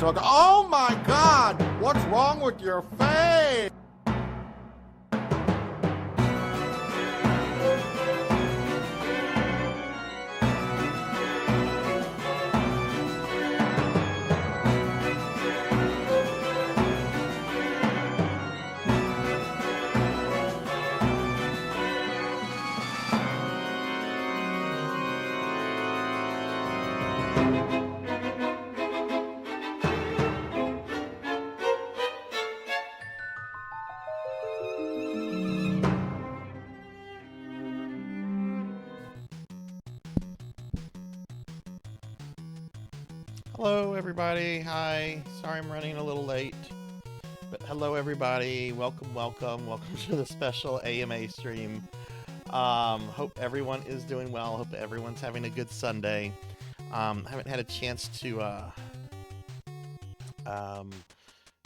So, oh my God, what's wrong with your face? Hello everybody, hi, sorry I'm running a little late, but hello everybody, welcome to the special AMA stream. Hope everyone is doing well, hope everyone's having a good Sunday. Haven't had a chance to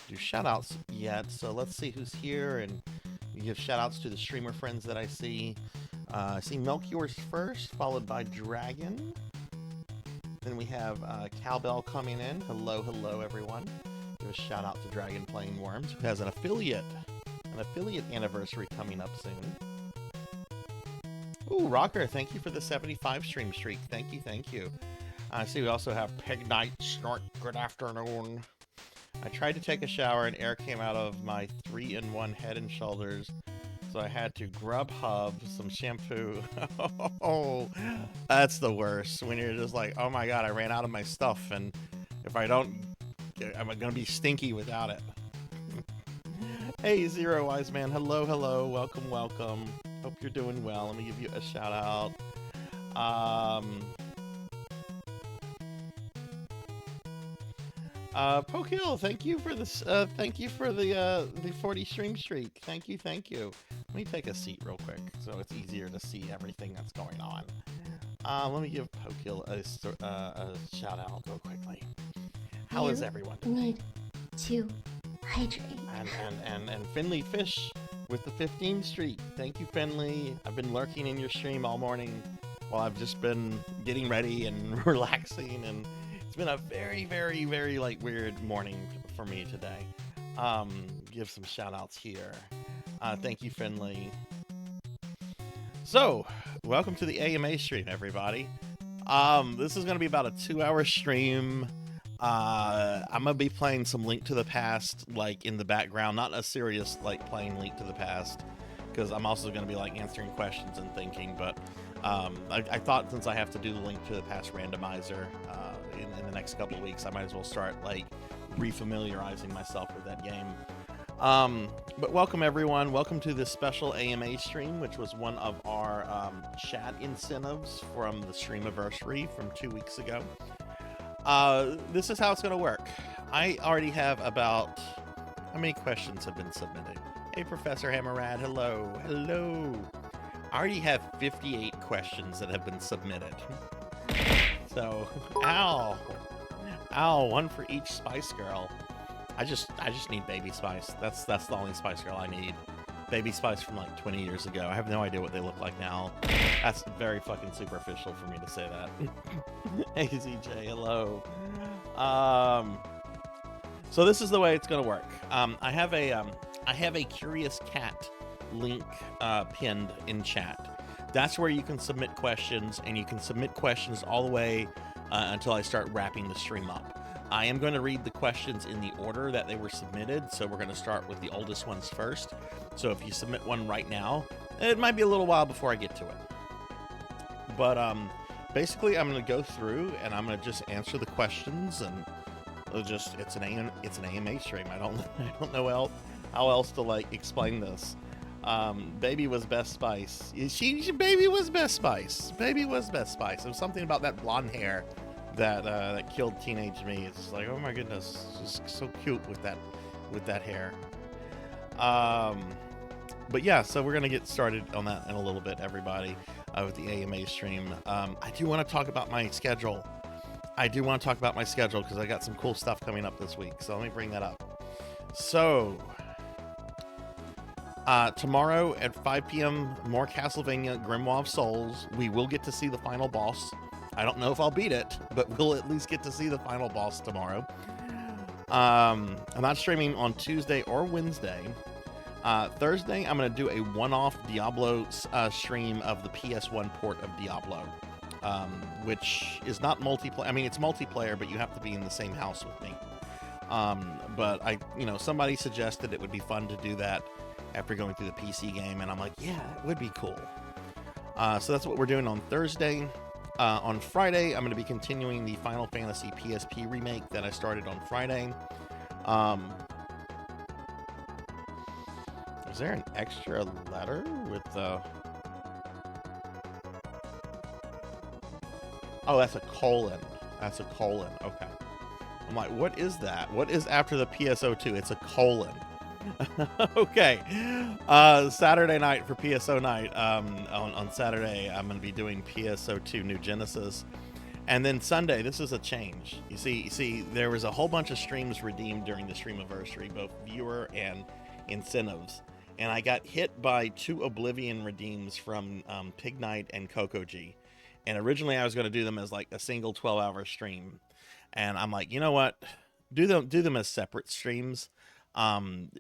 do shout outs yet, so let's see who's here and give shout outs to the streamer friends that I see. I see Melchior's first, followed by Dragon. Then we have Cowbell coming in. Hello everyone. Give a shout out to Dragon Playing Worms, who has an affiliate anniversary coming up soon. Ooh, Rocker, thank you for the 75 stream streak. Thank you. I see we also have Peg Knight Snort. Good afternoon. I tried to take a shower and air came out of my 3-in-1 Head and Shoulders. So I had to Grubhub some shampoo. Oh, that's the worst. When you're just like, oh my God, I ran out of my stuff. And if I don't, I'm going to be stinky without it. Hey, Zero Wise Man. Hello. Welcome. Hope you're doing well. Let me give you a shout out. Pokehill, thank you for this. Thank you for the 40 stream streak. Thank you. Let me take a seat real quick so it's easier to see everything that's going on. Let me give Pokehill a shout out real quickly. How is everyone doing? Need to hydrate. And Finley Fish with the 15 streak. Thank you, Finley. I've been lurking in your stream all morning while I've just been getting ready and relaxing, and it's been a very like weird morning for me today. Give some shout outs here. Thank you, Finley. So, welcome to the AMA stream, everybody. This is going to be about a 2-hour stream. I'm going to be playing some Link to the Past, like, in the background. Not a serious, like, playing Link to the Past, because I'm also going to be, like, answering questions and thinking, but I thought since I have to do the Link to the Past randomizer in the next couple of weeks, I might as well start, like, refamiliarizing myself with that game. But welcome everyone, welcome to this special AMA stream, which was one of our chat incentives from the streamiversary from 2 weeks ago. This is how it's going to work. I already have about, how many questions have been submitted? Hey Professor Hammerad, hello. I already have 58 questions that have been submitted. So, ow, one for each Spice Girl. I just need Baby Spice. That's the only Spice Girl I need. Baby Spice from like 20 years ago. I have no idea what they look like now. That's very fucking superficial for me to say that. Hey ZJ, hello. So this is the way it's gonna work. I have a Curious Cat link pinned in chat. That's where you can submit questions, and you can submit questions all the way until I start wrapping the stream up. I am going to read the questions in the order that they were submitted, so we're going to start with the oldest ones first. So if you submit one right now, it might be a little while before I get to it. But basically, I'm going to go through and I'm going to just answer the questions, and it's an AMA stream. I don't know how else to like explain this. Baby was best Spice. Baby was best Spice. Baby was best Spice. There was something about that blonde hair that killed teenage me. It's just like, oh my goodness, it's just so cute with that hair. But yeah, so we're gonna get started on that in a little bit, everybody, with the AMA stream. I do want to talk about my schedule. Because I got some cool stuff coming up this week. So let me bring that up. So tomorrow at 5 p.m. more Castlevania Grimoire of Souls. We will get to see the final boss. I don't know if I'll beat it, but we'll at least get to see the final boss tomorrow. I'm not streaming on Tuesday or Wednesday. Thursday, I'm going to do a one-off Diablo stream of the PS1 port of Diablo, which is not multiplayer. I mean, it's multiplayer, but you have to be in the same house with me. But somebody suggested it would be fun to do that after going through the PC game, and I'm like, yeah, it would be cool. So that's what we're doing on Thursday. On Friday, I'm going to be continuing the Final Fantasy PSP remake that I started on Friday. Is there an extra letter with the... Oh, that's a colon. That's a colon. Okay. I'm like, what is that? What is after the PSO2? It's a colon. Okay. Saturday night for PSO night. On Saturday, I'm going to be doing PSO2 New Genesis. And then Sunday, this is a change. You see, there was a whole bunch of streams redeemed during the Streamiversary, both viewer and incentives. And I got hit by 2 Oblivion redeems from Pig Knight and Kokoji. And originally I was going to do them as like a single 12-hour stream. And I'm like, you know what? Do them as separate streams.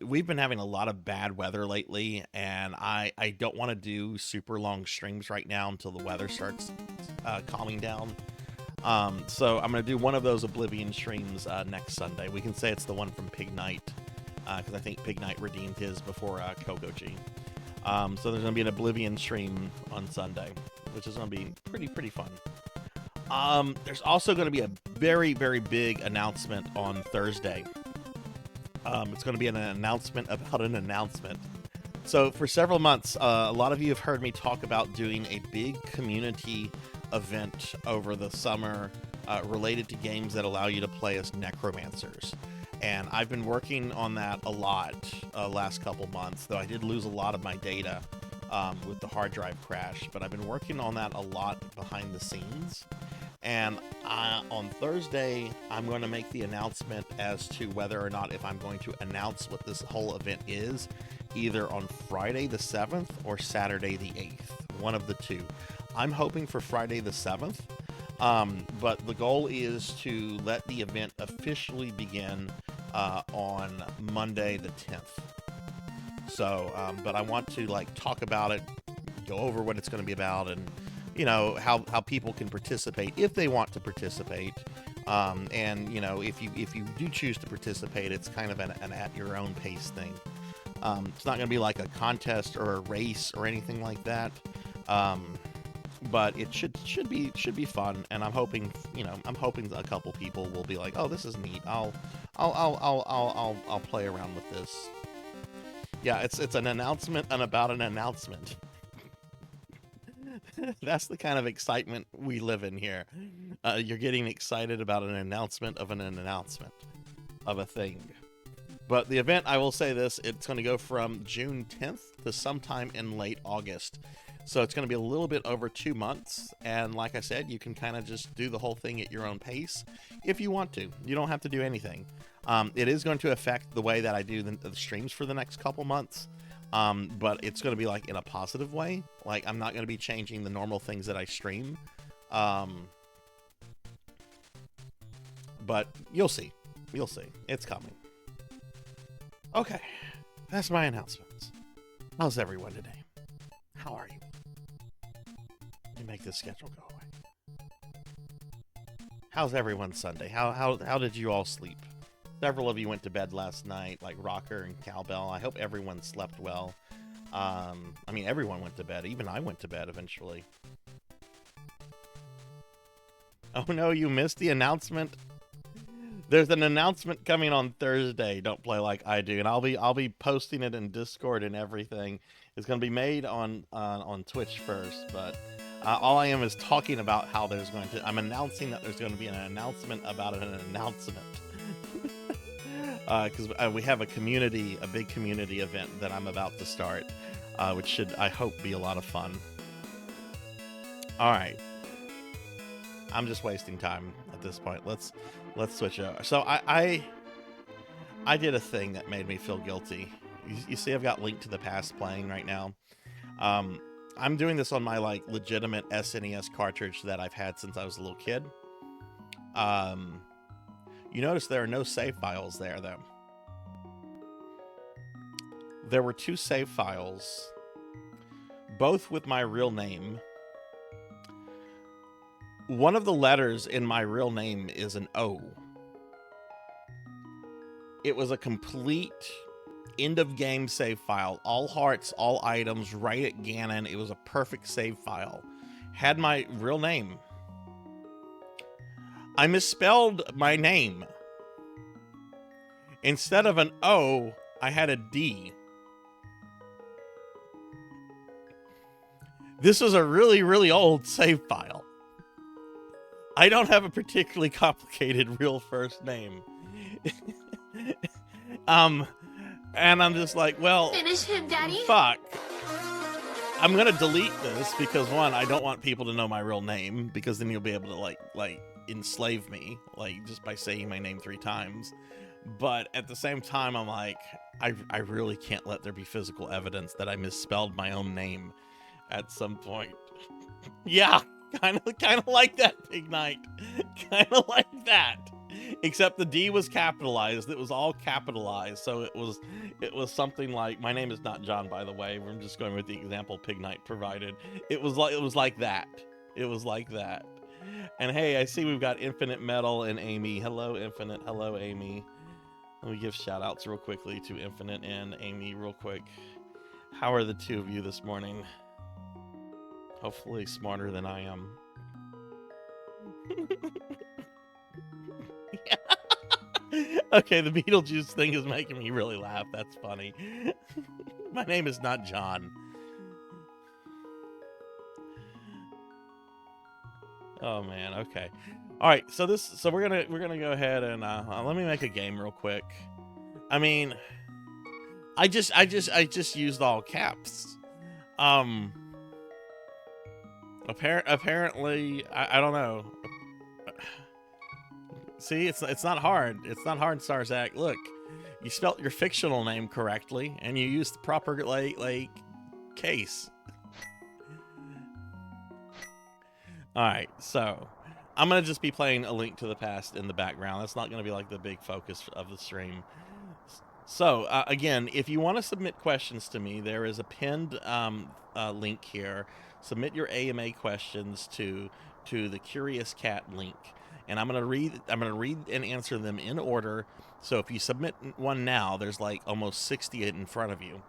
We've been having a lot of bad weather lately, and I don't want to do super long streams right now until the weather starts calming down. So I'm going to do one of those Oblivion streams next Sunday. We can say it's the one from Pig Knight, because I think Pig Knight redeemed his before Kokoji. So there's going to be an Oblivion stream on Sunday, which is going to be pretty fun. There's also going to be a very, very big announcement on Thursday. It's going to be an announcement about an announcement. So for several months, a lot of you have heard me talk about doing a big community event over the summer related to games that allow you to play as necromancers. And I've been working on that a lot last couple months, though I did lose a lot of my data with the hard drive crash. But I've been working on that a lot behind the scenes. And on Thursday, I'm going to make the announcement as to whether or not if I'm going to announce what this whole event is, either on Friday the 7th or Saturday the 8th, one of the two. I'm hoping for Friday the 7th, but the goal is to let the event officially begin on Monday the 10th. So, but I want to talk about it, go over what it's going to be about, and how people can participate if they want to participate. And if you do choose to participate, it's kind of an at your own pace thing. It's not going to be like a contest or a race or anything like that. But it should be fun, and I'm hoping a couple people will be like, oh, this is neat. I'll play around with this. Yeah, it's an announcement and about an announcement. That's the kind of excitement we live in here. You're getting excited about an announcement of a thing. But the event, I will say this, it's going to go from June 10th to sometime in late August. So it's going to be a little bit over 2 months. And like I said, you can kind of just do the whole thing at your own pace if you want to. You don't have to do anything. It is going to affect the way that I do the streams for the next couple months. But it's going to be in a positive way. I'm not going to be changing the normal things that I stream. But you'll see. You'll see. It's coming. Okay. That's my announcements. How's everyone today? How are you? Let me make this schedule go away. How's everyone Sunday? How did you all sleep? Several of you went to bed last night, like Rocker and Cowbell. I hope everyone slept well. Everyone went to bed. Even I went to bed eventually. Oh no, you missed the announcement. There's an announcement coming on Thursday. Don't play like I do, and I'll be posting it in Discord and everything. It's going to be made on Twitch first, but all I am is talking about how I'm announcing that there's going to be an announcement about an announcement. Because we have a big community event that I'm about to start, which should, I hope, be a lot of fun. All right, I'm just wasting time at this point. Let's switch over. So I did a thing that made me feel guilty. You see, I've got Link to the Past playing right now. I'm doing this on my legitimate SNES cartridge that I've had since I was a little kid. You notice there are no save files there, though. There were 2 save files, both with my real name. One of the letters in my real name is an O. It was a complete end of game save file. All hearts, all items, right at Ganon. It was a perfect save file. Had my real name. I misspelled my name. Instead of an O, I had a D. This was a really, really old save file. I don't have a particularly complicated real first name. And I'm just like, well, Finish him, Daddy. fuck. I'm gonna delete this because, one, I don't want people to know my real name, because then you'll be able to like enslave me, like, just by saying my name 3 times. But at the same time, I'm like, I really can't let there be physical evidence that I misspelled my own name at some point. Yeah, kind of like that, Pig Knight. Kind of like that. Except the D was capitalized. It was all capitalized. So it was something like, my name is not John, by the way. We're just going with the example Pig Knight provided. It was like that. It was like that. And hey, I see we've got Infinite Metal and Amy. Hello, Infinite. Hello, Amy. Let me give shout outs real quickly to Infinite and Amy real quick. How are the 2 of you this morning? Hopefully smarter than I am. Okay, the Beetlejuice thing is making me really laugh. That's funny. My name is not John. Oh man, okay. All right, so we're gonna go ahead and let me make a game real quick. I mean, I just used all caps. Apparently, I don't know. See, it's not hard. It's not hard, Sarzac. Look, you spelt your fictional name correctly, and you used the proper like case. All right, so I'm gonna just be playing A Link to the Past in the background. That's not gonna be like the big focus of the stream. So again, if you want to submit questions to me, there is a pinned link here. Submit your AMA questions to the Curious Cat link, and I'm gonna read and answer them in order. So if you submit one now, there's like almost 60 in front of you,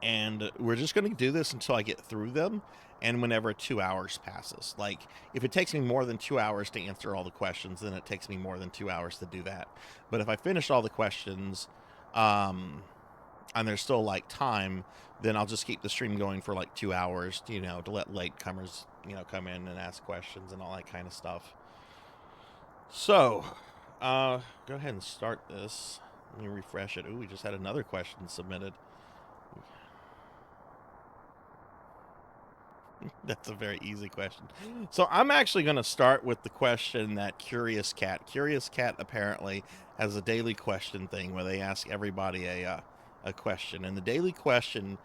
and we're just gonna do this until I get through them, and whenever 2 hours passes. Like, if it takes me more than 2 hours to answer all the questions, then it takes me more than 2 hours to do that. But if I finish all the questions, and there's still like time, then I'll just keep the stream going for like 2 hours, you know, to let latecomers, you know, come in and ask questions and all that kind of stuff. So, go ahead and start this. Let me refresh it. Ooh, we just had another question submitted. That's a very easy question. So I'm actually going to start with the question that Curious Cat apparently has a daily question thing where they ask everybody a question. And the daily question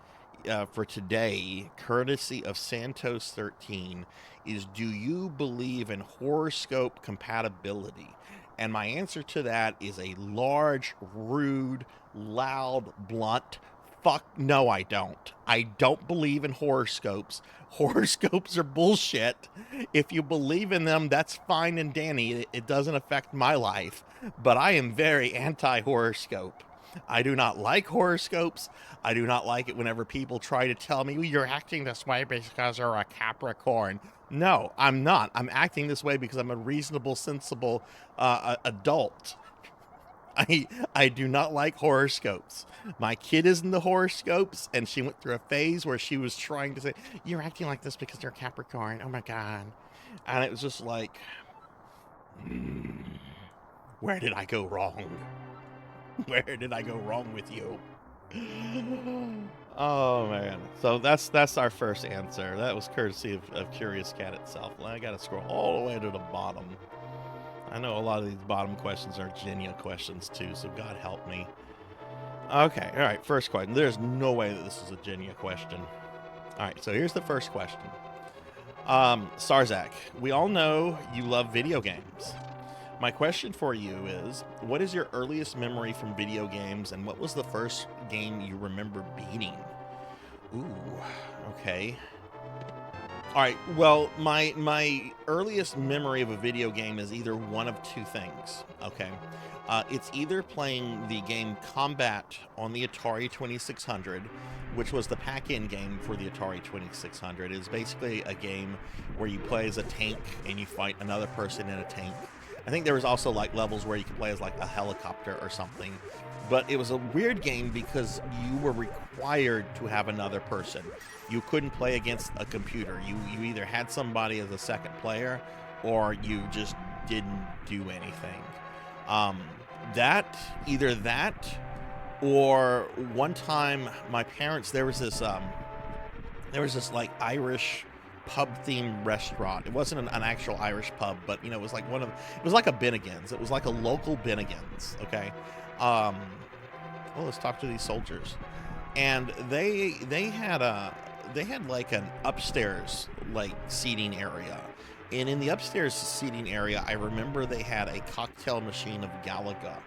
for today, courtesy of Santos 13, is, do you believe in horoscope compatibility? And my answer to that is a large, rude, loud, blunt, fuck no, I don't. I don't believe in horoscopes. Horoscopes are bullshit. If you believe in them, that's fine and dandy. It doesn't affect my life. But I am very anti-horoscope. I do not like horoscopes. I do not like it whenever people try to tell me, well, you're acting this way because you're a Capricorn. No, I'm not. I'm acting this way because I'm a reasonable, sensible adult. I do not like horoscopes. My kid is in the horoscopes, and she went through a phase where she was trying to say, you're acting like this because you're a Capricorn. Oh, my God. And it was just like, where did I go wrong? Where did I go wrong with you? Oh, man. So that's our first answer. That was courtesy of Curious Cat itself. I got to scroll all the way to the bottom. I know a lot of these bottom questions are Genia questions too, so God help me. Okay, all right, first question. There's no way that this is a Genia question. All right, so here's the first question. Sarzac, we all know you love video games. My question for you is, what is your earliest memory from video games, and what was the first game you remember beating? Ooh, okay. All right, well, my earliest memory of a video game is either one of two things, okay? It's either playing the game Combat on the Atari 2600, which was the pack-in game for the Atari 2600. It's basically a game where you play as a tank and you fight another person in a tank. I think there was also like levels where you could play as like a helicopter or something. But it was a weird game because you were required to have another person. You couldn't play against a computer. You either had somebody as a second player or you just didn't do anything. Either that or one time my parents, there was this like Irish pub themed restaurant. It wasn't an actual Irish pub, but you know, it was like it was like a Bennigan's. It was like a local Bennigan's, okay? Well, let's talk to these soldiers. And they had like an upstairs like seating area. And in the upstairs seating area, I remember they had a cocktail machine of Galaga.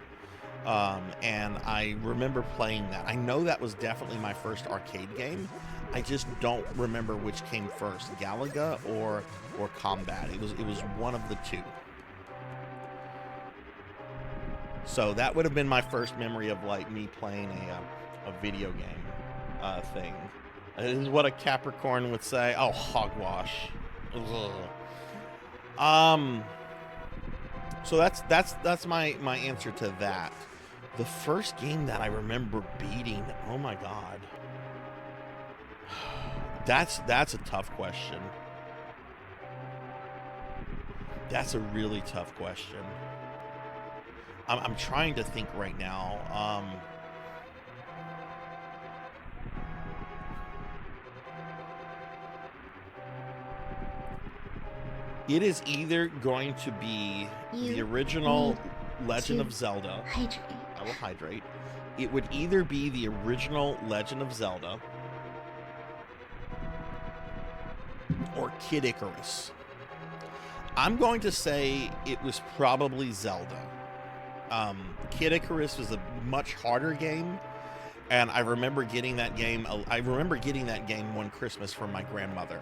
And I remember playing that. I know that was definitely my first arcade game. I just don't remember which came first, Galaga or Combat. It was one of the two. So that would have been my first memory of like me playing a video game thing. This is what a Capricorn would say. Oh, hogwash. Ugh. So that's my answer to that. The first game that I remember beating, oh my god. That's a tough question. That's a really tough question. I'm trying to think right now. It is either going to be the original Legend of Zelda. Hydrate. I will hydrate. It would either be the original Legend of Zelda or Kid Icarus. I'm going to say it was probably Zelda. Kid Icarus was a much harder game, and I remember getting that game. One Christmas from my grandmother,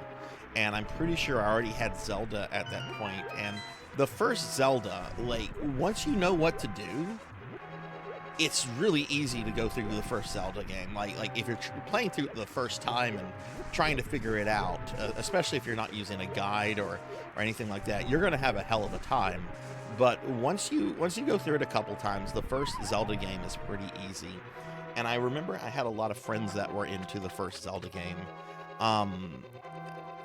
and I'm pretty sure I already had Zelda at that point. And the first Zelda, like once you know what to do, it's really easy to go through the first Zelda game. Like if you're playing through it the first time and trying to figure it out, especially if you're not using a guide or anything like that, you're going to have a hell of a time. But once you go through it a couple times, the first Zelda game is pretty easy. And I remember I had a lot of friends that were into the first Zelda game.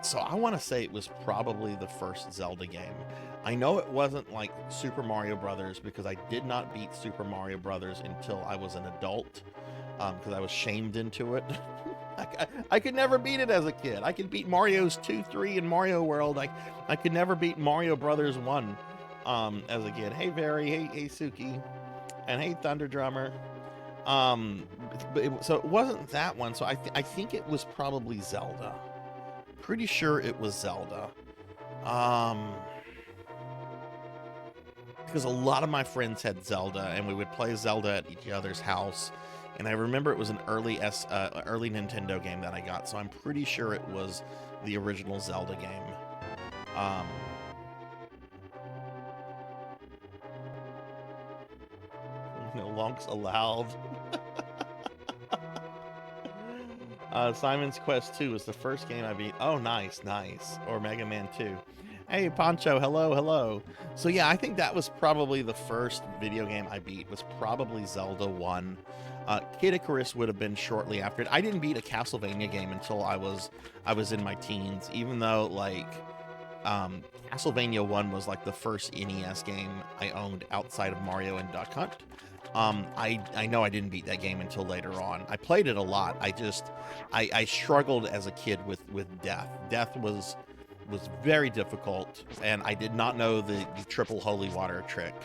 So I want to say it was probably the first Zelda game. I know it wasn't like Super Mario Brothers because I did not beat Super Mario Brothers until I was an adult, because I was shamed into it. I could never beat it as a kid. I could beat Mario's 2, 3, and Mario World. I could never beat Mario Brothers 1 as a kid. Hey, Very. Hey, Suki. And hey, Thunder Drummer. So it wasn't that one. So I think it was probably Zelda. Pretty sure it was Zelda. Because a lot of my friends had Zelda, and we would play Zelda at each other's house. And I remember it was an early Nintendo game that I got, so I'm pretty sure it was the original Zelda game. No lonks allowed. Simon's Quest 2 was the first game I beat. Oh, nice. Or Mega Man 2. Hey, Poncho, hello. So yeah, I think that was probably the first video game I beat, was probably Zelda 1. Kid Icarus would have been shortly after it. I didn't beat a Castlevania game until I was in my teens, even though like Castlevania 1 was like the first NES game I owned outside of Mario and Duck Hunt. I know I didn't beat that game until later on. I played it a lot. I struggled as a kid with death. Death was very difficult, and I did not know the triple holy water trick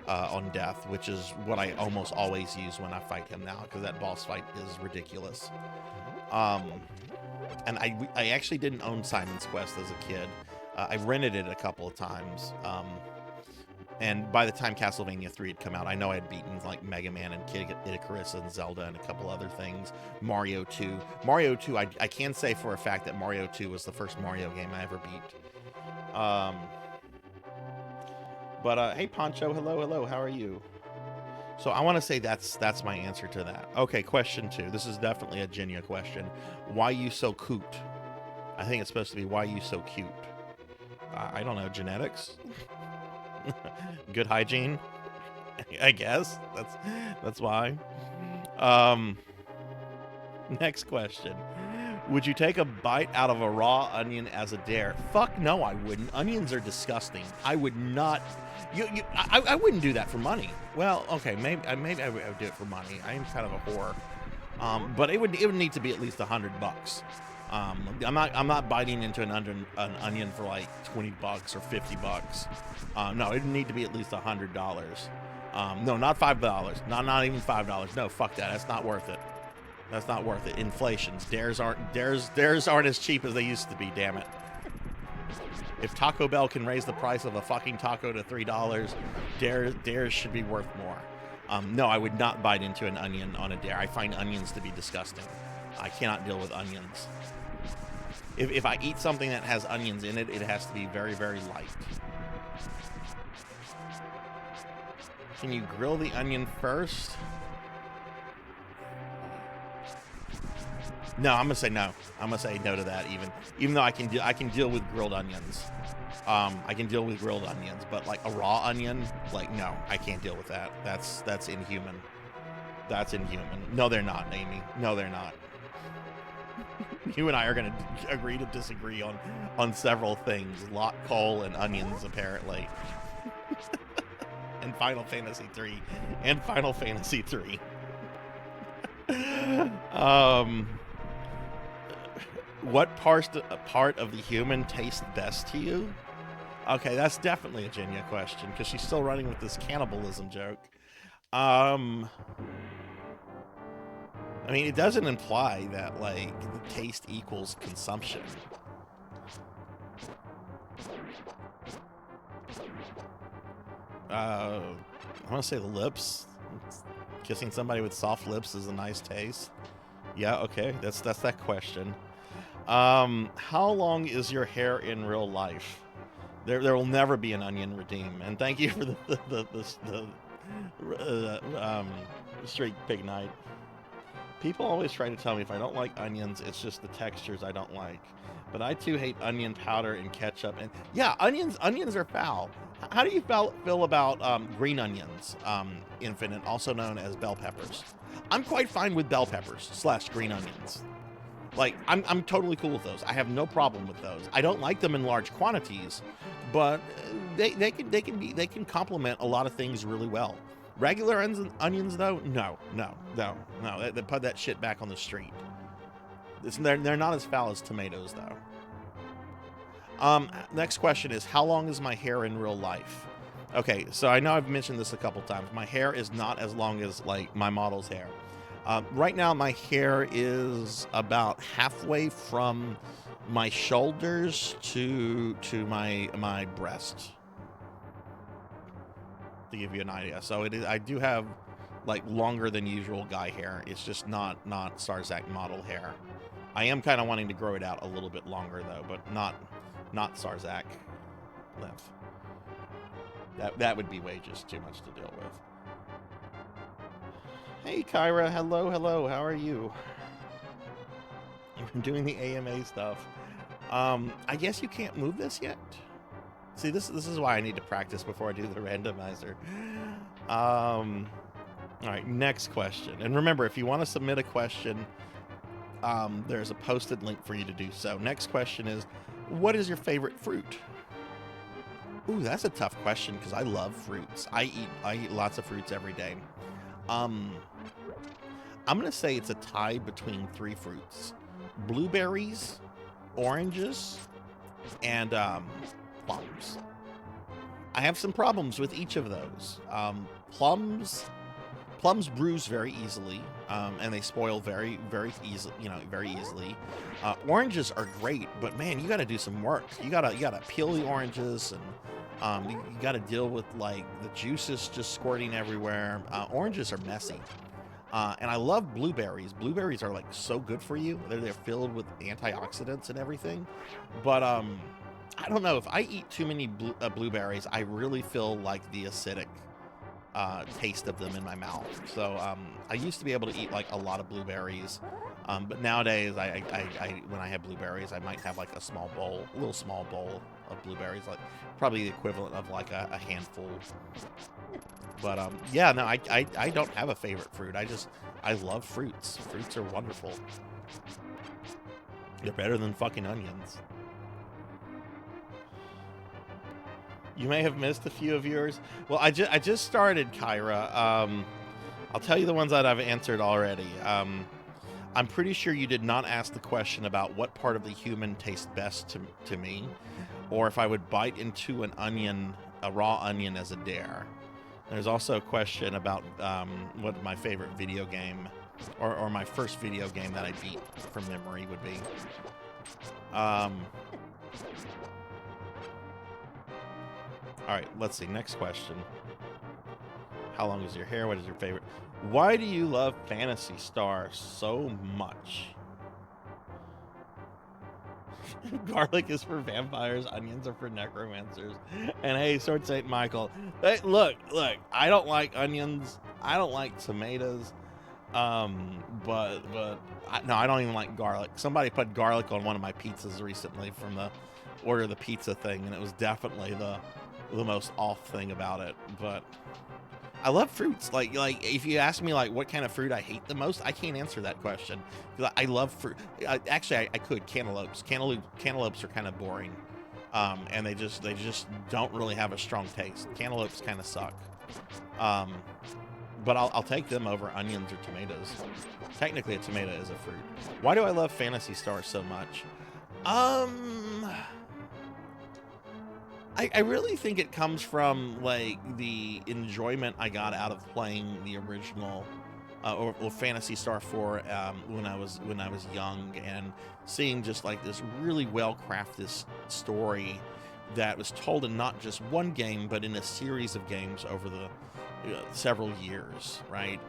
on Death, which is what I almost always use when I fight him now, because that boss fight is ridiculous. And I actually didn't own Simon's Quest as a kid. I rented it a couple of times. And by the time Castlevania 3 had come out, I know I had beaten like Mega Man and Kid Icarus and Zelda and a couple other things. Mario 2. Mario 2, I can say for a fact that Mario 2 was the first Mario game I ever beat. Hey Poncho, hello, how are you? So I want to say that's my answer to that. Okay, question 2. This is definitely a Genya question. Why you so cute? I think it's supposed to be why you so cute. I don't know, genetics? Good hygiene, I guess. That's why. Next question. Would you take a bite out of a raw onion as a dare? Fuck no, I wouldn't. Onions are disgusting. I would not. I wouldn't do that for money. Well, okay, maybe I would do it for money. I am kind of a whore. But it would need to be at least $100. I'm not biting into an onion for like $20 or $50. No, it would need to be at least $100. No, not $5. Not even $5. No, fuck that. That's not worth it. That's not worth it. Inflations. Dares aren't as cheap as they used to be. Damn it. If Taco Bell can raise the price of a fucking taco to $3, dares should be worth more. No, I would not bite into an onion on a dare. I find onions to be disgusting. I cannot deal with onions. If I eat something that has onions in it, it has to be very, very light. Can you grill the onion first? No, I'm gonna say no. I'm gonna say no to that. Even though I can deal with grilled onions. I can deal with grilled onions, but like a raw onion, like no, I can't deal with that. That's inhuman. That's inhuman. No, they're not, Amy. No, they're not. You and I are gonna agree to disagree on several things. Lot coal and onions, apparently. And Final Fantasy 3. And Final Fantasy 3. What part of the human tastes best to you? Okay, that's definitely a Genya question, because she's still running with this cannibalism joke. I mean, it doesn't imply that, like, the taste equals consumption. I'm gonna say the lips. Kissing somebody with soft lips is a nice taste. Yeah, okay, that's that question. How long is your hair in real life? There will never be an onion redeem. And thank you for the straight pig night. People always try to tell me if I don't like onions, it's just the textures I don't like. But I too hate onion powder and ketchup. And yeah, onions are foul. How do you feel about green onions, Infinite, also known as bell peppers? I'm quite fine with bell peppers / green onions. Like, I'm totally cool with those. I have no problem with those. I don't like them in large quantities, but they can complement a lot of things really well. Regular onions, though, no. They put that shit back on the street. They're not as foul as tomatoes, though. Next question is, how long is my hair in real life? Okay, so I know I've mentioned this a couple times. My hair is not as long as, like, my model's hair. Right now, my hair is about halfway from my shoulders to my breast, to give you an idea. So I do have, like, longer than usual guy hair. It's just not Sarzac model hair. I am kind of wanting to grow it out a little bit longer, though, but not Sarzac length. That would be way just too much to deal with. Hey, Kyra. Hello. How are you? I'm doing the AMA stuff. I guess you can't move this yet? See, this is why I need to practice before I do the randomizer. All right, next question. And remember, if you want to submit a question, there's a posted link for you to do so. Next question is, what is your favorite fruit? Ooh, that's a tough question because I love fruits. I eat lots of fruits every day. I'm gonna say it's a tie between 3 fruits: blueberries, oranges, and plums. I have some problems with each of those. Plums bruise very easily, and they spoil very easily. Oranges are great, but man, you got to do some work. You gotta peel the oranges You got to deal with like the juices just squirting everywhere. Oranges are messy. And I love blueberries. Blueberries are like so good for you. They're filled with antioxidants and everything. But I don't know, if I eat too many blueberries, I really feel like the acidic taste of them in my mouth. So I used to be able to eat like a lot of blueberries, but nowadays I when I have blueberries, I might have like a little small bowl of blueberries, like probably the equivalent of like a handful. But yeah, no, I don't have a favorite fruit. I love fruits. Fruits are wonderful. They're better than fucking onions. You may have missed a few of yours. Well, I just started, Kyra. I'll tell you the ones that I've answered already. I'm pretty sure you did not ask the question about what part of the human tastes best to me, or if I would bite into an onion, a raw onion, as a dare. There's also a question about what my favorite video game, or my first video game that I beat from memory would be. All right, let's see. Next question. How long is your hair? What is your favorite? Why do you love Phantasy Star so much? Garlic is for vampires, onions are for necromancers. And hey, Sword Saint Michael. Hey, look, I don't like onions. I don't like tomatoes. But no, I don't even like garlic. Somebody put garlic on one of my pizzas recently from the order the pizza thing, and it was definitely the most off thing about it. But I love fruits. Like if you ask me like what kind of fruit I hate the most, I can't answer that question. I love fruit. Actually, I could. Cantaloupes. Cantaloupes are kind of boring, and they just don't really have a strong taste. Cantaloupes kind of suck. But I'll take them over onions or tomatoes. Technically, a tomato is a fruit. Why do I love Phantasy Star so much? I really think it comes from like the enjoyment I got out of playing the original or Phantasy Star 4 when I was young, and seeing just like this really well crafted story that was told in not just one game but in a series of games over the several years, right?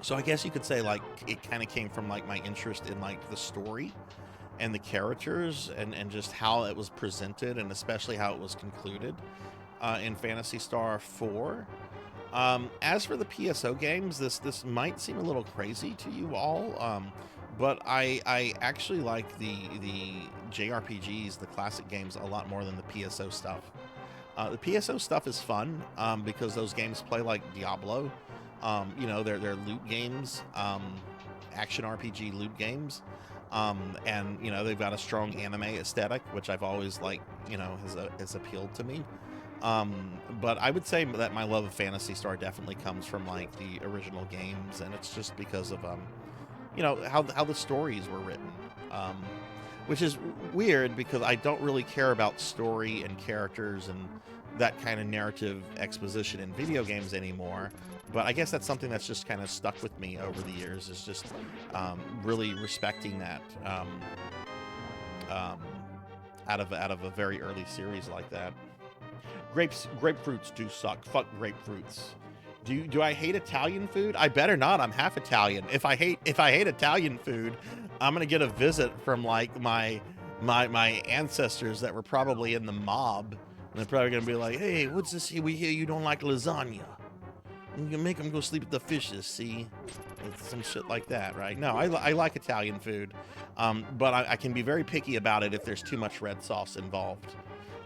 So I guess you could say like it kind of came from like my interest in like the story and the characters and just how it was presented, and especially how it was concluded in Phantasy Star 4. As for the PSO games, this might seem a little crazy to you all, but I actually like the JRPGs, the classic games, a lot more than the PSO stuff. The PSO stuff is fun because those games play like Diablo. You know, they're loot games, action RPG loot games. And you know, they've got a strong anime aesthetic, which I've always like, you know, has appealed to me. But I would say that my love of Phantasy Star definitely comes from like the original games, and it's just because of you know, how the stories were written, which is weird because I don't really care about story and characters and that kind of narrative exposition in video games anymore. But I guess that's something that's just kind of stuck with me over the years, is just really respecting that out of a very early series like that. Grapefruits do suck. Fuck grapefruits. Do I hate Italian food? I better not. I'm half Italian. If I hate Italian food, I'm gonna get a visit from like my ancestors that were probably in the mob, and they're probably gonna be like, "Hey, what's this? We hear you don't like lasagna. You can make them go sleep with the fishes, see?" Some shit like that, right? No, I like Italian food, but I can be very picky about it if there's too much red sauce involved.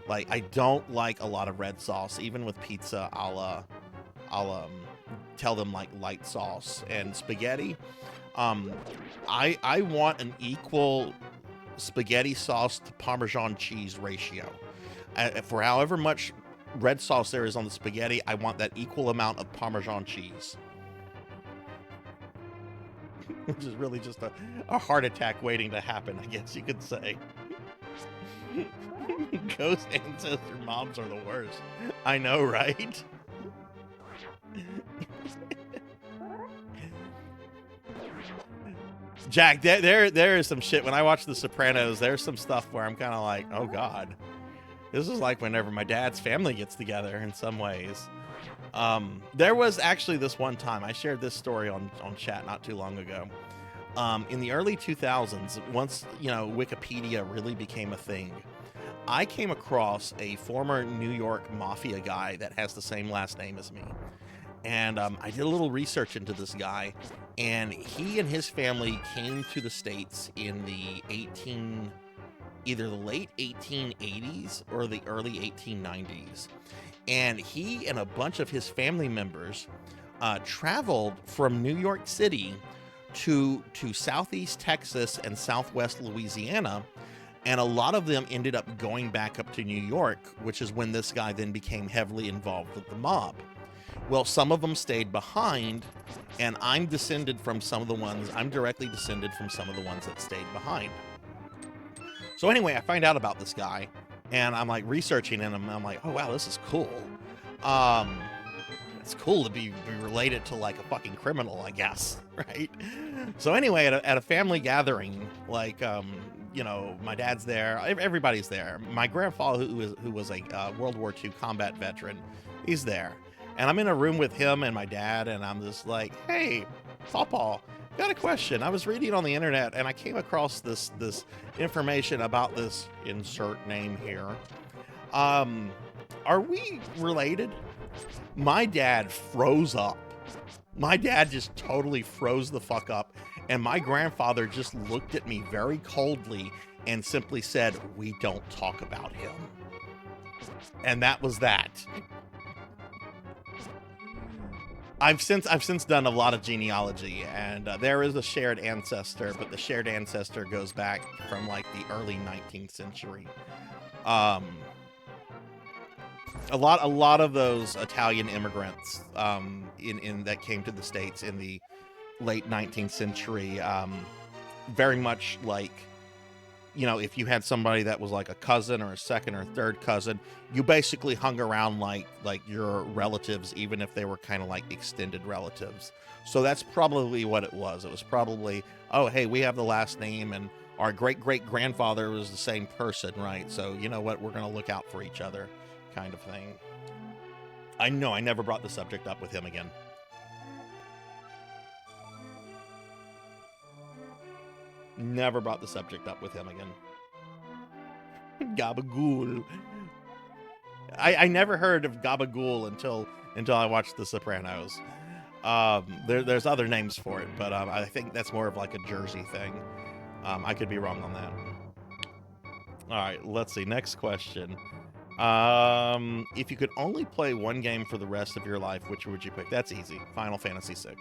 Like, I don't like a lot of red sauce, even with pizza. I'll tell them like light sauce. And spaghetti, I want an equal spaghetti sauce to Parmesan cheese ratio. For however much red sauce there is on the spaghetti, I want that equal amount of Parmesan cheese. Which is really just a heart attack waiting to happen, I guess you could say. Ghost ancestor moms are the worst. I know, right? Jack, there is some shit. When I watch The Sopranos, there's some stuff where I'm kind of like, oh god. This is like whenever my dad's family gets together in some ways. There was actually this one time, I shared this story on chat not too long ago. In the early 2000s, once, you know, Wikipedia really became a thing, I came across a former New York mafia guy that has the same last name as me. And I did a little research into this guy, and he and his family came to the States in the either the late 1880s or the early 1890s. And he and a bunch of his family members traveled from New York City to Southeast Texas and Southwest Louisiana. And a lot of them ended up going back up to New York, which is when this guy then became heavily involved with the mob. Well, some of them stayed behind, and I'm directly descended from some of the ones that stayed behind. So anyway, I find out about this guy, and I'm like researching him, and I'm like, oh wow, this is cool. It's cool to be related to like a fucking criminal, I guess, right? So anyway, at a family gathering, like, you know, my dad's there, everybody's there. My grandfather, who was a World War II combat veteran, he's there. And I'm in a room with him and my dad, and I'm just like, hey, Pawpaw, got a question. I was reading on the internet, and I came across this information about this insert name here. Are we related? My dad froze up. My dad just totally froze the fuck up, and my grandfather just looked at me very coldly and simply said, we don't talk about him. And that was that. I've since done a lot of genealogy, and there is a shared ancestor, but the shared ancestor goes back from like the early 19th century. A lot of those Italian immigrants in that came to the States in the late 19th century, very much like, you know, if you had somebody that was like a cousin or a second or third cousin, you basically hung around like your relatives, even if they were kind of like extended relatives. So that's probably what it was. It was probably, oh, hey, we have the last name, and our great-great-grandfather was the same person, right? So you know what? We're going to look out for each other, kind of thing. I know I never brought the subject up with him again. Never brought the subject up with him again. Gabagool. I never heard of Gabagool until I watched The Sopranos. There's other names for it, but I think that's more of like a Jersey thing. I could be wrong on that. All right, let's see. Next question. If you could only play one game for the rest of your life, which would you pick? That's easy. Final Fantasy VI.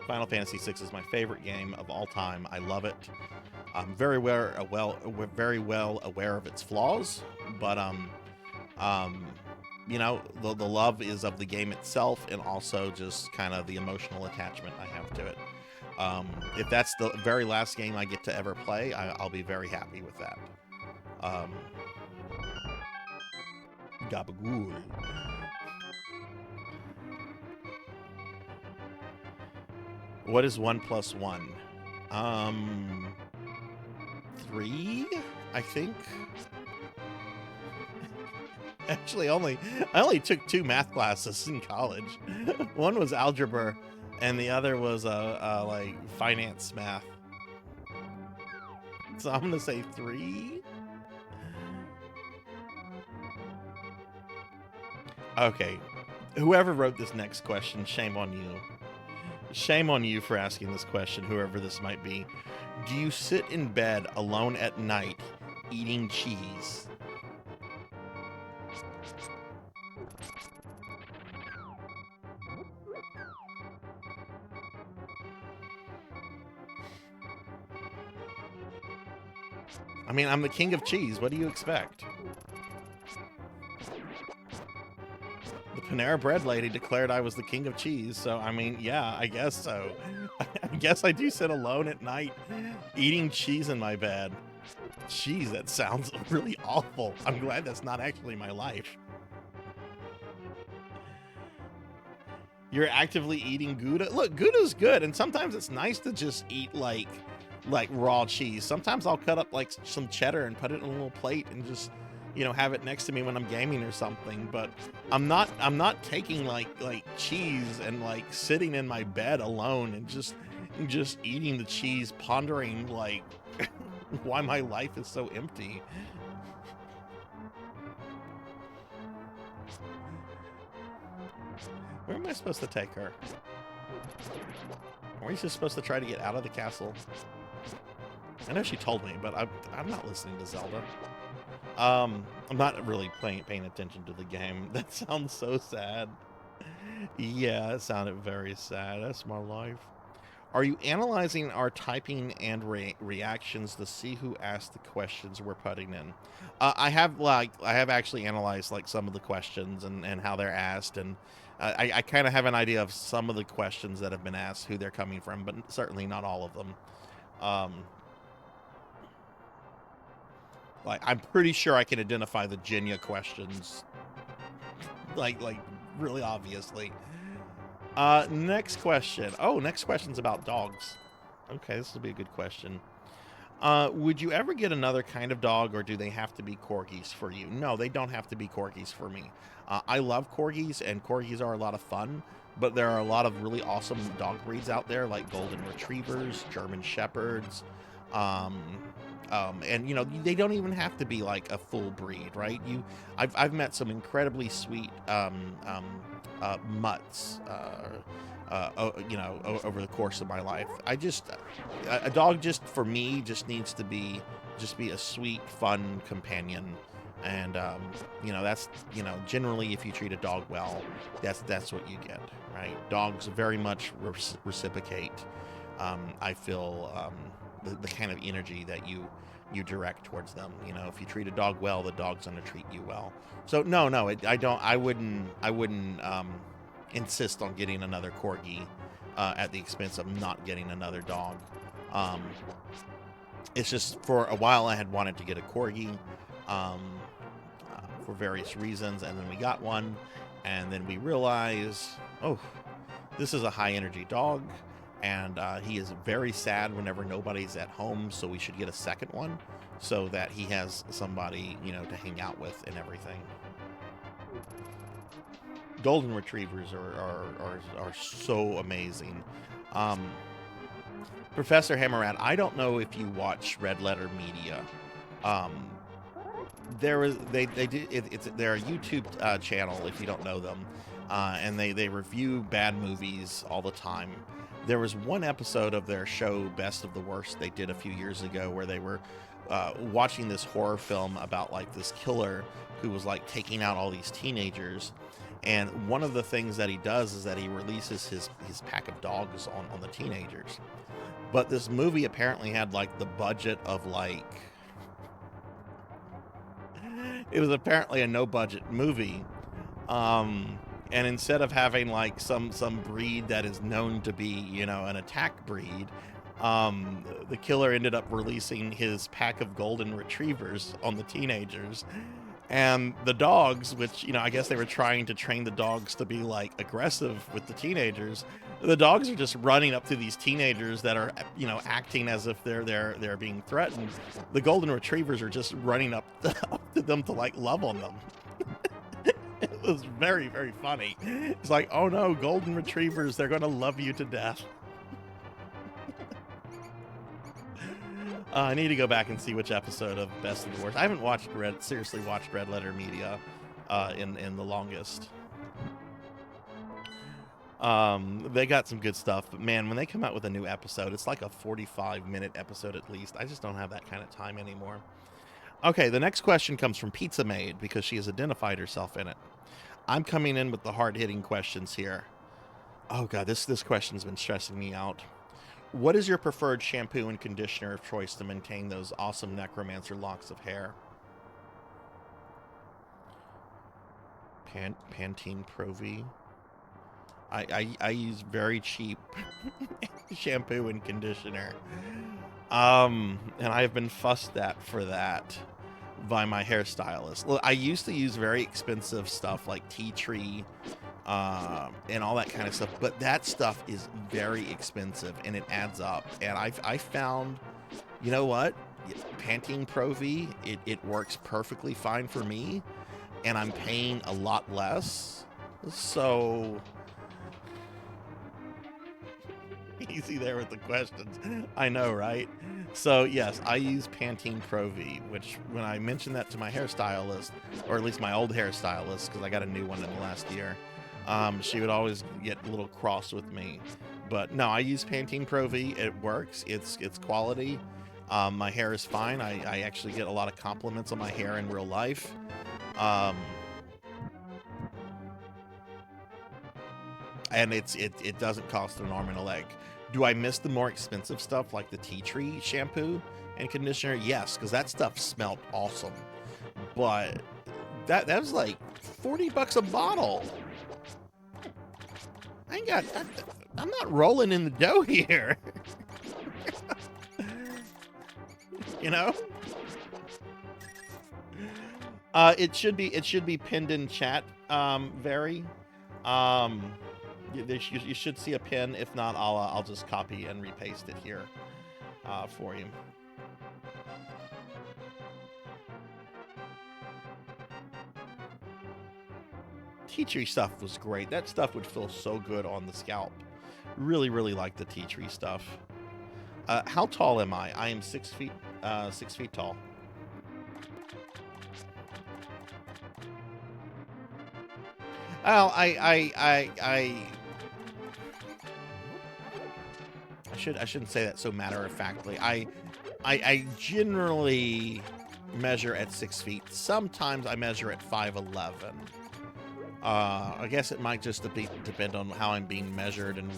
Final Fantasy VI is my favorite game of all time. I love it. I'm very well aware of its flaws, but you know, the love is of the game itself, and also just kind of the emotional attachment I have to it. If that's the very last game I get to ever play, I'll be very happy with that. Gabagool. What is 1 + 1? 3, I think. Actually, I only took 2 math classes in college. One was algebra, and the other was like finance math. So I'm gonna say 3. Okay, whoever wrote this next question, shame on you. Shame on you for asking this question, whoever this might be. Do you sit in bed alone at night eating cheese? I mean, I'm the king of cheese. What do you expect? The Panera Bread lady declared I was the king of cheese, so I mean, yeah, I guess so. I guess I do sit alone at night eating cheese in my bed. Jeez, that sounds really awful. I'm glad that's not actually my life. You're actively eating Gouda? Look, Gouda's good, and sometimes it's nice to just eat like raw cheese. Sometimes I'll cut up like some cheddar and put it in a little plate and just you know, have it next to me when I'm gaming or something. But I'm not taking like cheese and like sitting in my bed alone and just eating the cheese, pondering like why my life is so empty. Where am I supposed to take her? Are we just supposed to try to get out of the castle? I know she told me, but I'm not listening to Zelda. I'm not really paying attention to the game. That sounds so sad. Yeah, it sounded very sad. That's my life. Are you analyzing our typing and reactions to see who asked the questions we're putting in? I have actually analyzed like some of the questions and how they're asked, and I kind of have an idea of some of the questions that have been asked, who they're coming from, but certainly not all of them. Like, I'm pretty sure I can identify the Jinya questions, like really obviously. Next question. Oh, next question's about dogs. Okay, this will be a good question. Would you ever get another kind of dog, or do they have to be corgis for you? No, they don't have to be corgis for me. I love corgis, and corgis are a lot of fun, but there are a lot of really awesome dog breeds out there, like golden retrievers, German shepherds, and you know, they don't even have to be like a full breed, right? I've met some incredibly sweet mutts, you know, over the course of my life. A dog just for me just needs to be a sweet, fun companion, and you know, that's, you know, generally if you treat a dog well, that's what you get, right? Dogs very much reciprocate. I feel the kind of energy that you direct towards them. You know, if you treat a dog well, the dog's going to treat you well. So no, I wouldn't insist on getting another corgi at the expense of not getting another dog. It's just for a while I had wanted to get a corgi for various reasons, and then we got one, and then we realized, oh, this is a high energy dog, and he is very sad whenever nobody's at home, so we should get a second one so that he has somebody, you know, to hang out with and everything. Golden retrievers are so amazing. Professor Hammerad, I don't know if you watch Red Letter Media. They're a YouTube channel, if you don't know them, and they review bad movies all the time. There was one episode of their show Best of the Worst they did a few years ago where they were watching this horror film about like this killer who was like taking out all these teenagers, and one of the things that he does is that he releases his pack of dogs on the teenagers. But this movie apparently had like the budget of like, it was apparently a no budget movie, and instead of having like some breed that is known to be, you know, an attack breed, the killer ended up releasing his pack of golden retrievers on the teenagers, and the dogs, which, you know, I guess they were trying to train the dogs to be like aggressive with the teenagers. The dogs are just running up to these teenagers that are, you know, acting as if they're being threatened. The golden retrievers are just running up to them to like love on them. It was very, very funny. It's like, oh no, golden retrievers, they're going to love you to death. I need to go back and see which episode of Best of the Worst. I haven't seriously watched Red Letter Media in the longest. They got some good stuff, but man, when they come out with a new episode, it's like a 45-minute episode at least. I just don't have that kind of time anymore. Okay, the next question comes from Pizza Maid because she has identified herself in it. I'm coming in with the hard-hitting questions here. Oh god, this question's been stressing me out. What is your preferred shampoo and conditioner of choice to maintain those awesome necromancer locks of hair? Pantene Pro V. I use very cheap shampoo and conditioner. And I have been fussed at for that by my hairstylist. Look, I used to use very expensive stuff like tea tree and all that kind of stuff, but that stuff is very expensive and it adds up. And I found, you know what? Pantene Pro V, it works perfectly fine for me, and I'm paying a lot less. So easy there with the questions. I know, right? So yes, I use Pantene Pro V, which when I mentioned that to my hairstylist, or at least my old hairstylist, because I got a new one in the last year, she would always get a little cross with me. But no, I use Pantene Pro V. It works. It's quality. My hair is fine. I actually get a lot of compliments on my hair in real life. And it doesn't cost an arm and a leg. Do I miss the more expensive stuff like the tea tree shampoo and conditioner? Yes, because that stuff smelled awesome. But that was like $40 a bottle. I'm not rolling in the dough here. You know? It should be pinned in chat, Very. You should see a pin. If not, I'll just copy and repaste it here for you. Tea tree stuff was great. That stuff would feel so good on the scalp. Really, really like the tea tree stuff. How tall am I? I am 6 feet. 6 feet tall. Well, I shouldn't say that so matter of factly. I generally measure at 6 feet. Sometimes I measure at 5'11". I guess it might just depend on how I'm being measured and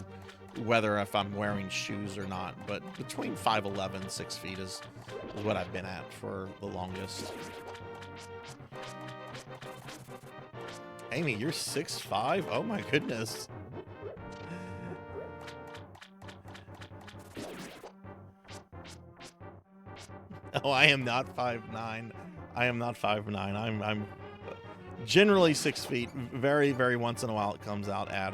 whether if I'm wearing shoes or not. But between 5'11" and 6 feet is what I've been at for the longest. Amy, you're 6'5"? Oh my goodness. Oh, I am not 5'9". I am not 5'9". I'm generally 6 feet. Very, very once in a while it comes out at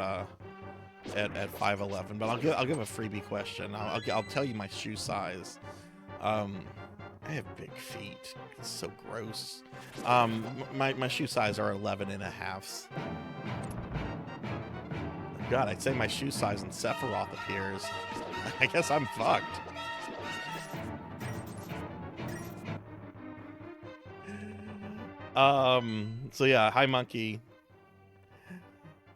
5'11". But I'll give a freebie question. I'll tell you my shoe size. I have big feet. It's so gross. My shoe size are 11.5. God, I'd say my shoe size in Sephiroth appears. I guess I'm fucked. So yeah, hi monkey.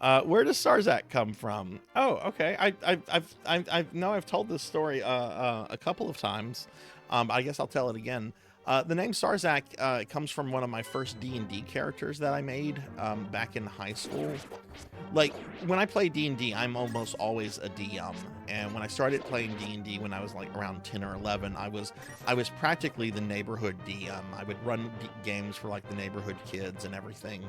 Where does Sarzac come from? Oh, okay. I know I've told this story a couple of times. I guess I'll tell it again. The name Sarzac comes from one of my first D&D characters that I made back in high school. Like, when I play D&D, I'm almost always a DM. And when I started playing D&D when I was like around 10 or 11, I was practically the neighborhood DM. I would run games for like the neighborhood kids and everything.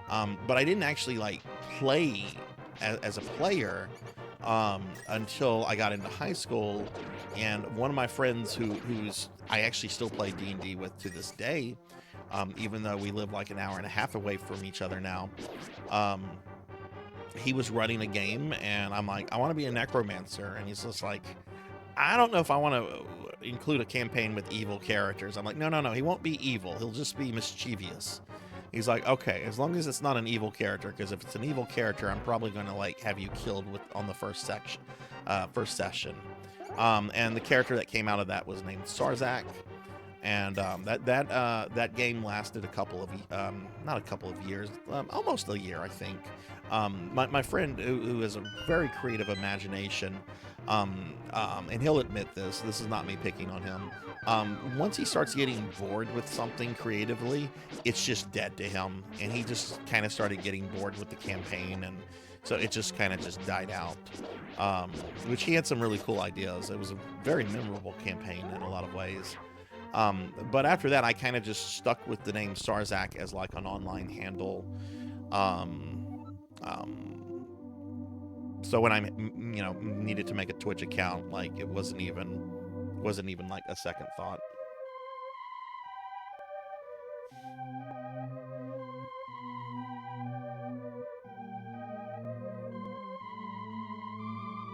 But I didn't actually like play as a player until I got into high school. And one of my friends who's I actually still play D&D with to this day, even though we live like an hour and a half away from each other now. He was running a game and I'm like, I want to be a necromancer. And he's just like, I don't know if I want to include a campaign with evil characters. I'm like, no, he won't be evil. He'll just be mischievous. He's like, okay, as long as it's not an evil character, because if it's an evil character, I'm probably going to like have you killed on the first session. And the character that came out of that was named Sarzac. And that game lasted not a couple of years, almost a year, I think. My friend, who has a very creative imagination, and he'll admit this is not me picking on him. Once he starts getting bored with something creatively, it's just dead to him, and he just kind of started getting bored with the campaign, and so it just kind of just died out. Which he had some really cool ideas. It was a very memorable campaign in a lot of ways. But after that, I kind of just stuck with the name Sarzac as like an online handle. So when I, needed to make a Twitch account, like it wasn't even like a second thought.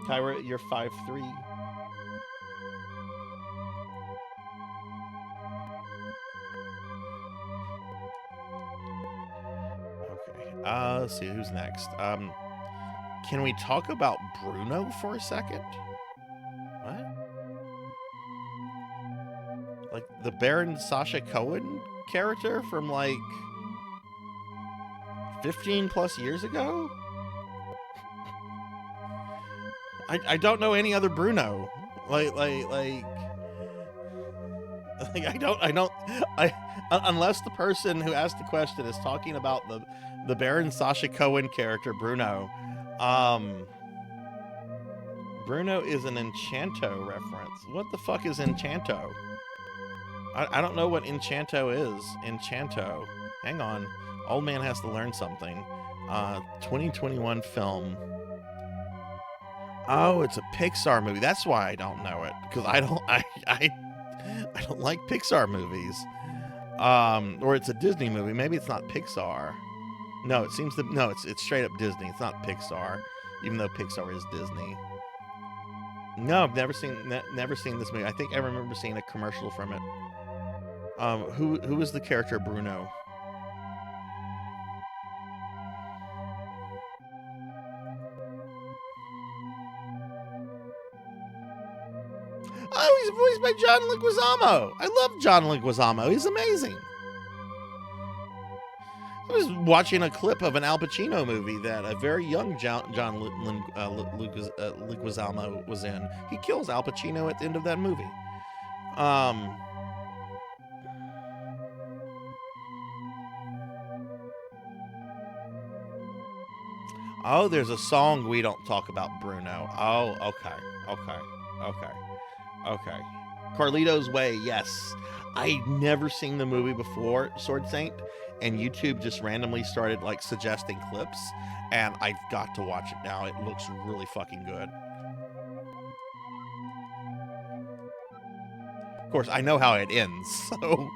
Kyra, you're 5'3". let's see who's next. Can we talk about Bruno for a second? What? Like the Baron Sasha Cohen character from like 15 plus years ago? I don't know any other Bruno. Unless the person who asked the question is talking about the Baron Sasha Cohen character Bruno. Bruno is an Enchanto reference. What the fuck is Enchanto? I don't know what Enchanto is. Enchanto. Hang on. Old man has to learn something. 2021 film. Oh, it's a Pixar movie. That's why I don't know it, because I don't like Pixar movies. Or it's a Disney movie. Maybe it's not Pixar. No, it seems to no. It's straight up Disney. It's not Pixar, even though Pixar is Disney. No, I've never seen this movie. I think I remember seeing a commercial from it. Who is the character Bruno? Oh, he's voiced by John Leguizamo. I love John Leguizamo. He's amazing. I was watching a clip of an Al Pacino movie that a very young John Leguizamo was in. He kills Al Pacino at the end of that movie. Oh, there's a song We Don't Talk About Bruno. Oh, okay. Carlito's Way, yes. I'd never seen the movie before, Sword Saint, and YouTube just randomly started like suggesting clips, and I've got to watch it now. It looks really fucking good. Of course, I know how it ends, so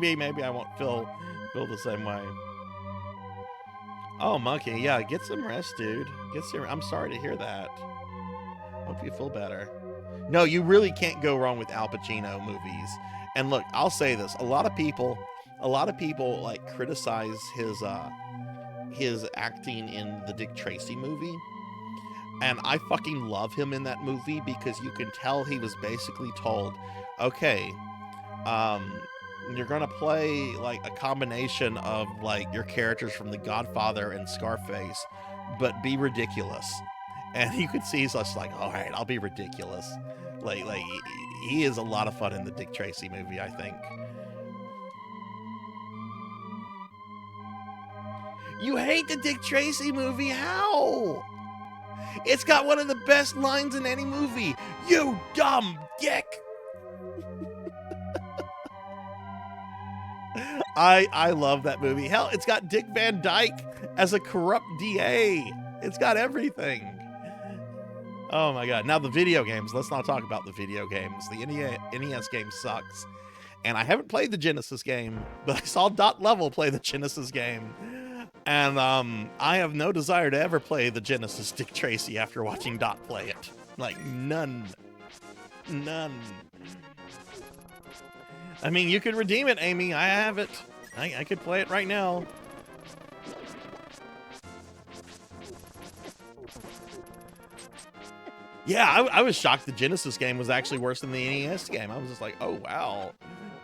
maybe I won't feel the same way. Oh, Monkey, yeah, get some rest, dude. I'm sorry to hear that. Hope you feel better. No, you really can't go wrong with Al Pacino movies. And look, I'll say this: a lot of people like criticize his acting in the Dick Tracy movie, and I fucking love him in that movie because you can tell he was basically told, okay, you're gonna play like a combination of like your characters from The Godfather and Scarface, but be ridiculous. And you could see he's just like, all right, I'll be ridiculous. Like he is a lot of fun in the Dick Tracy movie, I think. You hate the Dick Tracy movie? How? It's got one of the best lines in any movie. You dumb dick. I love that movie. Hell, it's got Dick Van Dyke as a corrupt DA. It's got everything. Oh my god. Now the video games. Let's not talk about the video games. The NES game sucks. And I haven't played the Genesis game, but I saw Dot Level play the Genesis game. And I have no desire to ever play the Genesis Dick Tracy after watching Dot play it. Like, none. I mean, you could redeem it, Amy. I have it. I could play it right now. Yeah, I was shocked the Genesis game was actually worse than the NES game. I was just like, oh, wow.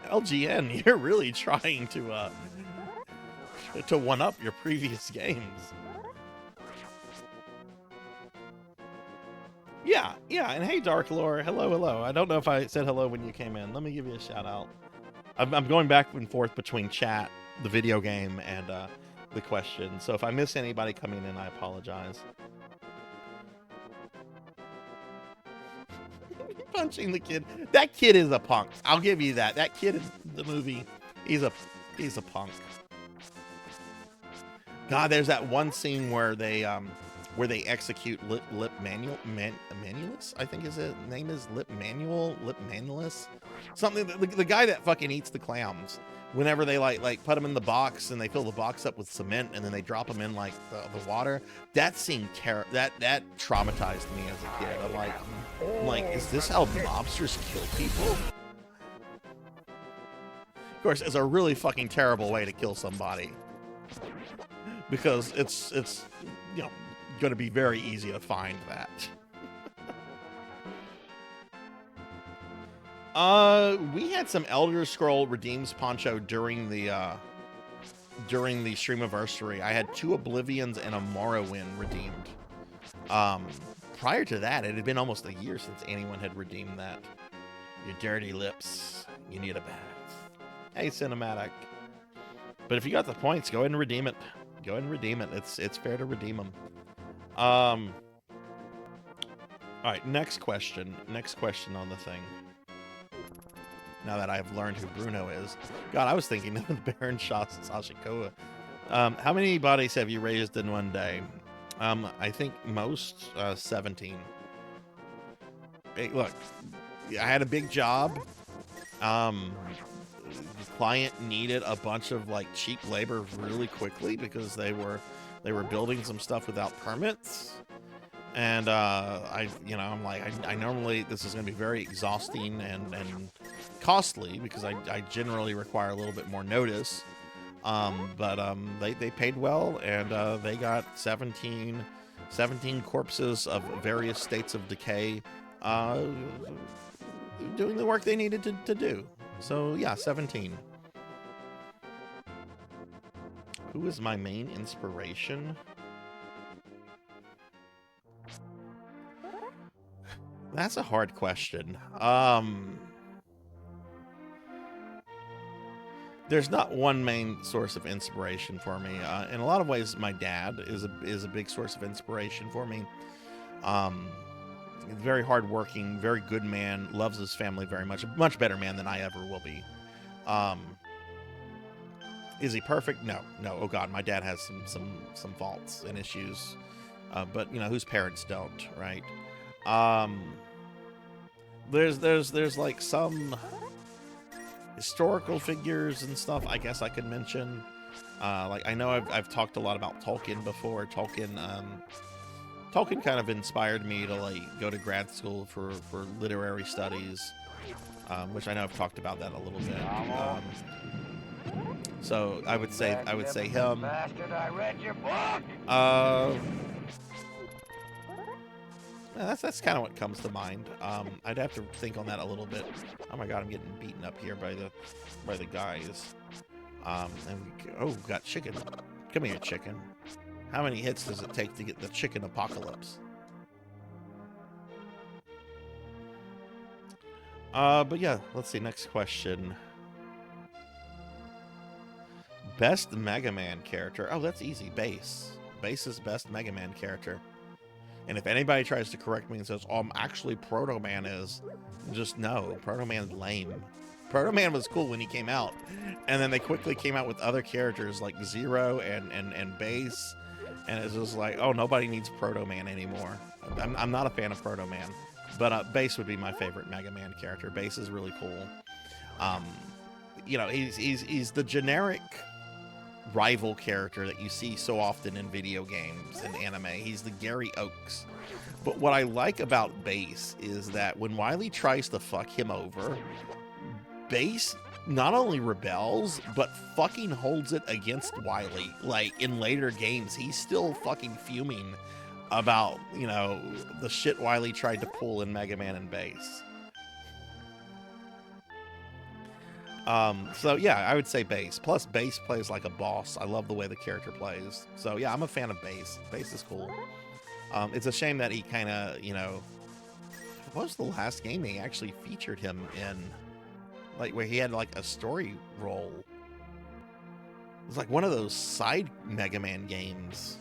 LGN, you're really trying to one-up your previous games. Yeah, and hey, Dark Lore, hello. I don't know if I said hello when you came in. Let me give you a shout-out. I'm going back and forth between chat, the video game, and the question. So if I miss anybody coming in, I apologize. Punching the kid. That kid is a punk. I'll give you that. That kid in the movie, he's a punk. God, there's that one scene where they execute Lip Manuelus. I think his name is Lip Manuelus. Something. The guy that fucking eats the clowns. Whenever they like put them in the box and they fill the box up with cement and then they drop them in like the water. That scene that traumatized me as a kid. I'm like, is this how mobsters kill people? Of course, it's a really fucking terrible way to kill somebody. because it's you know going to be very easy to find that. We had some Elder Scroll Redeems poncho during the streamiversary. I had 2 Oblivions and a Morrowind redeemed. Prior to that, it had been almost a year since anyone had redeemed that. Your dirty lips. You need a bath. Hey, Cinematic. But if you got the points, go ahead and redeem it. Go ahead and redeem it. It's fair to redeem them. All right, next question. Next question on the thing. Now that I've learned who Bruno is. God, I was thinking of the Baron Sashikoa. How many bodies have you raised in one day? I think most 17. Hey, look, I had a big job. The client needed a bunch of like cheap labor really quickly because they were building some stuff without permits. And I'm like, I normally, this is going to be very exhausting and costly because I generally require a little bit more notice. But they paid well, and they got 17 corpses of various states of decay doing the work they needed to do. So yeah, 17. Who is my main inspiration? That's a hard question. There's not one main source of inspiration for me. In a lot of ways, my dad is a big source of inspiration for me. Very hardworking, very good man, loves his family very much. A much better man than I ever will be. Is he perfect? No. Oh God, my dad has some faults and issues. But you know, whose parents don't, right? There's like some historical figures and stuff I guess I could mention. Like I know I've talked a lot about Tolkien before. Tolkien kind of inspired me to like go to grad school for literary studies, which I know I've talked about that a little bit. So I would say him. Bastard, I read your book. Yeah, that's kind of what comes to mind. I'd have to think on that a little bit. Oh my God, I'm getting beaten up here by the guys. We got chicken. Come here, chicken. How many hits does it take to get the chicken apocalypse? But yeah, let's see. Next question. Best Mega Man character. Oh, that's easy. Bass. Bass is best Mega Man character. And if anybody tries to correct me and says, "Oh, actually Proto Man is," just no. Proto Man's lame. Proto Man was cool when he came out, and then they quickly came out with other characters like Zero and Bass, and it's just like, oh, nobody needs Proto Man anymore. I'm not a fan of Proto Man, but Bass would be my favorite Mega Man character. Bass is really cool. You know, he's the generic rival character that you see so often in video games and anime. He's the Gary Oaks. But what I like about Bass is that when Wily tries to fuck him over, Bass not only rebels, but fucking holds it against Wily. Like, in later games, he's still fucking fuming about, you know, the shit Wily tried to pull in Mega Man and Bass. So yeah, I would say Bass. Plus, Bass plays like a boss. I love the way the character plays. So yeah, I'm a fan of Bass. Bass is cool. It's a shame that he kind of, you know, what was the last game they actually featured him in? Like, where he had like a story role. It was like one of those side Mega Man games.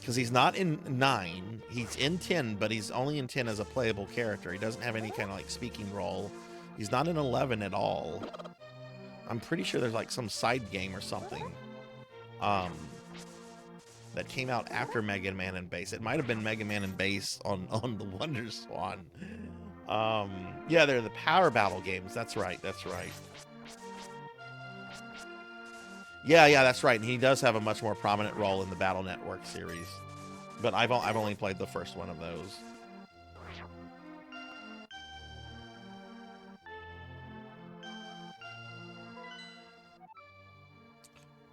Because he's not in 9, he's in 10, but he's only in 10 as a playable character. He doesn't have any kind of like speaking role. He's not in 11 at all. I'm pretty sure there's like some side game or something that came out after Mega Man and Bass. It might have been Mega Man and Bass on the Wonder Swan. Yeah, they're the Power Battle games. That's right. Yeah, that's right. And he does have a much more prominent role in the Battle Network series. But I've only played the first one of those.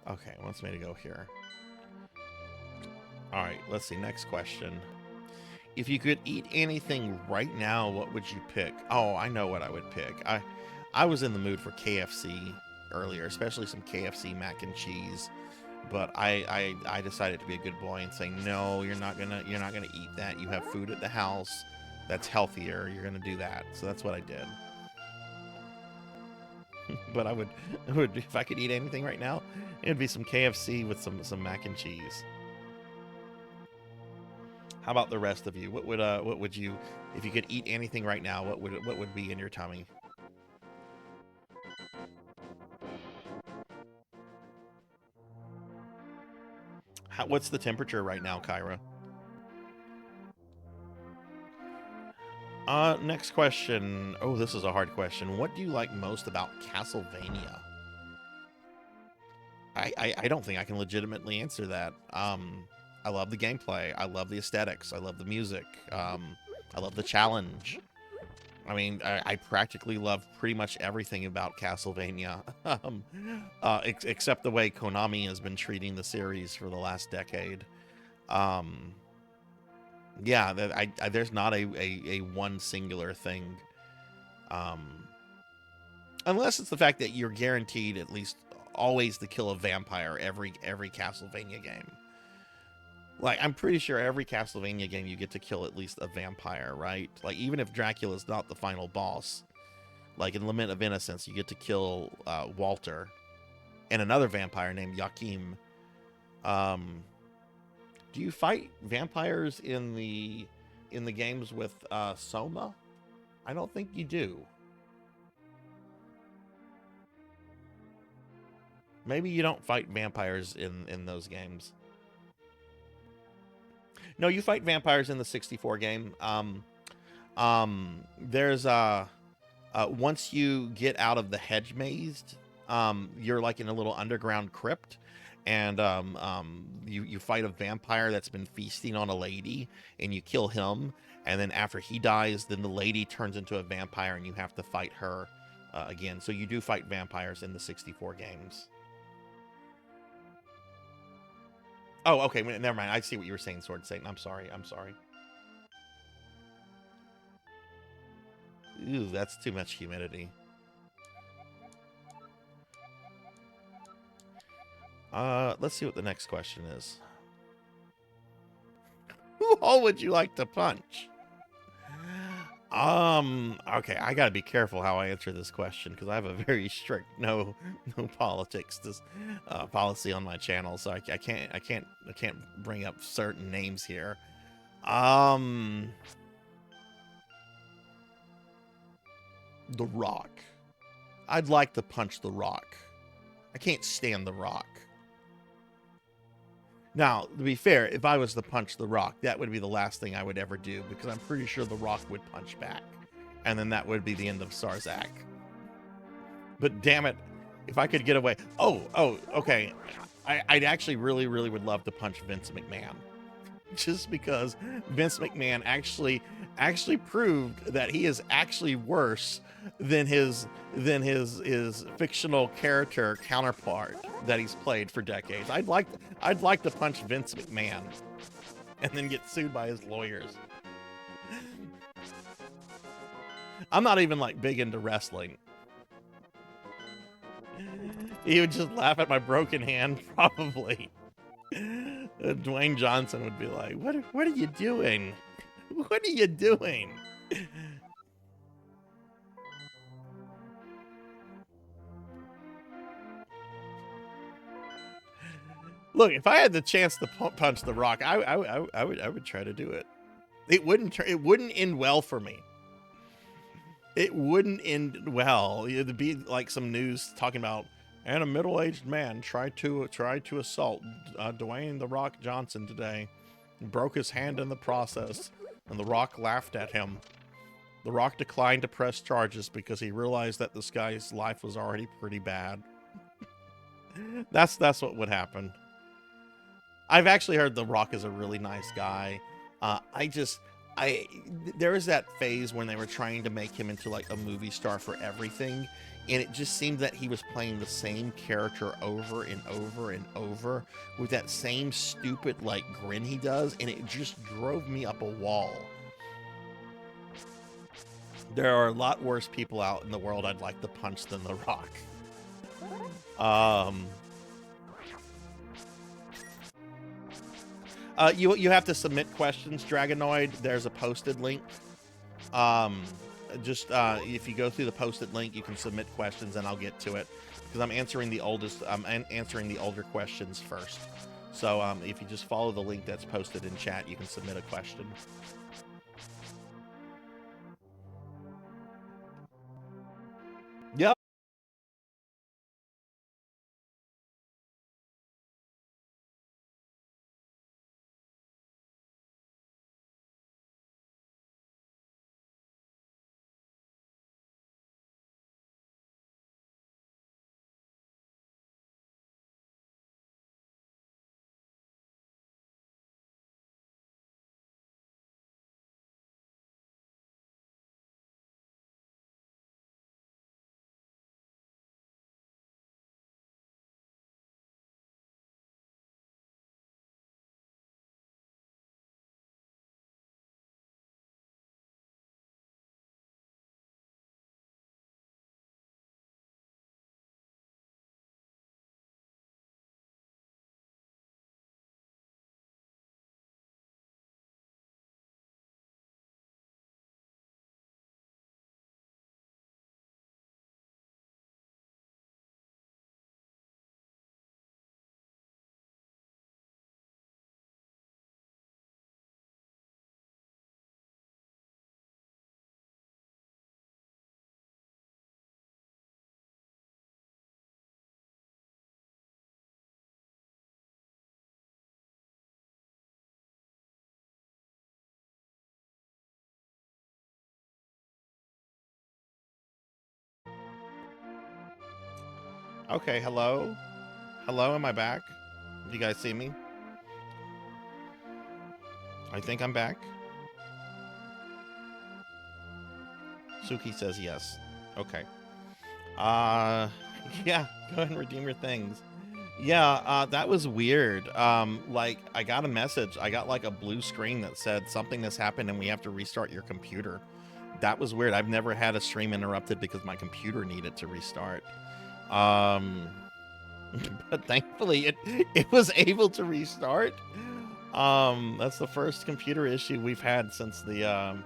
Okay, wants me to go here. All right, let's see. Next question. If you could eat anything right now, what would you pick? Oh, I know what I would pick. I was in the mood for KFC earlier, especially some KFC mac and cheese. But I decided to be a good boy and say, no, you're not gonna eat that. You have food at the house that's healthier. You're gonna do that. So that's what I did. But I would if I could eat anything right now, it'd be some KFC with some mac and cheese. How about the rest of you? What would you, if you could eat anything right now, what would be in your tummy? What's the temperature right now, Kyra? Next question. Oh, this is a hard question. What do you like most about Castlevania? I don't think I can legitimately answer that. I love the gameplay. I love the aesthetics. I love the music. I love the challenge. I mean, I practically love pretty much everything about Castlevania, except the way Konami has been treating the series for the last decade. Yeah, there's not a one singular thing, unless it's the fact that you're guaranteed at least always to kill a vampire every Castlevania game. Like, I'm pretty sure every Castlevania game you get to kill at least a vampire, right? Like, even if Dracula's not the final boss, like in Lament of Innocence, you get to kill Walter and another vampire named Joachim. Do you fight vampires in the games with Soma? I don't think you do. Maybe you don't fight vampires in those games. No, you fight vampires in the 64 game. There's once you get out of the hedge maze, you're like in a little underground crypt, and you fight a vampire that's been feasting on a lady, and you kill him, and then after he dies, then the lady turns into a vampire, and you have to fight her again. So you do fight vampires in the 64 games. Oh, okay, never mind. I see what you were saying, Sword Satan. I'm sorry. Ooh, that's too much humidity. Let's see what the next question is. Who all would you like to punch? Okay, I gotta be careful how I answer this question because I have a very strict no politics policy on my channel, so I can't bring up certain names here. The Rock. I'd like to punch The Rock. I can't stand The Rock. Now, to be fair, if I was to punch The Rock, that would be the last thing I would ever do, because I'm pretty sure The Rock would punch back. And then that would be the end of Sarzac. But damn it, if I could get away... Oh, okay. I'd actually really would love to punch Vince McMahon. Just because Vince McMahon actually proved that he is actually worse than his fictional character counterpart that he's played for decades. I'd like to punch Vince McMahon and then get sued by his lawyers. I'm not even like big into wrestling. He would just laugh at my broken hand, probably. Dwayne Johnson would be like, what are you doing? What are you doing? Look, if I had the chance to punch The Rock, I would try to do it. It wouldn't end well for me. It wouldn't end well. It'd be like some news talking about, and a middle-aged man tried to assault Dwayne The Rock Johnson today. Broke his hand in the process, and The Rock laughed at him. The Rock declined to press charges because he realized that this guy's life was already pretty bad. That's what would happen. I've actually heard The Rock is a really nice guy. There was that phase when they were trying to make him into like a movie star for everything, and it just seemed that he was playing the same character over and over and over with that same stupid like grin he does, and it just drove me up a wall. There are a lot worse people out in the world I'd like to punch than The Rock. You have to submit questions, Dragonoid. There's a posted link. If you go through the posted link, you can submit questions, and I'll get to it because I'm answering the older questions first. So if you just follow the link that's posted in chat, you can submit a question. Yep. Okay, hello? Hello, am I back? Do you guys see me? I think I'm back. Suki says yes. Okay. Yeah, go ahead and redeem your things. Yeah, that was weird. Like, I got a message. I got, like, a blue screen that said something has happened and we have to restart your computer. That was weird. I've never had a stream interrupted because my computer needed to restart. But thankfully it was able to restart. That's the first computer issue we've had since the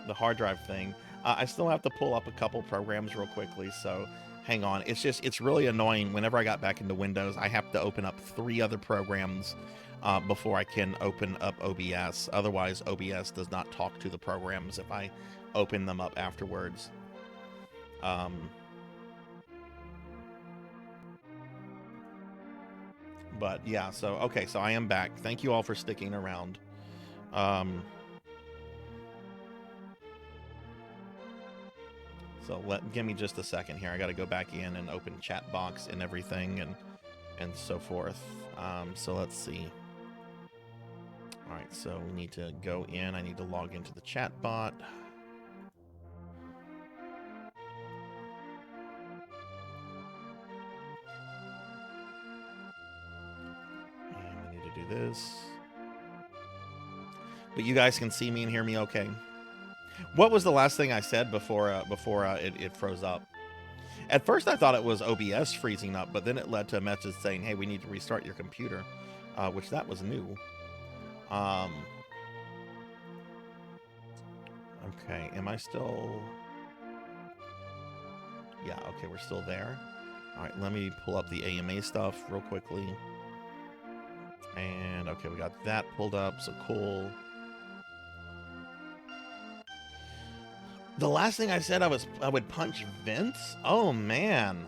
hard drive thing. I still have to pull up a couple programs real quickly, so hang on. It's really annoying. Whenever I got back into Windows, I have to open up 3 other programs before I can open up OBS. Otherwise, OBS does not talk to the programs if I open them up afterwards. But yeah, so okay, so I am back. Thank you all for sticking around. So give me just a second here. I got to go back in and open chat box and everything and so forth. So let's see. All right, so we need to go in. I need to log into the chat bot. And we need to do this. But you guys can see me and hear me okay. What was the last thing I said before it froze up? At first I thought it was OBS freezing up, but then it led to a message saying, hey, we need to restart your computer, which that was new. Okay, am I still... Yeah, okay, we're still there. All right, let me pull up the AMA stuff real quickly. And okay, we got that pulled up, so cool. The last thing I said I would punch Vince? Oh man.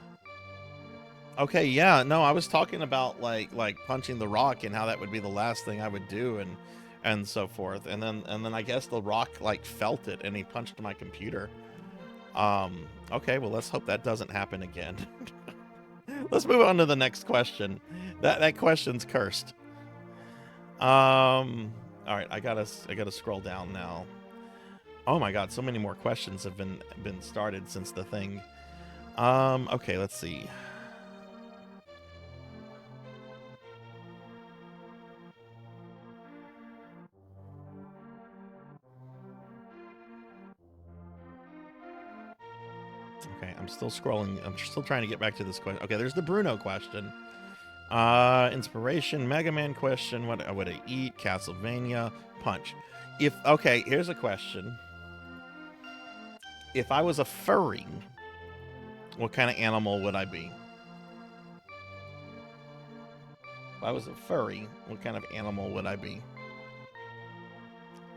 Okay, yeah, no, I was talking about like punching The Rock and how that would be the last thing I would do and so forth. And then I guess The Rock like felt it and he punched my computer. Okay, well let's hope that doesn't happen again. Let's move on to the next question. That question's cursed. All right, I gotta scroll down now. Oh my god, so many more questions have been started since the thing. Okay, let's see. Okay, I'm still scrolling. I'm still trying to get back to this question. Okay, there's the Bruno question. Inspiration, Mega Man question. What would I eat? Castlevania, Punch. Okay, here's a question. If I was a furry, what kind of animal would I be? If I was a furry, what kind of animal would I be?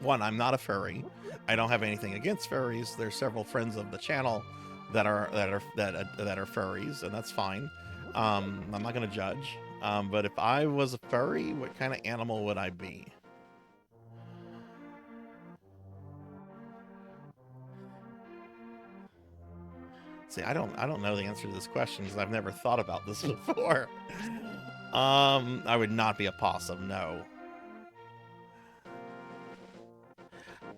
One, I'm not a furry. I don't have anything against furries. There's several friends of the channel that are furries, and that's fine. I'm not gonna judge. But if I was a furry, what kind of animal would I be? See, I don't know the answer to this question because I've never thought about this before. I would not be a possum, no.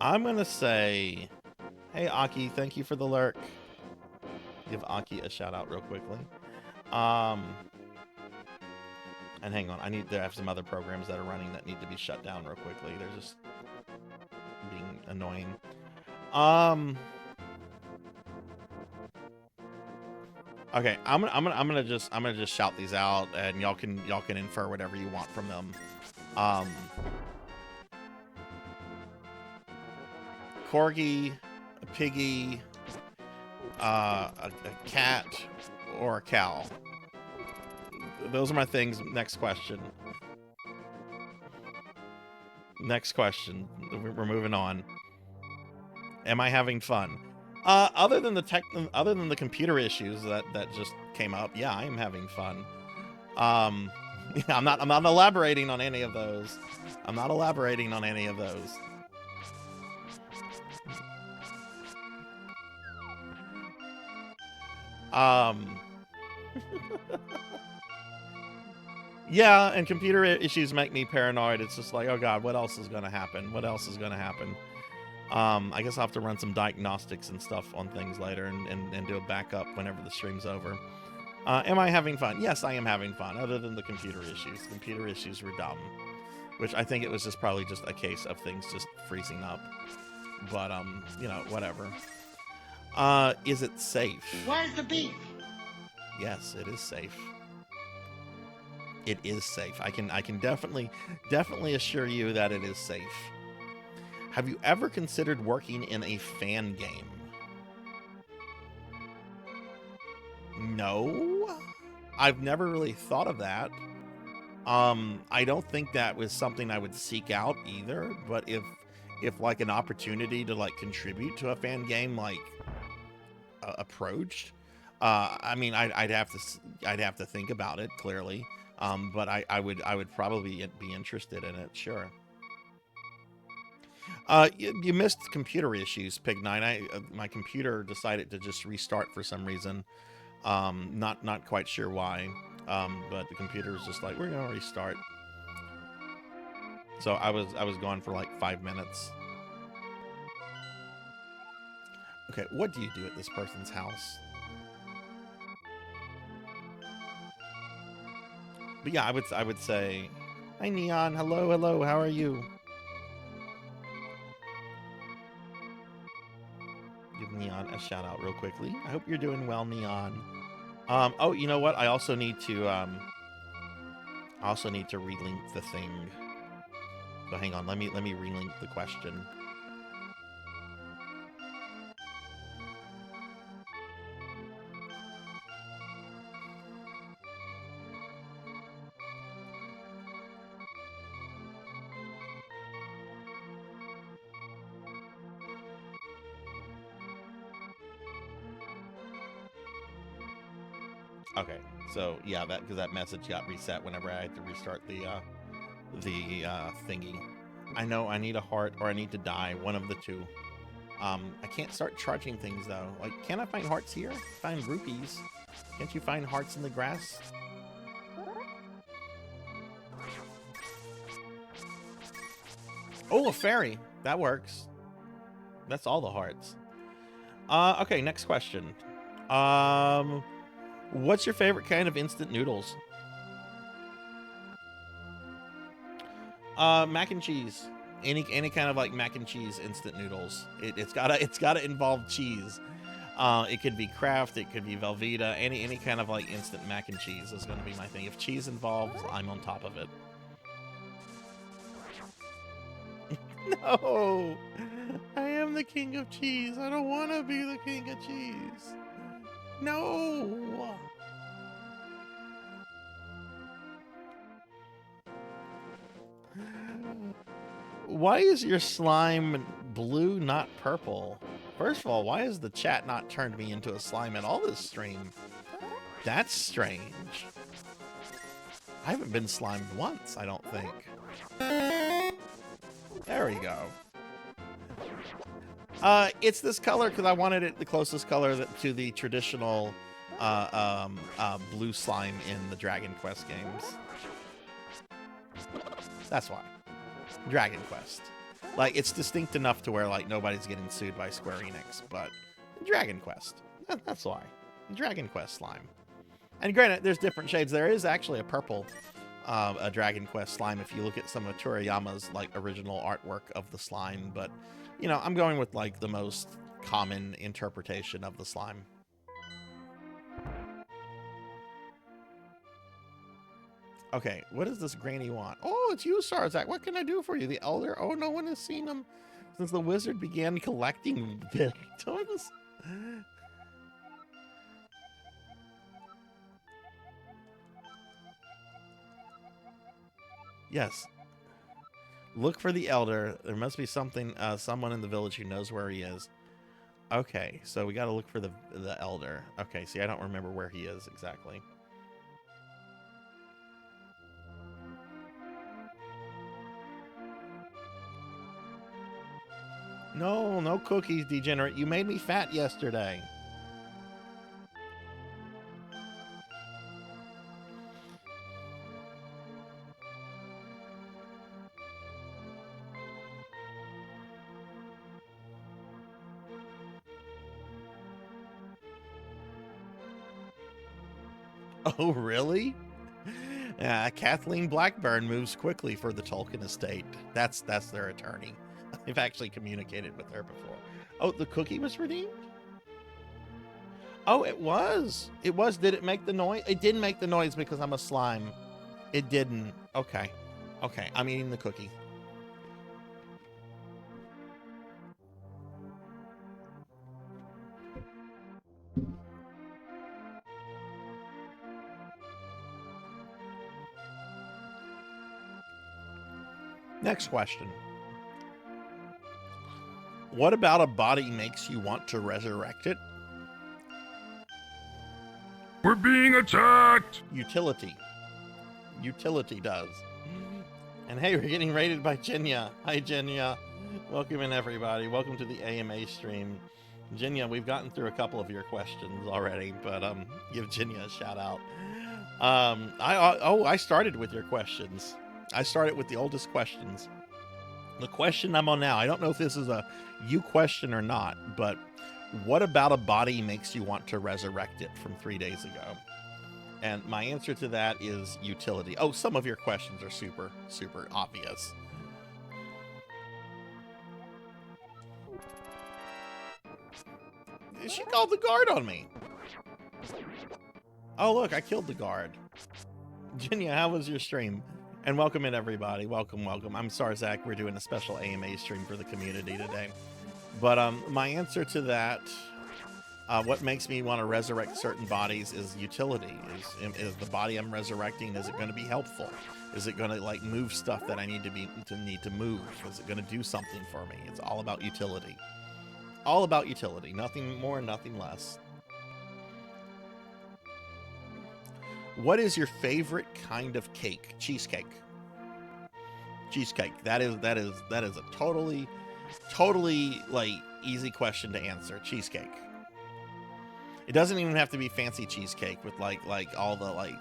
I'm gonna say, hey Aki, thank you for the lurk. Give Aki a shout out real quickly. And hang on, I have some other programs that are running that need to be shut down real quickly. They're just being annoying. Okay, I'm gonna just shout these out, and y'all can infer whatever you want from them. Corgi, a piggy, a cat, or a cow. Those are my things. Next question. Next question. We're moving on. Am I having fun? Other than the computer issues that just came up, yeah, I am having fun. Yeah, I'm not elaborating on any of those. I'm not elaborating on any of those. Yeah, and computer issues make me paranoid. It's just like, oh god, what else is gonna happen? What else is gonna happen? I guess I'll have to run some diagnostics and stuff on things later and do a backup whenever the stream's over. Am I having fun? Yes, I am having fun, other than the computer issues. The computer issues were dumb, which I think it was just probably just a case of things just freezing up. But, you know, whatever. Is it safe? Where's the beef? Yes, it is safe. It is safe. I can definitely assure you that it is safe. Have you ever considered working in a fan game? No, I've never really thought of that. I don't think that was something I would seek out either, but if like an opportunity to like contribute to a fan game like approached, I mean, I'd have to think about it clearly. But I would probably be interested in it, sure. You missed computer issues, Pig9. My computer decided to just restart for some reason. Not quite sure why. But the computer was just like, we're gonna restart. So I was gone for like 5 minutes. Okay, what do you do at this person's house? But yeah, I would say, hi Neon, hello, how are you? Give Neon a shout out real quickly. I hope you're doing well, Neon. Oh, you know what? I also need to relink the thing. So hang on, let me relink the question. Okay, so yeah, because that message got reset whenever I had to restart the thingy. I know I need a heart or I need to die, one of the two. I can't start charging things though. Like, can I find hearts here? Find rupees. Can't you find hearts in the grass? Oh, a fairy. That works. That's all the hearts. Okay, next question. What's your favorite kind of instant noodles? Mac and cheese. Any kind of like mac and cheese instant noodles. It's gotta involve cheese. It could be Kraft, it could be Velveeta, any kind of like instant mac and cheese is gonna be my thing. If cheese involved, I'm on top of it. No, I am the king of cheese. I don't want to be the king of cheese. No. Why is your slime blue, not purple? First of all, why has the chat not turned me into a slime at all this stream? That's strange. I haven't been slimed once, I don't think. There we go. It's this color because I wanted it the closest color to the traditional blue slime in the Dragon Quest games. That's why. Dragon Quest. Like, it's distinct enough to where, like, nobody's getting sued by Square Enix, but Dragon Quest. That's why. Dragon Quest slime. And granted, there's different shades. There is actually a purple a Dragon Quest slime if you look at some of Toriyama's, like, original artwork of the slime, but, you know, I'm going with, like, the most common interpretation of the slime. Okay, what does this granny want? Oh, it's you, Sarzac. What can I do for you? The Elder? Oh, no one has seen him since the wizard began collecting victims. Yes. Look for the Elder. There must be something, someone in the village who knows where he is. Okay, so we got to look for the Elder. Okay, see, I don't remember where he is exactly. No, no cookies, degenerate. You made me fat yesterday. Oh, really? Kathleen Blackburn moves quickly for the Tolkien estate. That's their attorney. I've actually communicated with her before. Oh, the cookie was redeemed? Oh, it was. It was. Did it make the noise? It didn't make the noise because I'm a slime. It didn't. Okay. Okay, I'm eating the cookie. Next question. What about a body makes you want to resurrect it? We're being attacked! Utility. Utility does. And hey, we're getting raided by Jinya. Hi, Jinya. Welcome in, everybody. Welcome to the AMA stream. Jinya, we've gotten through a couple of your questions already, but give Jinya a shout out. I started with your questions. I started with the oldest questions. The question I'm on now, I don't know if this is a you question or not, but what about a body makes you want to resurrect it from 3 days ago? And my answer to that is utility. Oh, some of your questions are super, super obvious. She called the guard on me. Oh, look, I killed the guard. Jinya, how was your stream? And welcome in, everybody. Welcome, welcome. I'm Sarzac. We're doing a special AMA stream for the community today. But my answer to that, what makes me want to resurrect certain bodies is utility. Is the body I'm resurrecting, is it going to be helpful? Is it going to like move stuff that I need to move? Is it going to do something for me? It's all about utility. All about utility. Nothing more, nothing less. What is your favorite kind of cake? Cheesecake. Cheesecake. That is a totally like easy question to answer. Cheesecake. It doesn't even have to be fancy cheesecake with like all the like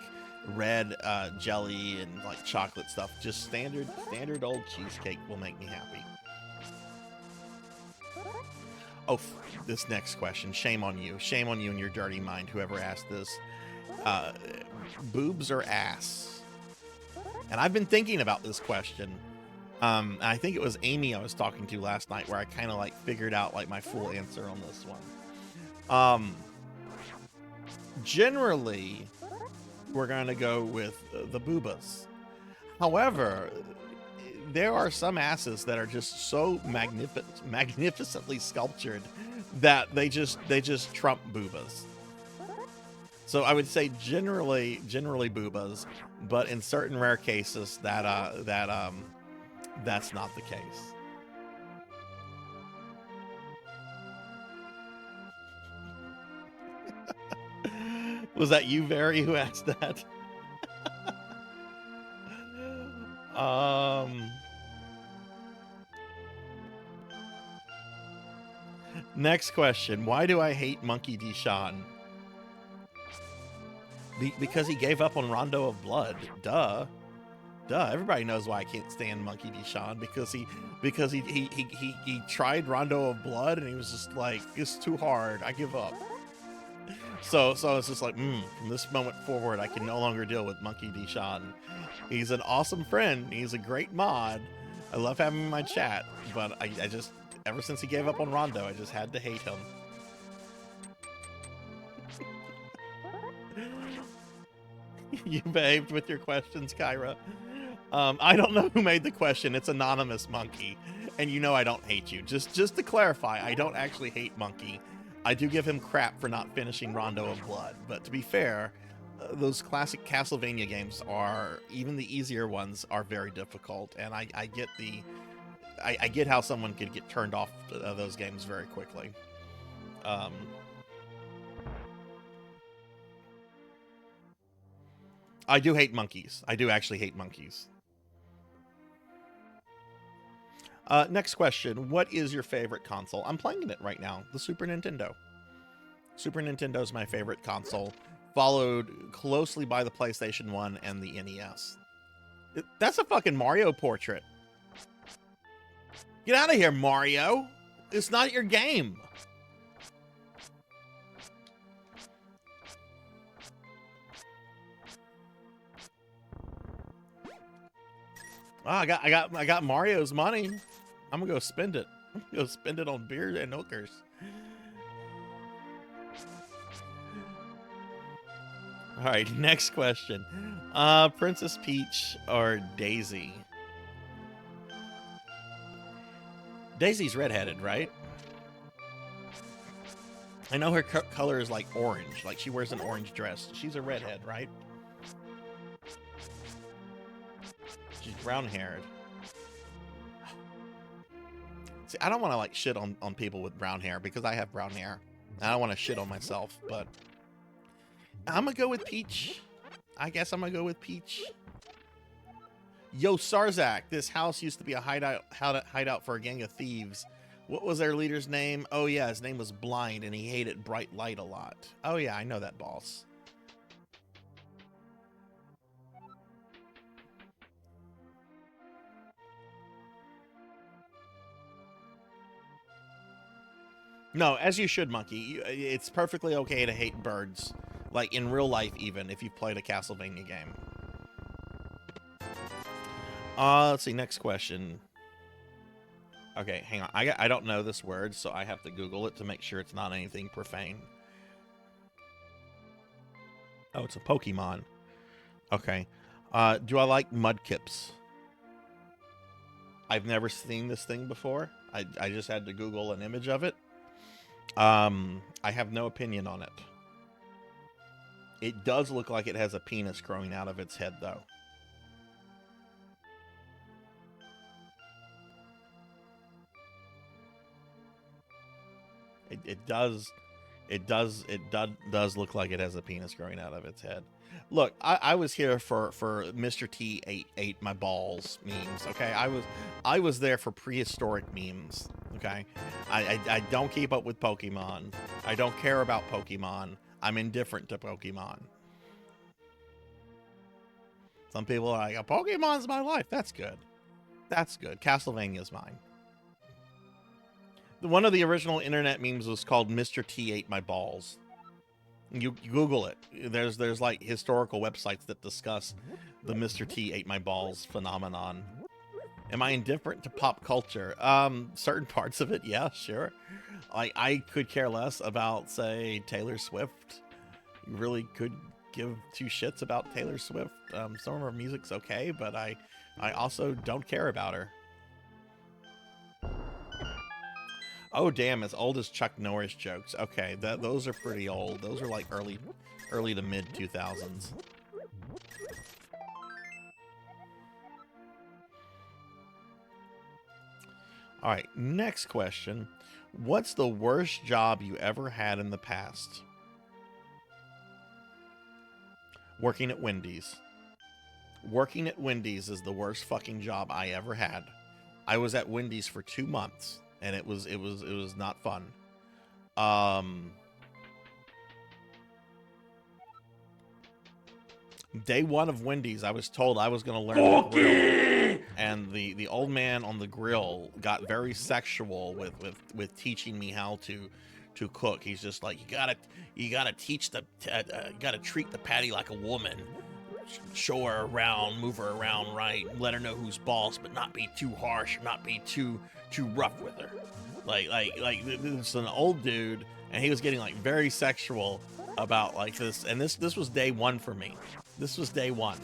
red jelly and like chocolate stuff. Just standard old cheesecake will make me happy. Oh, this next question. Shame on you. Shame on you and your dirty mind, whoever asked this. Boobs or ass? And I've been thinking about this question. I think it was Amy I was talking to last night where I kind of like figured out like my full answer on this one. Generally, we're going to go with the boobas. However, there are some asses that are just so magnificently sculptured that they just trump boobas. So I would say generally boobas, but in certain rare cases that's not the case. Was that you, Very, who asked that? Next question. Why do I hate Monkey D. Sean? Because he gave up on Rondo of Blood. Duh. Everybody knows why I can't stand Monkey D. Sean, because he tried Rondo of Blood and he was just like, it's too hard. I give up. So it's just like, from this moment forward, I can no longer deal with Monkey D. Sean. He's an awesome friend. He's a great mod. I love having him in my chat, but I just, ever since he gave up on Rondo, I just had to hate him. You behaved with your questions, Kyra. I don't know who made the question. It's Anonymous Monkey. And you know I don't hate you. Just to clarify, I don't actually hate Monkey. I do give him crap for not finishing Rondo of Blood. But to be fair, those classic Castlevania games are, even the easier ones, are very difficult. And I get how someone could get turned off those games very quickly. I do hate monkeys. I do actually hate monkeys. Next question. What is your favorite console? I'm playing it right now. The Super Nintendo. Super Nintendo is my favorite console, followed closely by the PlayStation 1 and the NES. That's a fucking Mario portrait. Get out of here, Mario. It's not your game. Oh, I got Mario's money. I'm gonna go spend it. I'm gonna go spend it on beer and hookers. All right, next question. Princess Peach or Daisy? Daisy's redheaded, right? I know her color is like orange, like she wears an orange dress. She's a redhead, right? She's brown-haired. See, I don't want to like shit on people with brown hair because I have brown hair. I don't want to shit on myself, but I'm gonna go with Peach. I guess I'm gonna go with Peach. Yo, Sarzac, this house used to be a hideout for a gang of thieves. What was their leader's name? Oh yeah, his name was Blind, and he hated bright light a lot. Oh yeah, I know that boss. No, as you should, Monkey. It's perfectly okay to hate birds. Like, in real life, even, if you've played a Castlevania game. Let's see, next question. Okay, hang on. I don't know this word, so I have to Google it to make sure it's not anything profane. Oh, it's a Pokemon. Okay. Do I like mudkips? I've never seen this thing before. I just had to Google an image of it. I have no opinion on it. It does look like it has a penis growing out of its head, though. It does look like it has a penis growing out of its head. Look, I was here for Mr. T ate my balls memes. Okay, I was there for prehistoric memes. Okay, I don't keep up with Pokemon. I don't care about Pokemon. I'm indifferent to Pokemon. Some people are like, Pokemon's my life. That's good. That's good. Castlevania's mine. One of the original internet memes was called Mr. T ate my balls. You Google it. There's like historical websites that discuss the Mr. T ate my balls phenomenon. Am I indifferent to pop culture? Certain parts of it, yeah, sure. Like, I could care less about, say, Taylor Swift. You really could give two shits about Taylor Swift. Some of her music's okay, but I also don't care about her. Oh, damn, as old as Chuck Norris jokes. Okay, those are pretty old. Those are like early to mid 2000s. All right, next question. What's the worst job you ever had in the past? Working at Wendy's. Working at Wendy's is the worst fucking job I ever had. I was at Wendy's for 2 months, and it was not fun. Day one of Wendy's, I was told I was going to learn to grill, and the old man on the grill got very sexual with teaching me how to cook. He's just like, you gotta teach you gotta treat the patty like a woman. Show her around, move her around right, let her know who's boss, but not be too harsh, not be too rough with her. Like this is an old dude, and he was getting like very sexual about like this, and this was day one for me. This was day one.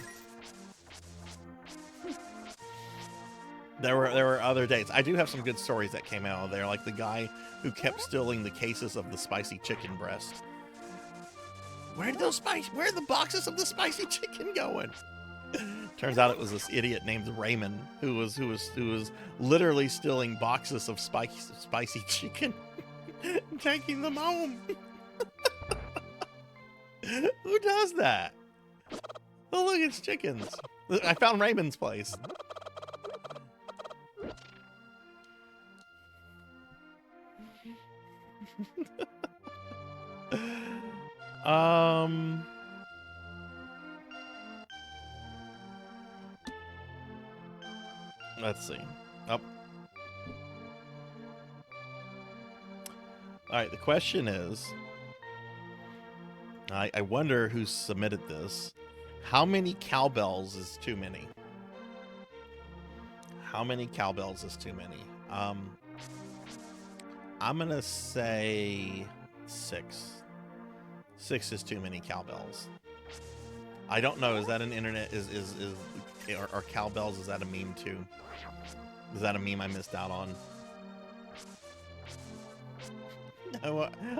There were other days. I do have some good stories that came out of there, like the guy who kept stealing the cases of the spicy chicken breast. Where are the boxes of the spicy chicken going? Turns out it was this idiot named Raymond who was literally stealing boxes of spicy chicken and taking them home. Who does that? Oh, look, it's chickens. I found Raymond's place. Let's see. Oh. All right, the question is, I wonder who submitted this. How many cowbells is too many? How many cowbells is too many? I'm gonna say 6. 6 is too many cowbells. I don't know. Is that an internet? Are cowbells? Is that a meme too? Is that a meme I missed out on?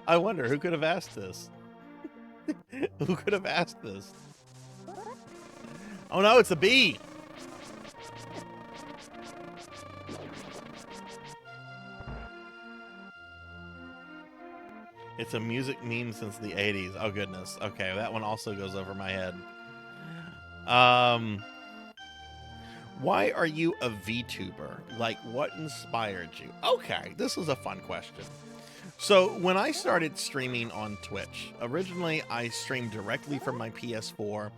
I wonder who could have asked this. Who could have asked this? Oh no, it's a bee. It's a music meme since the 80s. Oh goodness. Okay, that one also goes over my head. Why are you a VTuber? Like, what inspired you? Okay, this is a fun question. So when I started streaming on Twitch, originally I streamed directly from my PS4,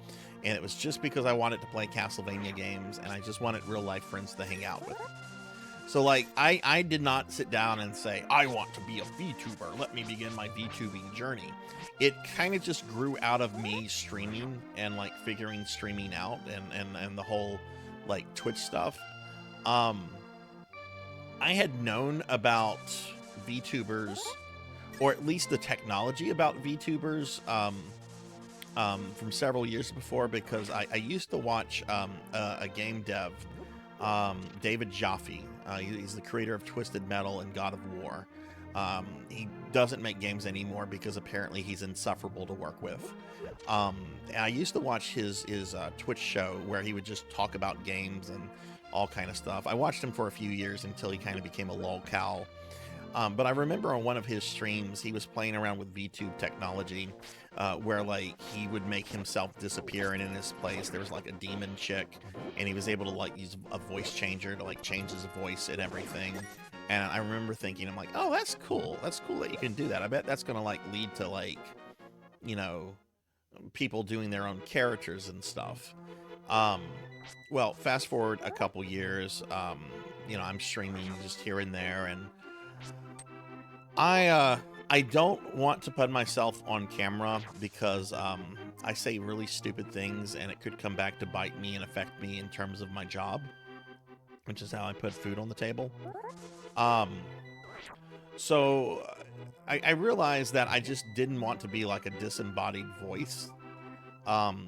and it was just because I wanted to play Castlevania games, and I just wanted real life friends to hang out with. So like, I did not sit down and say, I want to be a VTuber. Let me begin my VTubing journey. It kind of just grew out of me streaming and like figuring streaming out and the whole like Twitch stuff. I had known about VTubers, or at least the technology about VTubers, from several years before, because I used to watch a game dev, David Jaffe. He's the creator of Twisted Metal and God of War. He doesn't make games anymore because apparently he's insufferable to work with. And I used to watch his Twitch show where he would just talk about games and all kind of stuff. I watched him for a few years until he kind of became a lolcow. But I remember on one of his streams, he was playing around with VTube technology, where like he would make himself disappear, and in his place there was like a demon chick, and he was able to like use a voice changer to like change his voice and everything. And I remember thinking, I'm like, oh, that's cool. That's cool that you can do that. I bet that's gonna like lead to like, you know, people doing their own characters and stuff. Well, fast forward a couple years, you know, I'm streaming just here and there, and I don't want to put myself on camera because I say really stupid things and it could come back to bite me and affect me in terms of my job, which is how I put food on the table. So I realized that I just didn't want to be like a disembodied voice,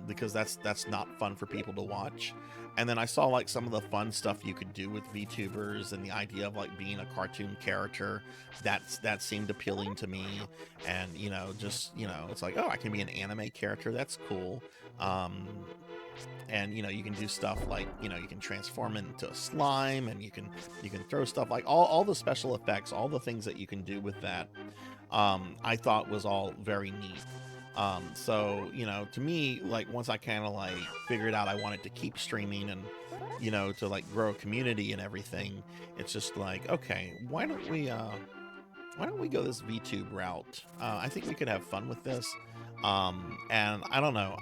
because that's not fun for people to watch. And then I saw like some of the fun stuff you could do with VTubers and the idea of like being a cartoon character. That seemed appealing to me. And just it's like, oh, I can be an anime character. That's cool. And you can do stuff like you can transform into a slime, and you can throw stuff like all the special effects, all the things that you can do with that. I thought was all very neat. So to me, like once I kind of like figured out I wanted to keep streaming and to like grow a community and everything, it's just like, okay, why don't we go this VTube route? I think we could have fun with this. And I don't know,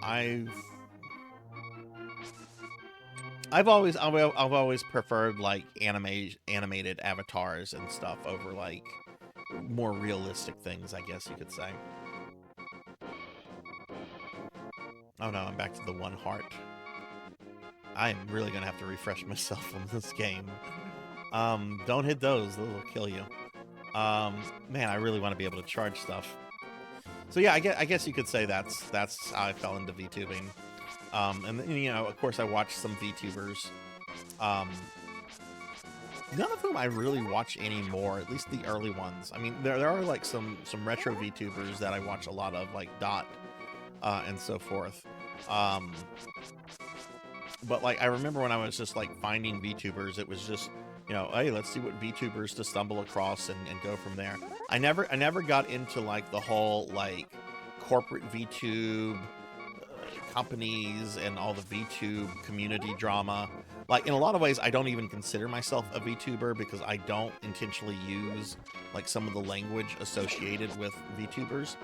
I've always preferred like animated avatars and stuff over like more realistic things, I guess you could say. Oh no, I'm back to the one heart. I'm really gonna have to refresh myself on this game. Don't hit those will kill you. Man, I really want to be able to charge stuff. So yeah, I guess you could say that's how I fell into VTubing. And then, of course I watched some VTubers. None of whom I really watch anymore, at least the early ones. I mean, there are like some retro VTubers that I watch a lot of, like Dot, and so forth. But like I remember when I was just like finding VTubers, it was just hey, let's see what VTubers to stumble across and go from there. I never got into like the whole like corporate VTube companies and all the VTube community drama. Like in a lot of ways, I don't even consider myself a VTuber because I don't intentionally use like some of the language associated with VTubers.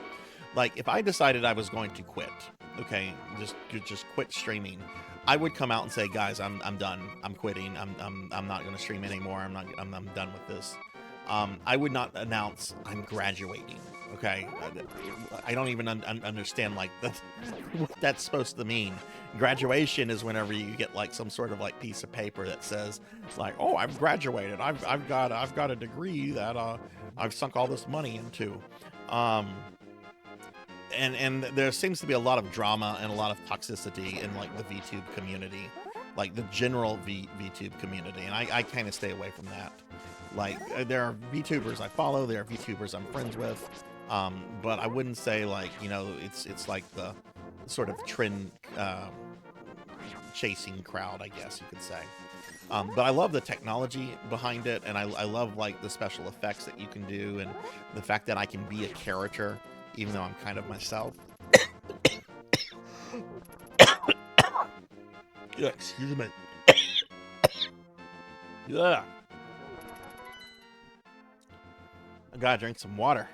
Like if I decided I was going to quit, okay, just quit streaming, I would come out and say, guys, I'm done. I'm quitting. I'm not going to stream anymore. I'm done with this. I would not announce I'm graduating. Okay, I don't even understand like what that's supposed to mean. Graduation is whenever you get like some sort of like piece of paper that says like, oh, I've graduated. I've got a degree that I've sunk all this money into. And there seems to be a lot of drama and a lot of toxicity in like the VTube community, like the general VTube community, and I kind of stay away from that. Like there are VTubers I follow, there are VTubers I'm friends with, but I wouldn't say like it's like the sort of trend chasing crowd, I guess you could say. But I love the technology behind it, and I love like the special effects that you can do, and the fact that I can be a character even though I'm kind of myself. Yeah, excuse me. Yeah. I gotta drink some water.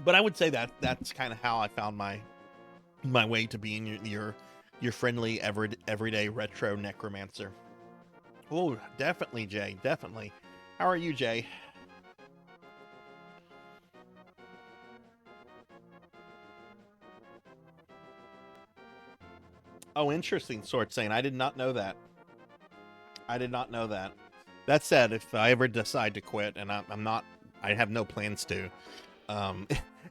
But I would say that that's kind of how I found my way to being your friendly everyday retro necromancer. Oh, definitely, Jay. Definitely. How are you, Jay? Oh, interesting, Sword saying. I did not know that. I did not know that. That said, if I ever decide to quit, and I'm not, I have no plans to.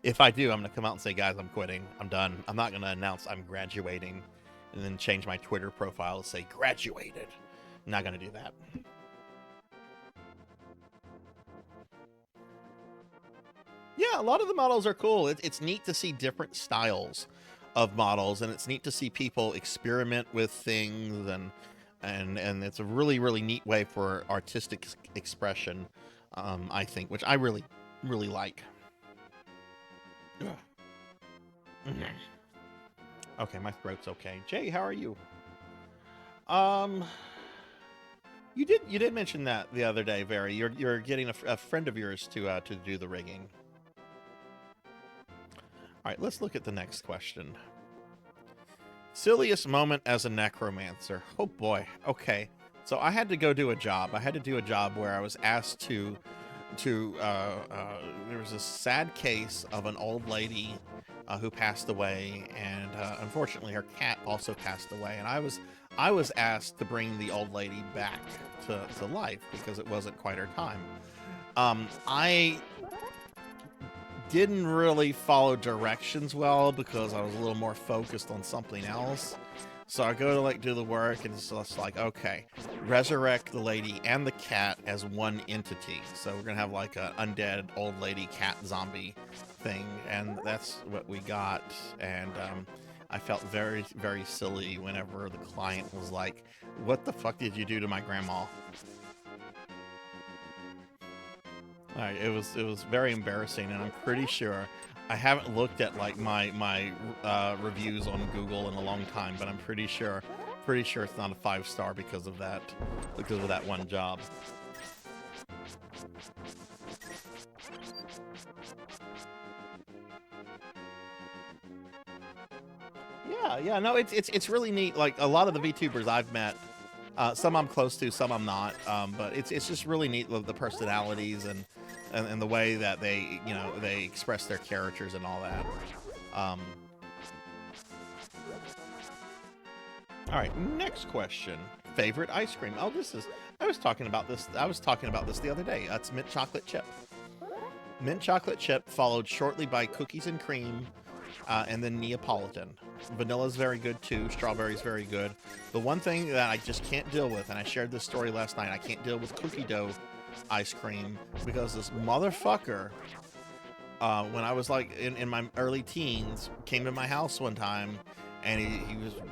If I do, I'm going to come out and say, guys, I'm quitting. I'm done. I'm not going to announce I'm graduating and then change my Twitter profile to say graduated. I'm not going to do that. Yeah, a lot of the models are cool. It's neat to see different styles of models, and it's neat to see people experiment with things, and it's a really, really neat way for artistic expression, I think, which I really, really like. Okay, my throat's okay. Jay, how are you? You did mention that the other day, Very. You're getting a friend of yours to do the rigging. All right, let's look at the next question. Silliest moment as a necromancer. Oh boy. Okay. So I had to go do a job. I had to do a job where I was asked to there was a sad case of an old lady who passed away, and unfortunately her cat also passed away, and I was asked to bring the old lady back to life because it wasn't quite her time. I didn't really follow directions well because I was a little more focused on something else. So I go to like do the work, and it's just like, okay, resurrect the lady and the cat as one entity. So we're gonna have like an undead old lady cat zombie thing, and that's what we got. And I felt very, very silly whenever the client was like, "What the fuck did you do to my grandma?" All right, it was very embarrassing, and I'm pretty sure I haven't looked at like my reviews on Google in a long time, but I'm pretty sure it's not a 5-star because of that one job. Yeah, no, it's really neat. Like a lot of the VTubers I've met, some I'm close to, some I'm not, but it's just really neat with the personalities and the way that they, you know, they express their characters and all that. All right, next question. Favorite ice cream? Oh, I was talking about this the other day. It's mint chocolate chip. Mint chocolate chip followed shortly by cookies and cream, and then Neapolitan. Vanilla's very good too. Strawberry's very good. The one thing that I just can't deal with, and I shared this story last night, I can't deal with cookie dough ice cream because this motherfucker, when I was like in my early teens, came to my house one time, and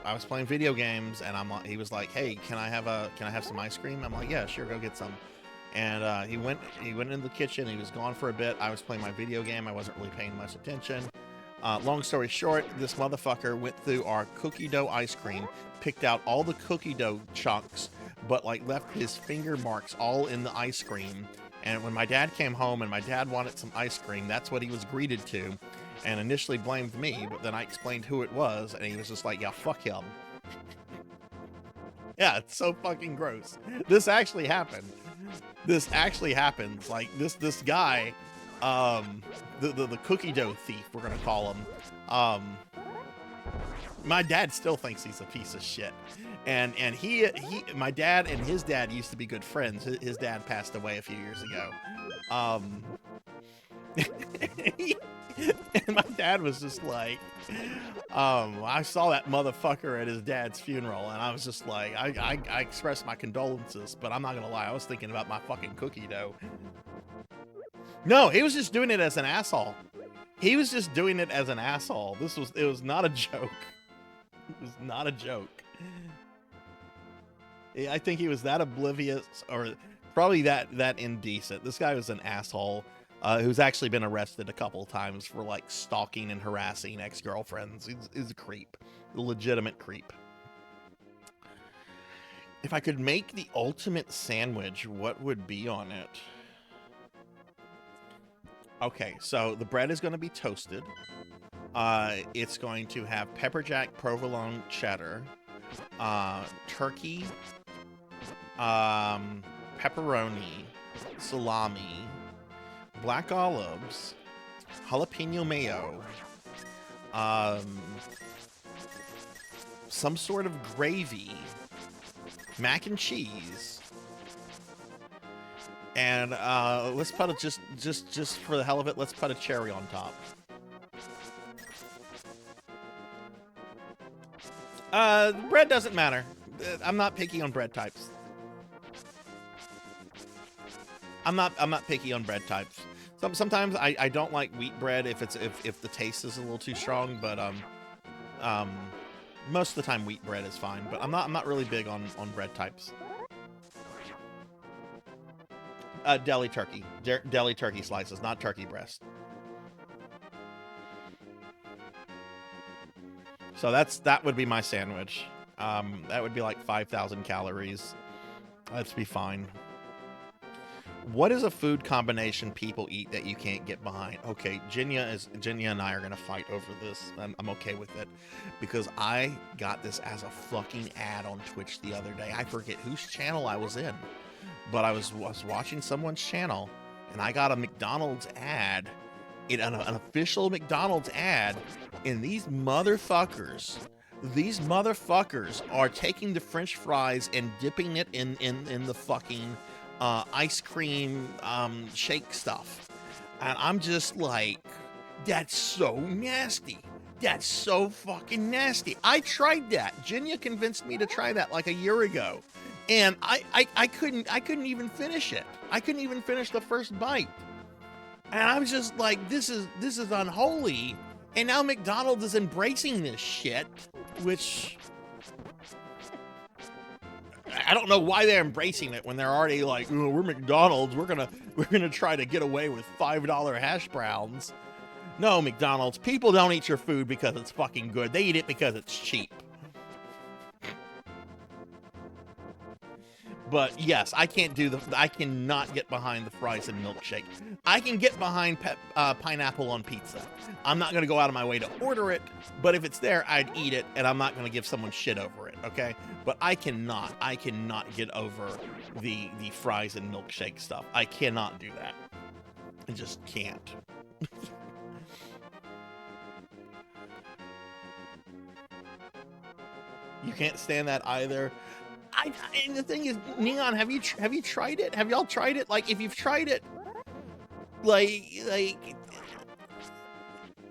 I was playing video games, and he was like, "Hey, can I have some ice cream?" I'm like, "Yeah, sure, go get some." And he went into the kitchen. He was gone for a bit. I was playing my video game. I wasn't really paying much attention. Long story short, this motherfucker went through our cookie dough ice cream, picked out all the cookie dough chunks, but like left his finger marks all in the ice cream. And when my dad came home and my dad wanted some ice cream, that's what he was greeted to, and initially blamed me, but then I explained who it was, and he was just like, "Yeah, fuck him." Yeah, it's so fucking gross. This actually happened. This actually happens. Like this guy, the cookie dough thief, we're gonna call him. My dad still thinks he's a piece of shit, and my dad and his dad used to be good friends. His dad passed away a few years ago. And my dad was just like, I saw that motherfucker at his dad's funeral, and I was just like, I expressed my condolences, but I'm not gonna lie, I was thinking about my fucking cookie dough. No, he was just doing it as an asshole. He was just doing it as an asshole. It was not a joke. It was not a joke. I think he was that oblivious, or probably that indecent. This guy was an asshole who's actually been arrested a couple of times for like stalking and harassing ex-girlfriends. He's a creep, a legitimate creep. If I could make the ultimate sandwich, what would be on it? Okay, so the bread is going to be toasted. It's going to have pepper jack provolone cheddar, turkey, pepperoni, salami, black olives, jalapeno mayo, some sort of gravy, mac and cheese, and let's put it just for the hell of it, let's put a cherry on top. Bread doesn't matter. I'm not picky on bread types. I'm not picky on bread types. Sometimes I don't like wheat bread if the taste is a little too strong, but most of the time wheat bread is fine. But I'm not really big on bread types. Deli turkey, deli turkey slices, not turkey breast. So that would be my sandwich. That would be like 5,000 calories. That'd be fine. What is a food combination people eat that you can't get behind? Okay, Jinya and I are gonna fight over this. I'm okay with it because I got this as a fucking ad on Twitch the other day. I forget whose channel I was in, but I was watching someone's channel and I got a McDonald's ad, an official McDonald's ad, and these motherfuckers are taking the French fries and dipping it in the fucking ice cream shake stuff. And I'm just like, that's so nasty. That's so fucking nasty. I tried that. Jinya convinced me to try that like a year ago. And I couldn't even finish it. I couldn't even finish the first bite. And I was just like, this is unholy. And now McDonald's is embracing this shit, which I don't know why they're embracing it when they're already like, oh, we're McDonald's, we're gonna try to get away with $5 hash browns. No, McDonald's, people don't eat your food because it's fucking good. They eat it because it's cheap. But yes, I cannot get behind the fries and milkshake. I can get behind pineapple on pizza. I'm not gonna go out of my way to order it, but if it's there, I'd eat it, and I'm not gonna give someone shit over it, okay? But I cannot get over the fries and milkshake stuff. I cannot do that. I just can't. You can't stand that either. And the thing is, Neon, have you tried it? Have y'all tried it? Like, if you've tried it, like,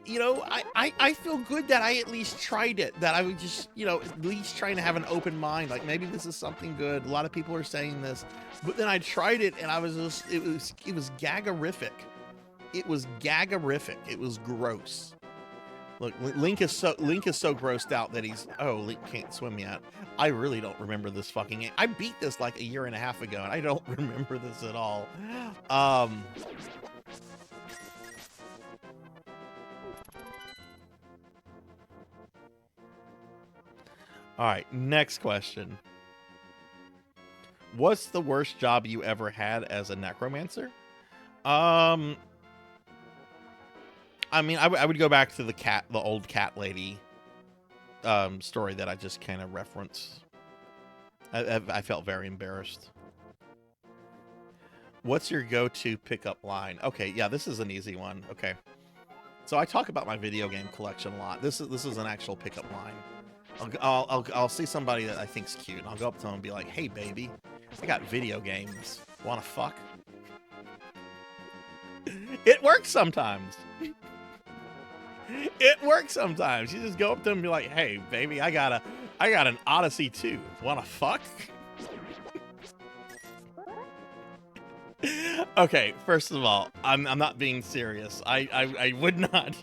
you know, I feel good that I at least tried it. That I would just, you know, at least trying to have an open mind. Like, maybe this is something good. A lot of people are saying this, but then I tried it and I was just, it was gaggerific. It was gaggerific. It was gross. Look, Link is so grossed out that Link can't swim yet. I really don't remember this fucking game. I beat this like a year and a half ago, and I don't remember this at all. All right, next question. What's the worst job you ever had as a necromancer? I mean, I would go back to the old cat lady story that I just kind of referenced. I felt very embarrassed. What's your go-to pickup line? Okay, yeah, this is an easy one. Okay, so I talk about my video game collection a lot. This is an actual pickup line. I'll see somebody that I think's cute, and I'll go up to them and be like, "Hey, baby, I got video games. Wanna fuck?" It works sometimes. It works sometimes. You just go up to them and be like, "Hey, baby, I got an Odyssey 2. Wanna fuck?" Okay, first of all, I'm not being serious. I would not.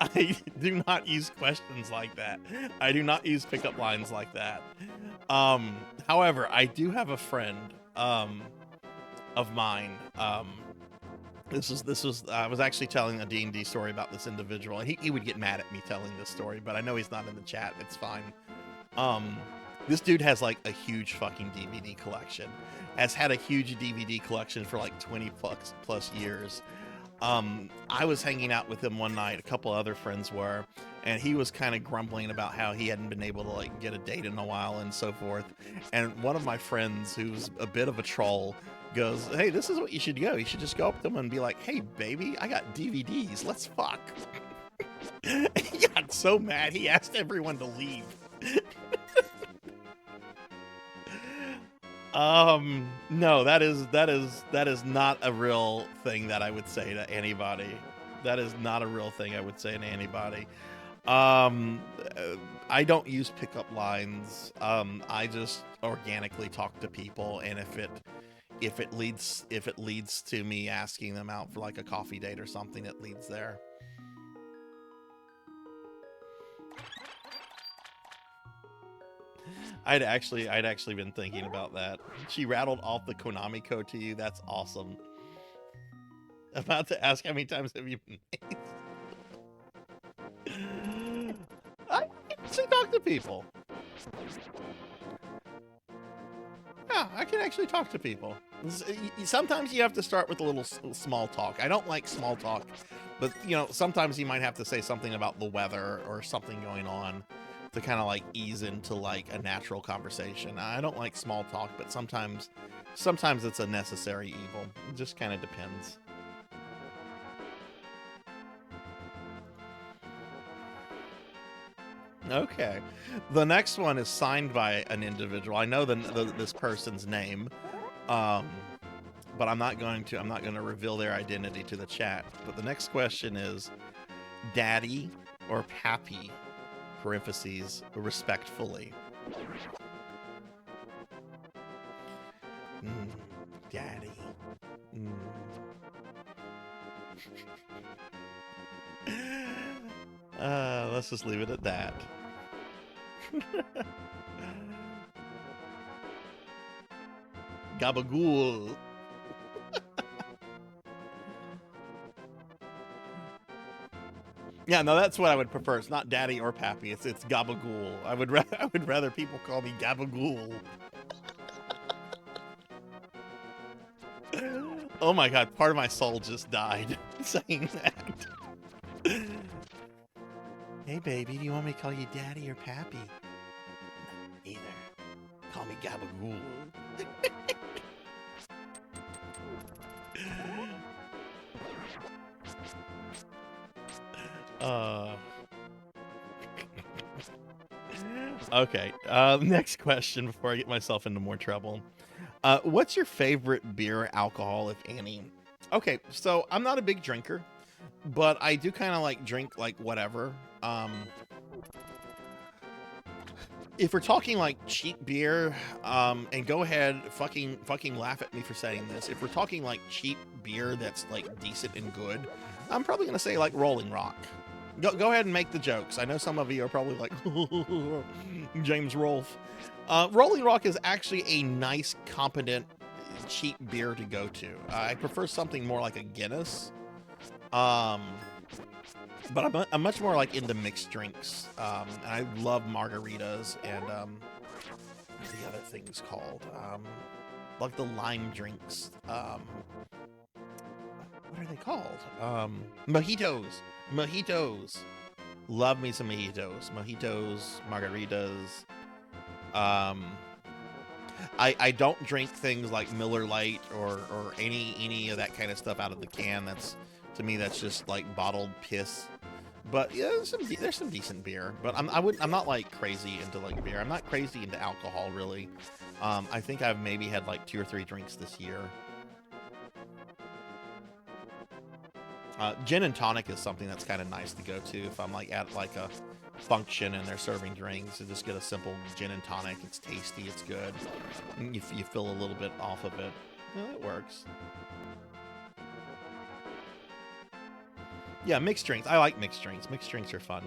I do not use questions like that. I do not use pickup lines like that. However, I do have a friend of mine. This was I was actually telling a D&D story about this individual, and he would get mad at me telling this story, but I know he's not in the chat. It's fine. This dude has like a huge fucking DVD collection. Has had a huge DVD collection for like 20 plus years. I was hanging out with him one night, a couple other friends were, and he was kind of grumbling about how he hadn't been able to like get a date in a while and so forth. And one of my friends, who's a bit of a troll, goes, "Hey, this is what you should go. You should just go up to him and be like, 'Hey, baby, I got DVDs. Let's fuck.'" He got so mad, he asked everyone to leave. No, that is not a real thing that I would say to anybody. That is not a real thing I would say to anybody. I don't use pickup lines. I just organically talk to people, and if it leads to me asking them out for like a coffee date or something, it leads there. I'd actually been thinking about that. She rattled off the Konami code to you. That's awesome. About to ask, how many times have you been made? I can actually talk to people. Yeah, I can actually talk to people. Sometimes you have to start with a little small talk. I don't like small talk, but you know, sometimes you might have to say something about the weather or something going on to kind of like ease into like a natural conversation. I don't like small talk, but sometimes it's a necessary evil. It just kind of depends. Okay, the next one is signed by an individual. I know this person's name, but I'm not going to reveal their identity to the chat. But the next question is, Daddy or Pappy? Parentheses, respectfully. Daddy. Let's just leave it at that. Gabagool. Yeah, no, that's what I would prefer. It's not Daddy or Pappy. It's Gabagool. I would rather people call me Gabagool. Oh my god, part of my soul just died saying that. Hey baby, do you want me to call you Daddy or Pappy? No, neither. Call me Gabagool. Okay, next question before I get myself into more trouble. What's your favorite beer alcohol, if any? Okay, so I'm not a big drinker, but I do kind of like drink like whatever. If we're talking like cheap beer, and go ahead, fucking laugh at me for saying this. If we're talking like cheap beer that's like decent and good, I'm probably gonna say like Rolling Rock. Go ahead and make the jokes. I know some of you are probably like, James Rolfe. Rolling Rock is actually a nice, competent, cheap beer to go to. I prefer something more like a Guinness. But I'm much more like into mixed drinks. And I love margaritas and what are the other things called? Like the lime drinks. What are they called? Mojitos. Mojitos. Love me some mojitos. Mojitos, margaritas. I don't drink things like Miller Lite or any of that kind of stuff out of the can. That's, to me, that's just like bottled piss. But yeah, there's some decent beer. But I'm not like crazy into like beer. I'm not crazy into alcohol really. I think I've maybe had like 2 or 3 drinks this year. Gin and tonic is something that's kind of nice to go to if I'm like at like a function and they're serving drinks. And just get a simple gin and tonic. It's tasty, it's good. You feel a little bit off of it. Yeah, it works. Yeah, mixed drinks. I like mixed drinks. Mixed drinks are fun.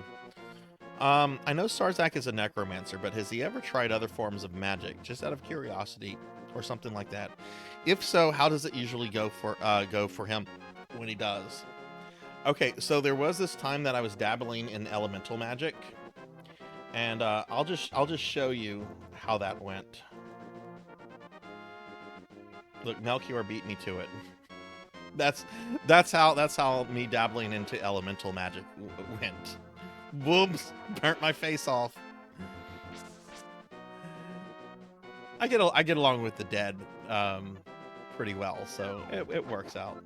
I know Sarzac is a necromancer, but has he ever tried other forms of magic, just out of curiosity or something like that? If so, how does it usually go for him when he does? Okay, so there was this time that I was dabbling in elemental magic, and I'll just show you how that went. Look, Melchior beat me to it. That's how me dabbling into elemental magic went. Whoops, burnt my face off. I get along with the dead pretty well, so it works out.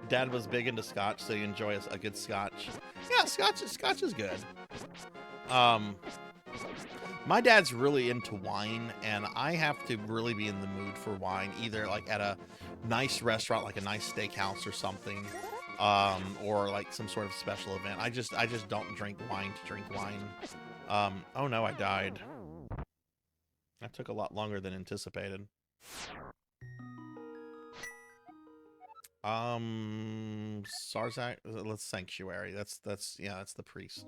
Dad was big into scotch, so you enjoy a good scotch. Yeah, scotch is good. My dad's really into wine, and I have to really be in the mood for wine, either like at a nice restaurant, like a nice steakhouse or something, or like some sort of special event. I just don't drink wine to drink wine. Oh no, I died. That took a lot longer than anticipated. Sarzac, let's Sanctuary. That's the priest.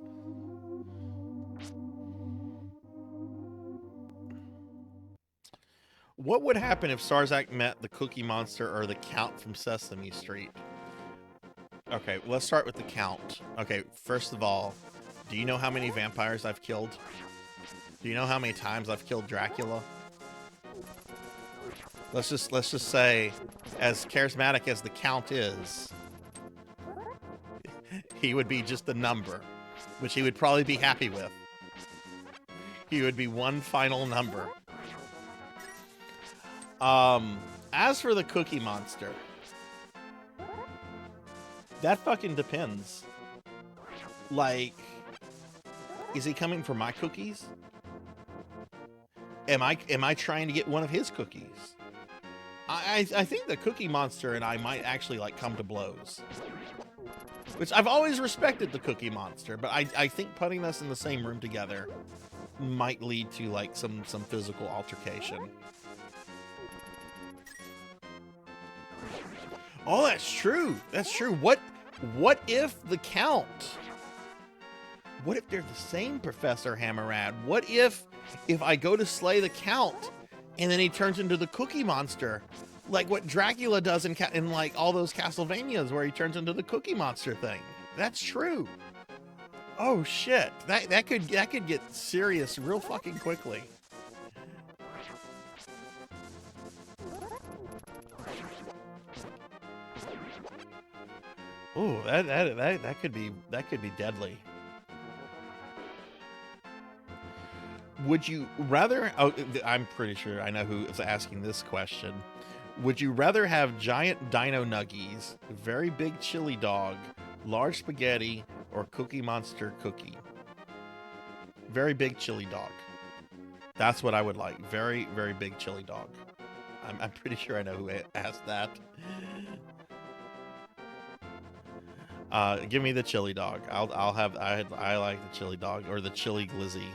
What would happen if Sarzac met the Cookie Monster or the Count from Sesame Street? Okay, let's start with the Count. Okay, first of all, do you know how many vampires I've killed? Do you know how many times I've killed Dracula? let's just say, as charismatic as the Count is, he would be just a number, which he would probably be happy with. He would be one final number. As for the Cookie Monster, that fucking depends. Like, is he coming for my cookies? Am I trying to get one of his cookies? I think the Cookie Monster and I might actually like come to blows. Which I've always respected the Cookie Monster, but I think putting us in the same room together might lead to like some physical altercation. Oh, that's true. That's true. What if the Count? What if they're the same Professor Hammerad? What if I go to slay the Count and then he turns into the Cookie Monster? Like what Dracula does in like all those Castlevanias where he turns into the Cookie Monster thing. That's true. Oh shit. That could get serious real fucking quickly. Oh, that could be deadly. Would you rather, oh, I'm pretty sure I know who is asking this question. Would you rather have giant dino nuggies, very big chili dog, large spaghetti, or Cookie Monster cookie? Very big chili dog. That's what I would like. Very, very big chili dog. I'm pretty sure I know who asked that. Give me the chili dog. I like the chili dog or the chili glizzy.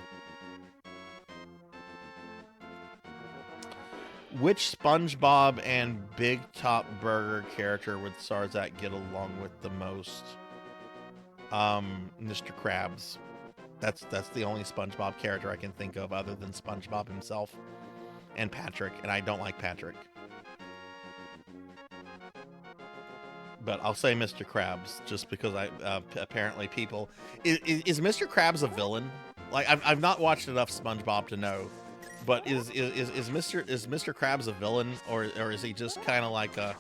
Which SpongeBob and Big Top Burger character would Sarzac get along with the most? Mr. Krabs. That's the only SpongeBob character I can think of other than SpongeBob himself and Patrick, and I don't like Patrick. But I'll say Mr. Krabs just because apparently people is Mr. Krabs a villain? Like I've not watched enough SpongeBob to know. But is Mr. Krabs a villain, or is he just kind of like a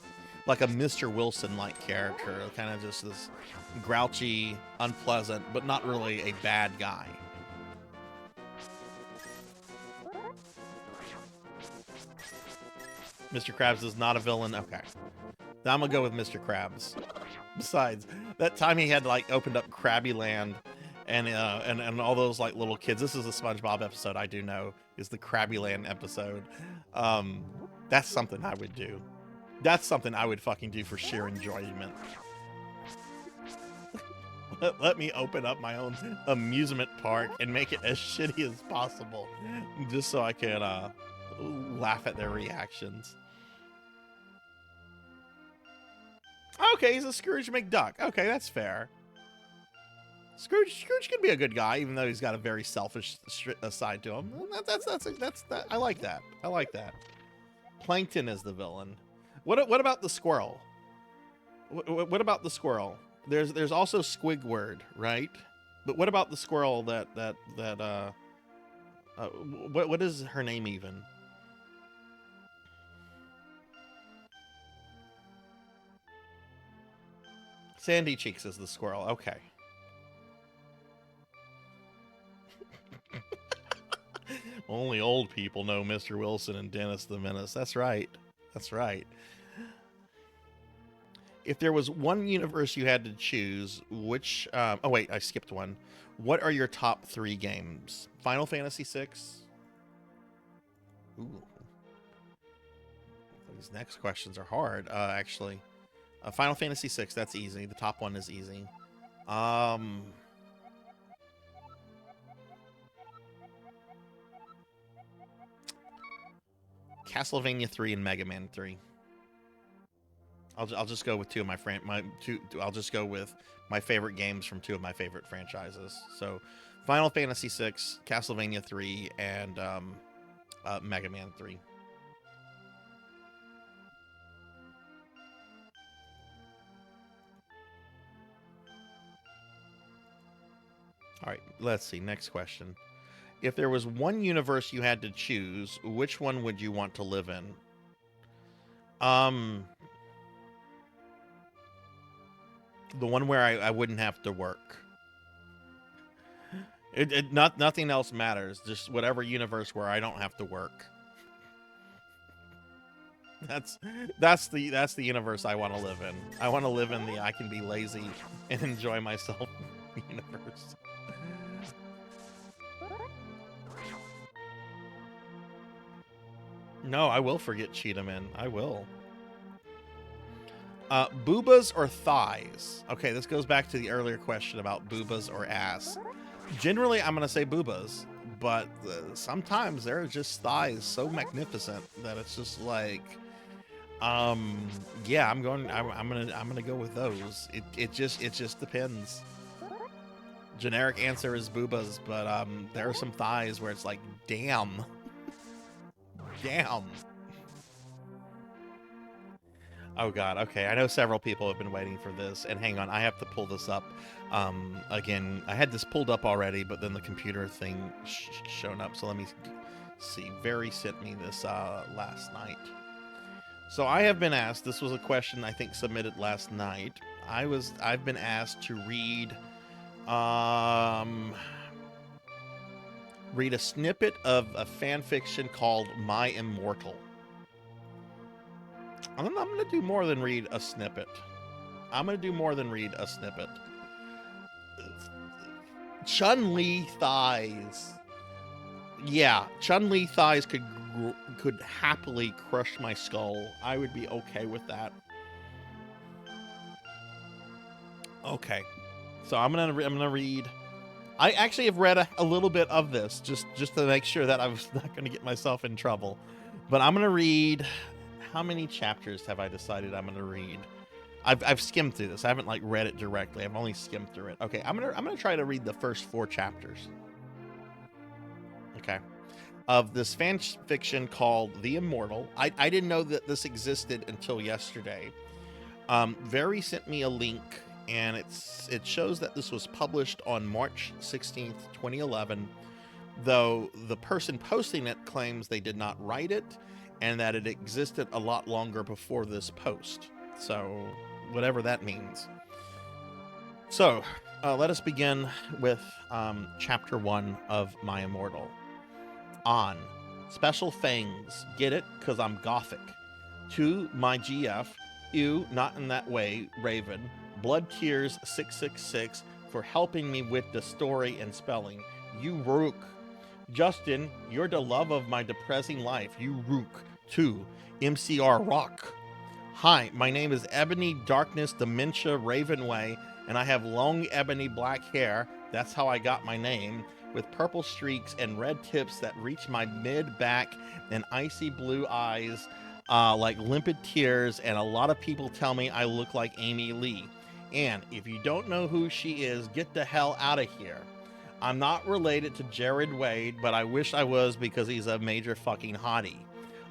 Mr. Wilson like character, kind of just this grouchy, unpleasant, but not really a bad guy? Mr. Krabs is not a villain. Okay, now I'm gonna go with Mr. Krabs. Besides, that time he had like opened up Krabby Land. And all those like little kids. This is a SpongeBob episode I do know is the Krabby Land episode. That's something I would do. That's something I would fucking do for sheer enjoyment. Let me open up my own amusement park and make it as shitty as possible, just so I can laugh at their reactions. Okay, he's a Scrooge McDuck. Okay, that's fair. Scrooge can be a good guy, even though he's got a very selfish side to him. That's I like that. I like that. Plankton is the villain. What about the squirrel? What about the squirrel? There's also Squidward, right? But what about the squirrel what is her name even? Sandy Cheeks is the squirrel. Okay. Only old people know Mr. Wilson and Dennis the Menace. That's right. That's right. If there was one universe you had to choose, which... oh, wait, I skipped one. What are your top 3 games? Final Fantasy VI? Ooh. These next questions are hard, actually. Final Fantasy VI, that's easy. The top one is easy. Castlevania 3 and Mega Man 3. I'll just go with I'll just go with my favorite games from 2 of my favorite franchises. So, Final Fantasy VI, Castlevania 3, and Mega Man 3. All right, let's see. Next question. If there was one universe you had to choose, which one would you want to live in? Um, the one where I wouldn't have to work. Nothing else matters. Just whatever universe where I don't have to work. That's the universe I want to live in. I want to live in the I can be lazy and enjoy myself universe. No, I will forget Cheetahman. I will. Boobas or thighs? Okay, this goes back to the earlier question about boobas or ass. Generally, I'm gonna say boobas, but sometimes there are just thighs so magnificent that it's just like, yeah, I'm gonna go with those. It just depends. Generic answer is boobas, but there are some thighs where it's like, damn, damn. Oh god, okay. I know several people have been waiting for this, and hang on, I have to pull this up. Again, I had this pulled up already, but then the computer thing shown up, so let me see. Very sent me this last night. So I have been asked, this was a question I think submitted last night. I've been asked to read a snippet of a fan fiction called My Immortal. I'm going to do more than read a snippet. Chun-Li thighs. Yeah, Chun-Li thighs could happily crush my skull. I would be okay with that. Okay. So I'm gonna read. I actually have read a little bit of this just to make sure that I was not going to get myself in trouble. But I'm going to read. How many chapters have I decided I'm going to read? I've skimmed through this. I haven't like read it directly. I've only skimmed through it. Okay, I'm gonna try to read the first 4 chapters. Okay, of this fan fiction called The Immortal. I didn't know that this existed until yesterday. Very sent me a link, and it shows that this was published on March 16th, 2011. Though the person posting it claims they did not write it, and that it existed a lot longer before this post. So, whatever that means. So, let us begin with chapter 1 of My Immortal. On. Special fangs. Get it? Because I'm gothic. To my GF. Ew, not in that way, Raven. Blood Tears 666 for helping me with the story and spelling. You rook. Justin, you're the love of my depressing life. You rook. 2. MCR Rock. Hi, my name is Ebony Darkness Dementia Ravenway, and I have long ebony black hair. That's how I got my name, with purple streaks and red tips that reach my mid-back and icy blue eyes like limpid tears, and a lot of people tell me I look like Amy Lee. And if you don't know who she is, get the hell out of here. I'm not related to Jared Wade, but I wish I was because he's a major fucking hottie.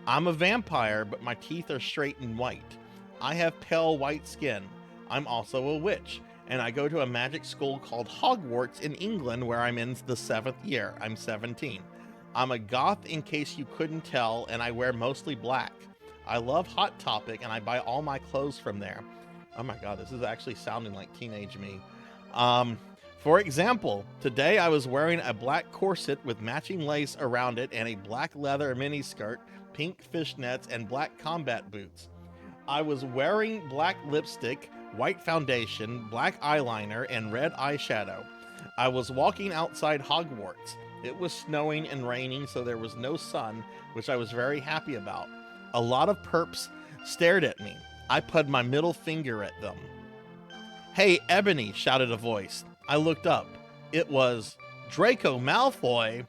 I'm a vampire, but my teeth are straight and white. I have pale white skin. I'm also a witch, and I go to a magic school called Hogwarts in England where I'm in the 7th year. I'm 17. I'm a goth in case you couldn't tell, and I wear mostly black. I love Hot Topic, and I buy all my clothes from there. Oh my god, this is actually sounding like teenage me. For example, today I was wearing a black corset with matching lace around it and a black leather miniskirt, pink fishnets, and black combat boots. I was wearing black lipstick, white foundation, black eyeliner, and red eyeshadow. I was walking outside Hogwarts. It was snowing and raining, so there was no sun, which I was very happy about. A lot of perps stared at me. I put my middle finger at them. Hey, Ebony, shouted a voice. I looked up. It was Draco Malfoy.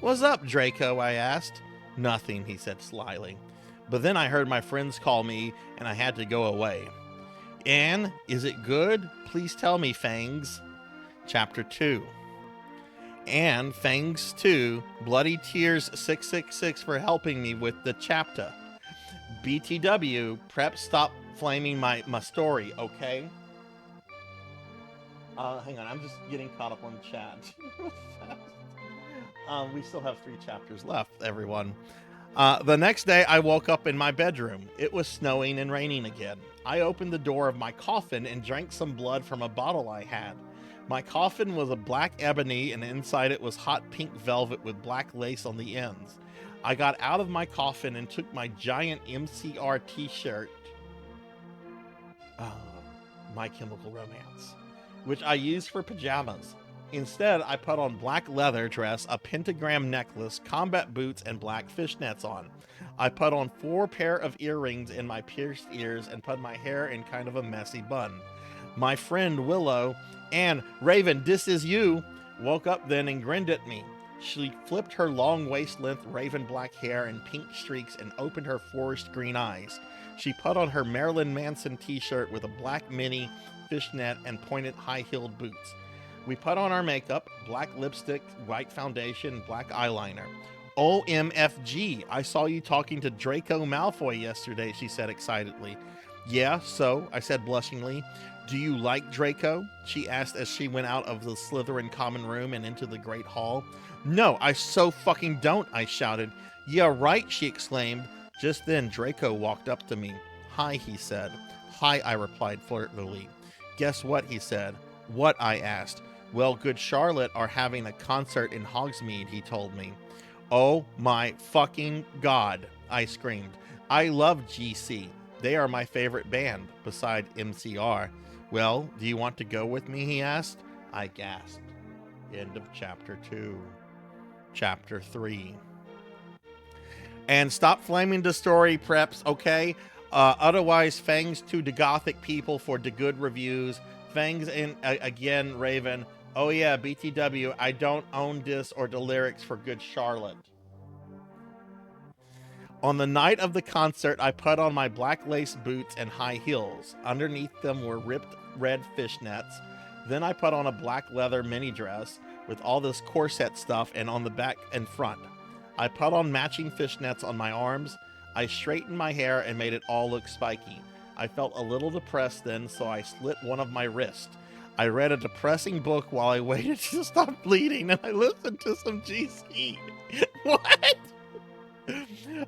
What's up, Draco? I asked. Nothing, he said slyly. But then I heard my friends call me, and I had to go away. Anne, is it good? Please tell me, Fangs. Chapter 2. Anne, Fangs 2, Bloody Tears 666 for helping me with the chapter. BTW, prep stop flaming my story, okay? Hang on, I'm just getting caught up on chat. We still have 3 chapters left, everyone. The next day, I woke up in my bedroom. It was snowing and raining again. I opened the door of my coffin and drank some blood from a bottle I had. My coffin was a black ebony, and inside it was hot pink velvet with black lace on the ends. I got out of my coffin and took my giant MCR t-shirt, My Chemical Romance, which I used for pajamas. Instead, I put on black leather dress, a pentagram necklace, combat boots, and black fishnets on. I put on 4 pair of earrings in my pierced ears and put my hair in kind of a messy bun. My friend Willow and Raven, this is you, woke up then and grinned at me. She flipped her long waist-length raven black hair and pink streaks and opened her forest green eyes. She put on her Marilyn Manson t-shirt with a black mini fishnet and pointed high-heeled boots. We put on our makeup, black lipstick, white foundation, black eyeliner. OMFG, I saw you talking to Draco Malfoy yesterday, she said excitedly. Yeah, so, I said blushingly. Do you like Draco? She asked as she went out of the Slytherin common room and into the Great Hall. No, I so fucking don't, I shouted. Yeah, right, she exclaimed. Just then, Draco walked up to me. Hi, he said. Hi, I replied flirtily. Guess what, he said. What, I asked. Well, Good Charlotte are having a concert in Hogsmeade, he told me. Oh my fucking God, I screamed. I love GC. They are my favorite band, beside MCR. Well, do you want to go with me, he asked. I gasped. End of chapter 2. Chapter 3. And stop flaming the story, preps, okay? Otherwise, thanks to the Gothic people for the good reviews. Thanks in again, Raven. Oh yeah, BTW, I don't own this or the lyrics for Good Charlotte. On the night of the concert, I put on my black lace boots and high heels. Underneath them were ripped red fishnets. Then I put on a black leather mini dress with all this corset stuff and on the back and front. I put on matching fishnets on my arms. I straightened my hair and made it all look spiky. I felt a little depressed then, so I slit one of my wrists. I read a depressing book while I waited to stop bleeding, and I listened to some GC. What?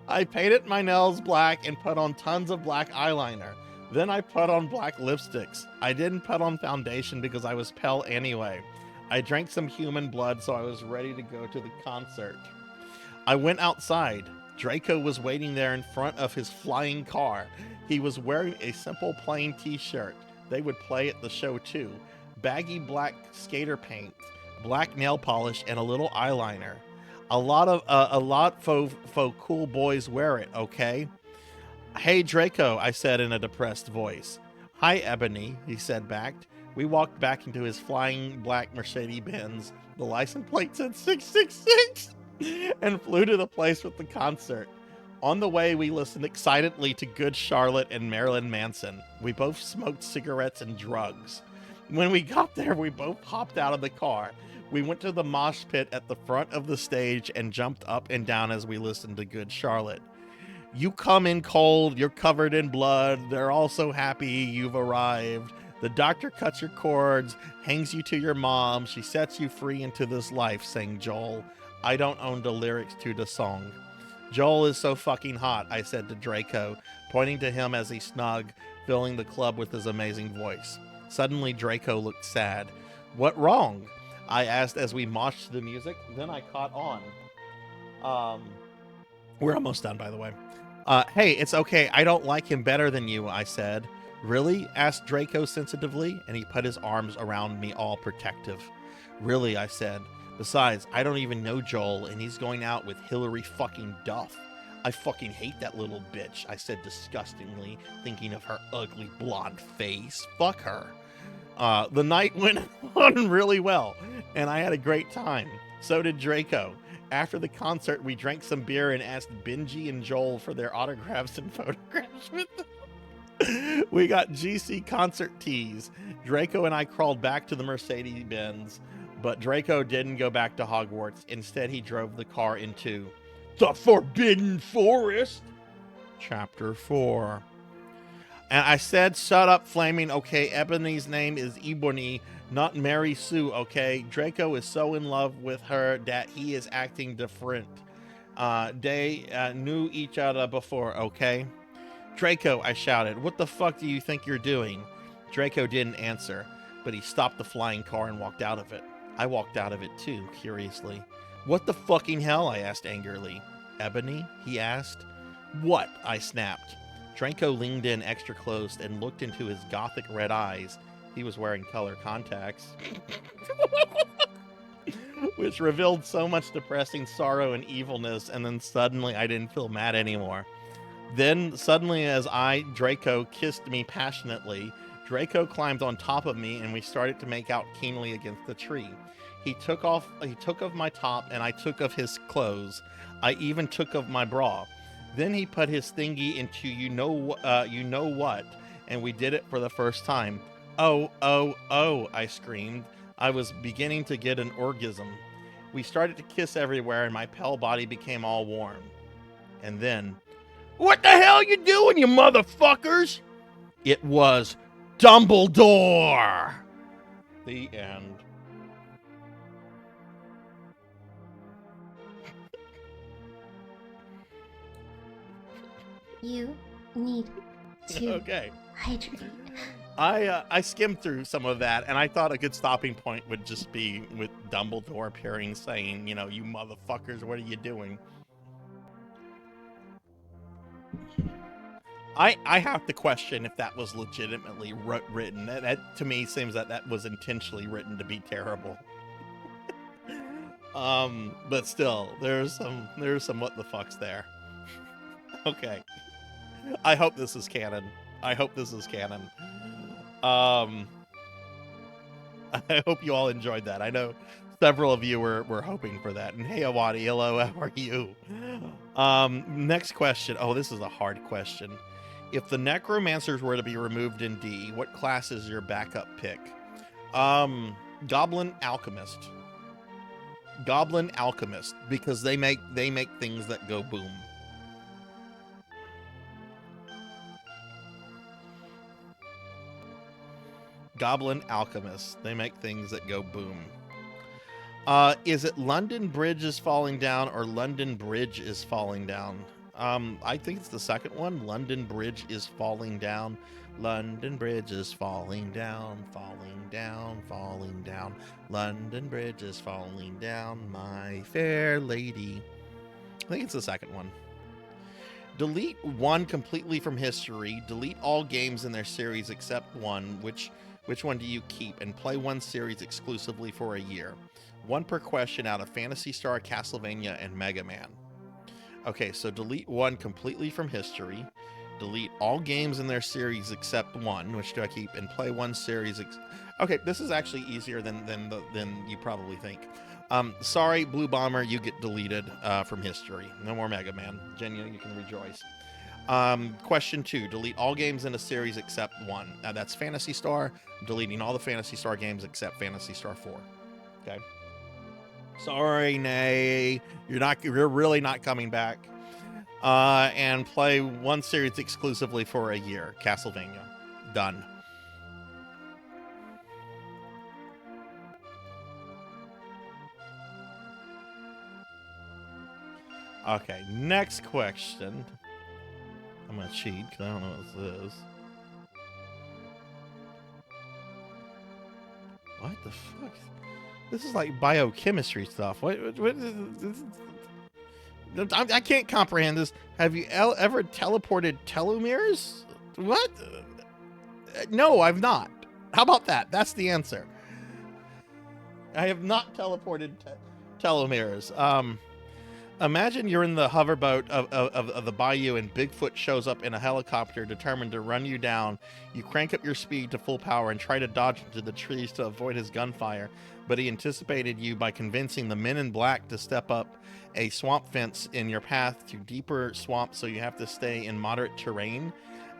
I painted my nails black and put on tons of black eyeliner. Then I put on black lipsticks. I didn't put on foundation because I was pale anyway. I drank some human blood, so I was ready to go to the concert. I went outside. Draco was waiting there in front of his flying car. He was wearing a simple plain t-shirt. They would play at the show too. Baggy black skater paint, black nail polish, and a little eyeliner. A lot for cool boys wear it, okay? Hey Draco, I said in a depressed voice. Hi Ebony, he said back. We walked back into his flying black Mercedes-Benz. The license plate said 666 and flew to the place with the concert. On the way, we listened excitedly to Good Charlotte and Marilyn Manson. We both smoked cigarettes and drugs. When we got there, we both hopped out of the car. We went to the mosh pit at the front of the stage and jumped up and down as we listened to Good Charlotte. You come in cold, you're covered in blood, they're all so happy you've arrived. The doctor cuts your cords, hangs you to your mom, she sets you free into this life, sang Joel. I don't own the lyrics to the song. Joel is so fucking hot, I said to Draco, pointing to him as he snug, filling the club with his amazing voice. Suddenly, Draco looked sad. What wrong? I asked as we moshed to the music. Then I caught on. We're almost done, by the way. Hey, it's okay. I don't like him better than you, I said. Really? Asked Draco sensitively, and he put his arms around me all protective. Really, I said. Besides, I don't even know Joel, and he's going out with Hillary fucking Duff. I fucking hate that little bitch, I said disgustingly, thinking of her ugly blonde face. Fuck her. The night went on really well, and I had a great time. So did Draco. After the concert, we drank some beer and asked Benji and Joel for their autographs and photographs with them. We got GC concert tees. Draco and I crawled back to the Mercedes-Benz, but Draco didn't go back to Hogwarts. Instead, he drove the car into the Forbidden Forest. Chapter 4. And I said, shut up, Flaming. Okay, Ebony's name is Ebony, not Mary Sue, okay? Draco is so in love with her that he is acting different. They knew each other before, okay? Draco, I shouted. What the fuck do you think you're doing? Draco didn't answer, but he stopped the flying car and walked out of it. I walked out of it too, curiously. What the fucking hell? I asked angrily. Ebony? He asked. What? I snapped. Draco leaned in extra close and looked into his gothic red eyes. He was wearing color contacts. Which revealed so much depressing sorrow and evilness, and then suddenly I didn't feel mad anymore. Then, suddenly, as Draco kissed me passionately, Draco climbed on top of me and we started to make out keenly against the tree. He took of my top and I took of his clothes. I even took of my bra. Then he put his thingy into you know what, and we did it for the first time. Oh, oh, oh, I screamed. I was beginning to get an orgasm. We started to kiss everywhere and my pale body became all warm. And then, what the hell you doing, you motherfuckers? It was Dumbledore. The end. You need to Okay. hydrate. I skimmed through some of that, and I thought a good stopping point would just be with Dumbledore appearing, saying, you know, you motherfuckers, what are you doing? I have to question if that was legitimately written. That to me seems that was intentionally written to be terrible. But still, there's some what the fucks there. Okay. I hope this is canon. I hope you all enjoyed that. I know several of you were hoping for that. And hey, Awadi, hello, how are you? Next question. Oh, this is a hard question. If the necromancers were to be removed in D, what class is your backup pick? Goblin Alchemist. Goblin Alchemist, because they make things that go boom. Goblin Alchemist. They make things that go boom. Is it London Bridge is falling down or London Bridge is falling down? I think it's the second one. London Bridge is falling down. London Bridge is falling down, falling down, falling down. London Bridge is falling down, my fair lady. I think it's the second one. Delete one completely from history. Delete all games in their series except one. Which one do you keep? And play one series exclusively for a year. One per question out of Phantasy Star, Castlevania, and Mega Man. Okay, so delete one completely from history. Delete all games in their series except one. Which do I keep? And play one series. Okay, this is actually easier than you probably think. Sorry, Blue Bomber, you get deleted from history. No more Mega Man. Genya, you can rejoice. Question 2. Delete all games in a series except one. That's Phantasy Star. I'm deleting all the Phantasy Star games except Phantasy Star 4. Okay. Sorry, Nay. You're really not coming back. And play one series exclusively for a year. Castlevania. Done. Okay, next question. I'm gonna cheat because I don't know what this is. What the fuck? This is like biochemistry stuff. What is this? I can't comprehend this. Have you ever teleported telomeres? What? No, I've not. How about that? That's the answer. I have not teleported telomeres. Imagine you're in the hoverboat of the bayou and Bigfoot shows up in a helicopter determined to run you down. You crank up your speed to full power and try to dodge into the trees to avoid his gunfire, but he anticipated you by convincing the men in black to step up a swamp fence in your path to deeper swamp, so you have to stay in moderate terrain.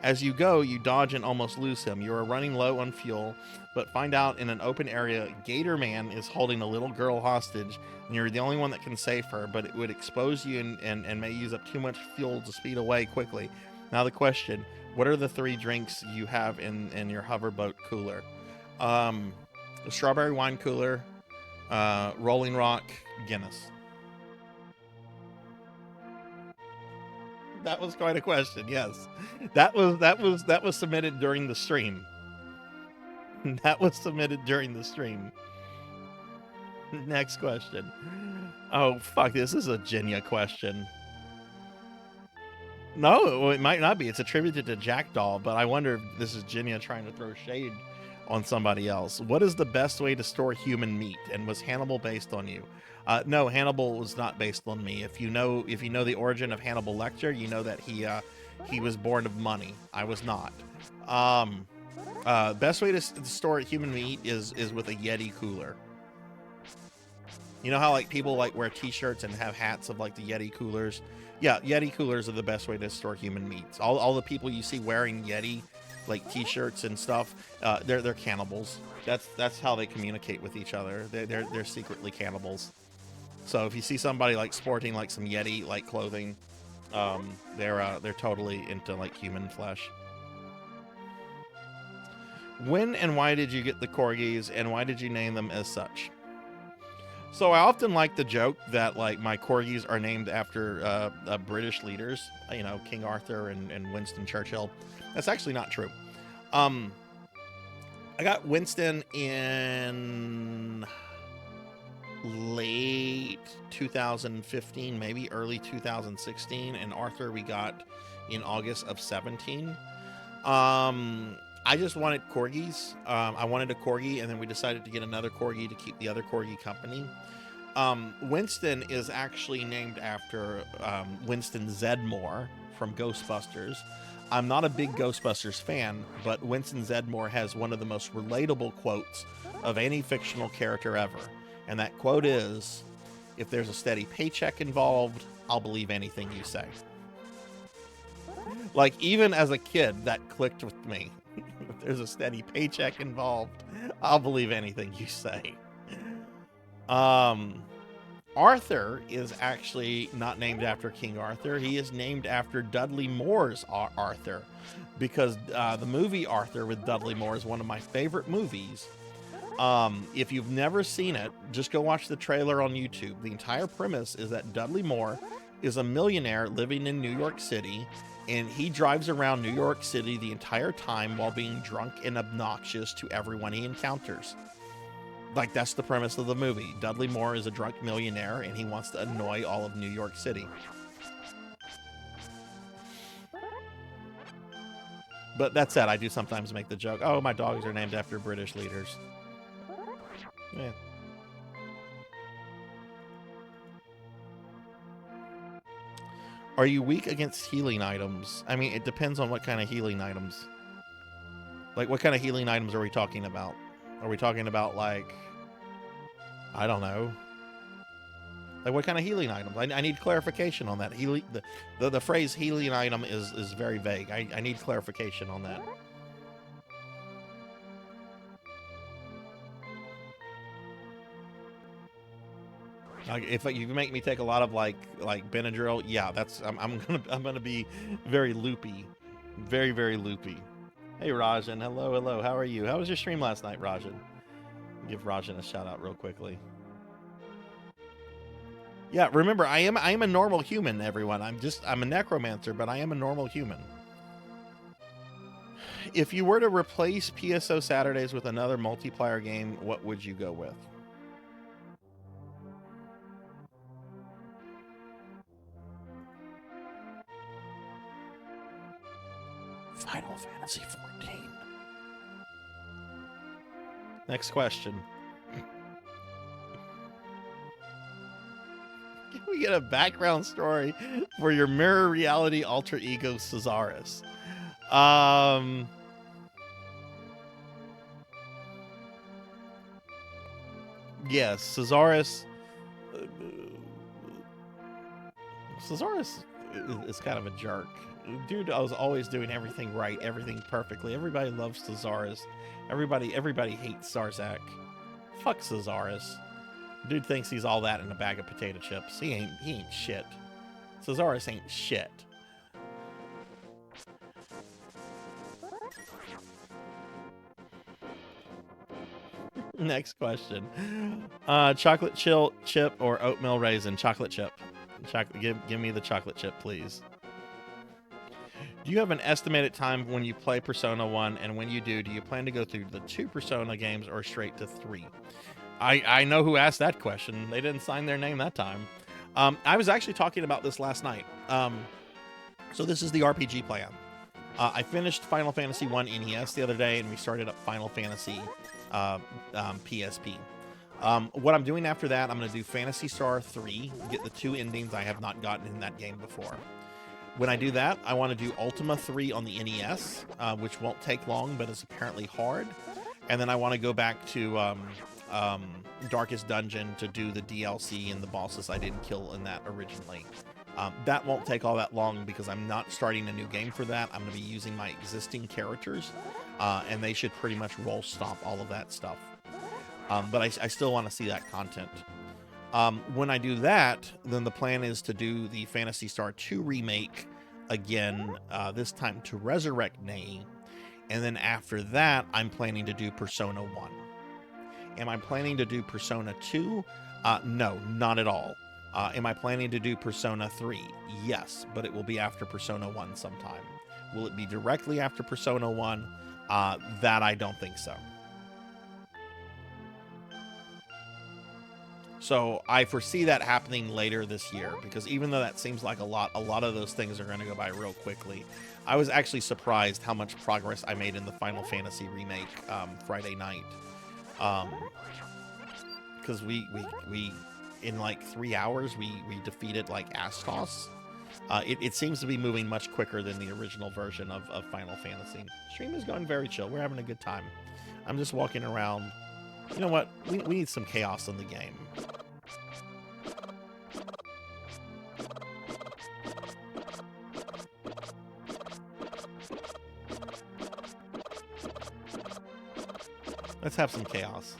As you go, you dodge and almost lose him. You are running low on fuel, but find out in an open area, Gator Man is holding a little girl hostage, and you're the only one that can save her, but it would expose you and may use up too much fuel to speed away quickly. Now the question, what are the 3 drinks you have in your hoverboat cooler? The strawberry wine cooler, Rolling Rock, Guinness. That was quite a question. Yes, that was submitted during the stream. That was submitted during the stream. Next question. Oh fuck! This is a Jinya question. No, it might not be. It's attributed to Jackdaw, but I wonder if this is Jinya trying to throw shade on somebody else. What is the best way to store human meat? And was Hannibal based on you? No, Hannibal was not based on me. If you know the origin of Hannibal Lecter, you know that he was born of money. I was not. Best way to store human meat is with a Yeti cooler. You know how like people like wear T-shirts and have hats of like the Yeti coolers? Yeah, Yeti coolers are the best way to store human meats. All the people you see wearing Yeti like T-shirts and stuff, they're cannibals. That's how they communicate with each other. They're secretly cannibals. So if you see somebody like sporting like some Yeti like clothing, they're totally into like human flesh. When and why did you get the corgis, and why did you name them as such? So I often like the joke that like my corgis are named after British leaders, you know, King Arthur and Winston Churchill. That's actually not true. I got Winston in late 2015, maybe early 2016, and Arthur we got in August of 17. I just wanted corgis. I wanted a corgi, and then we decided to get another corgi to keep the other corgi company. Winston is actually named after Winston Zedmore from Ghostbusters. I'm not a big Ghostbusters fan, but Winston Zedmore has one of the most relatable quotes of any fictional character ever. And that quote is, "If there's a steady paycheck involved, I'll believe anything you say." Like, even as a kid, that clicked with me. If there's a steady paycheck involved, I'll believe anything you say. Arthur is actually not named after King Arthur. He is named after Dudley Moore's Arthur, because the movie Arthur with Dudley Moore is one of my favorite movies. If you've never seen it, just go watch the trailer on YouTube. The entire premise is that Dudley Moore is a millionaire living in New York City, and he drives around New York City the entire time while being drunk and obnoxious to everyone he encounters. Like, that's the premise of the movie. Dudley Moore is a drunk millionaire, and he wants to annoy all of New York City. But that said, I do sometimes make the joke, oh, my dogs are named after British leaders. Yeah. Are you weak against healing items? I mean, it depends on what kind of healing items. Like, what kind of healing items are we talking about? Are we talking about, like, I don't know. Like, what kind of healing items? I need clarification on that. The phrase healing item is very vague. I need clarification on that. Like, if you make me take a lot of like Benadryl, yeah, that's I'm gonna be very loopy, very loopy. Hey Rajan, hello, how are you? How was your stream last night, Rajan? Give Rajan a shout out real quickly. Yeah, remember I am a normal human, everyone. I'm a necromancer, but I am a normal human. If you were to replace PSO Saturdays with another multiplayer game, what would you go with? Final Fantasy 14. Next question. Can we get a background story for your mirror reality alter ego Sarzac? Yes, Sarzac. Sarzac is kind of a jerk. Dude, I was always doing everything right, everything perfectly. Everybody loves Sarzac. Everybody hates Sarzac. Fuck Sarzac. Dude thinks he's all that in a bag of potato chips. He ain't shit. Sarzac ain't shit. Next question. Chocolate chip or oatmeal raisin? Chocolate chip. Give me the chocolate chip, please. Do you have an estimated time when you play Persona 1? And when you do you plan to go through the 2 Persona games or straight to 3? I know who asked that question. They didn't sign their name that time. I was actually talking about this last night. So this is the RPG plan. I finished Final Fantasy 1 NES the other day, and we started up Final Fantasy PSP. What I'm doing after that, I'm going to do Phantasy Star 3, get the 2 endings I have not gotten in that game before. When I do that, I want to do Ultima 3 on the NES, which won't take long, but is apparently hard. And then I want to go back to Darkest Dungeon to do the DLC and the bosses I didn't kill in that originally. That won't take all that long because I'm not starting a new game for that. I'm going to be using my existing characters, and they should pretty much roll stop all of that stuff. But I still want to see that content. When I do that, then the plan is to do the Phantasy Star 2 remake again, this time to resurrect Nei. And then after that, I'm planning to do Persona 1. Am I planning to do Persona 2? No, not at all. Am I planning to do Persona 3? Yes, but it will be after Persona 1 sometime. Will it be directly after Persona 1? That I don't think so. So I foresee that happening later this year, because even though that seems like a lot of those things are going to go by real quickly. I was actually surprised how much progress I made in the Final Fantasy remake Friday night. Because we in like 3 hours, we defeated like Astos. It seems to be moving much quicker than the original version of Final Fantasy. Stream is going very chill. We're having a good time. I'm just walking around. You know what? We need some chaos in the game. Let's have some chaos.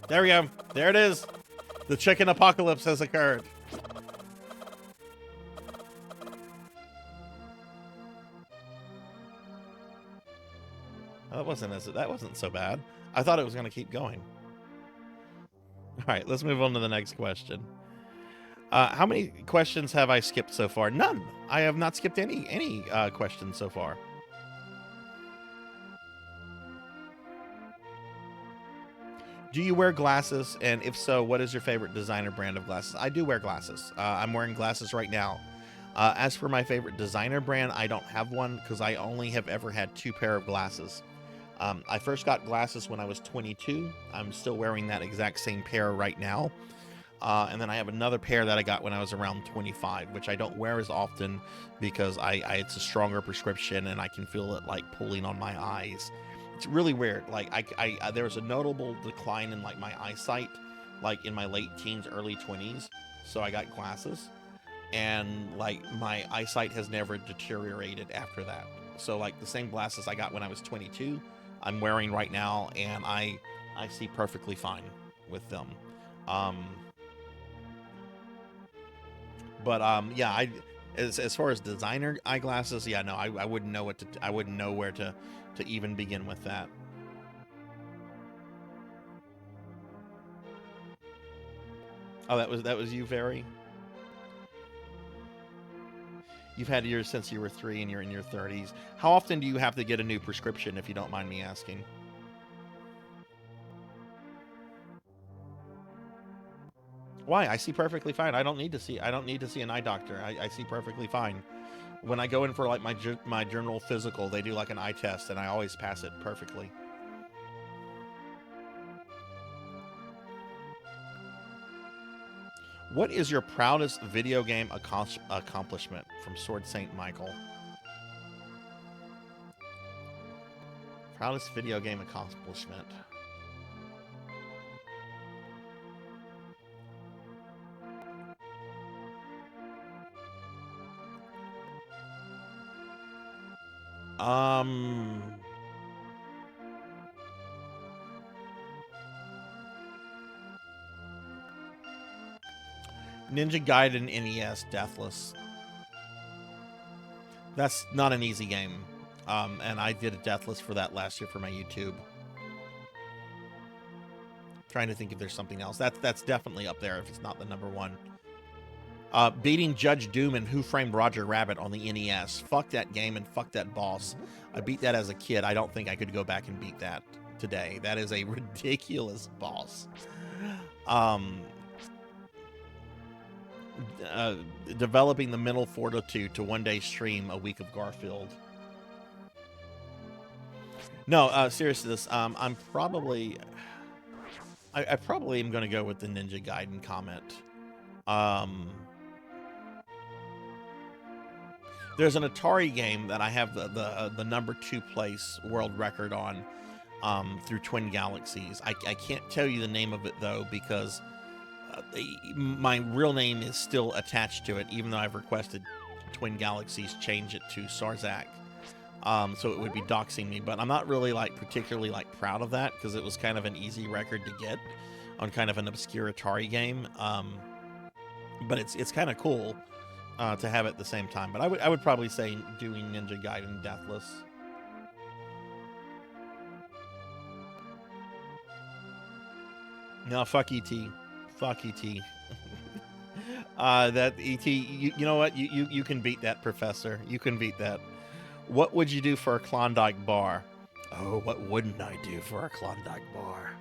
There we go. There it is. The chicken apocalypse has occurred. That wasn't so bad. I thought it was going to keep going. All right, let's move on to the next question. How many questions have I skipped so far? None. I have not skipped any questions so far. Do you wear glasses? And if so, what is your favorite designer brand of glasses? I do wear glasses. I'm wearing glasses right now. As for my favorite designer brand, I don't have one because I only have ever had 2 pair of glasses. I first got glasses when I was 22. I'm still wearing that exact same pair right now. And then I have another pair that I got when I was around 25, which I don't wear as often because it's a stronger prescription and I can feel it like pulling on my eyes. It's really weird. Like there was a notable decline in like my eyesight, like in my late teens, early 20s. So I got glasses, and like my eyesight has never deteriorated after that. So like the same glasses I got when I was 22, I'm wearing right now, and I see perfectly fine with them. Yeah, as far as designer eyeglasses, yeah, no, I wouldn't know I wouldn't know where to even begin with that. Oh, that was you, Very? You've had yours since you were 3 and you're in your 30s. How often do you have to get a new prescription, if you don't mind me asking? Why? I see perfectly fine. I don't need to see an eye doctor. I see perfectly fine. When I go in for like my general physical, they do like an eye test, and I always pass it perfectly. What is your proudest video game accomplishment? From Sword Saint Michael. Proudest video game accomplishment. Ninja Gaiden NES Deathless. That's not an easy game. And I did a Deathless for that last year for my YouTube. Trying to think if there's something else. That's definitely up there if it's not the number one. Beating Judge Doom and Who Framed Roger Rabbit on the NES. Fuck that game and fuck that boss. I beat that as a kid. I don't think I could go back and beat that today. That is a ridiculous boss. Developing the mental fortitude to one day stream a week of Garfield. No, seriously, this I'm probably I probably am going to go with the Ninja Gaiden comment. There's an Atari game that I have the number 2 place world record on through Twin Galaxies. I can't tell you the name of it though because my real name is still attached to it, even though I've requested Twin Galaxies change it to Sarzac. So it would be doxing me, but I'm not really particularly proud of that because it was kind of an easy record to get on kind of an obscure Atari game. But it's kind of cool to have it at the same time. But I would probably say doing Ninja Gaiden Deathless. No, fuck ET. Fuck ET. That ET, you know what? You can beat that, Professor. You can beat that. What would you do for a Klondike bar? Oh, what wouldn't I do for a Klondike bar?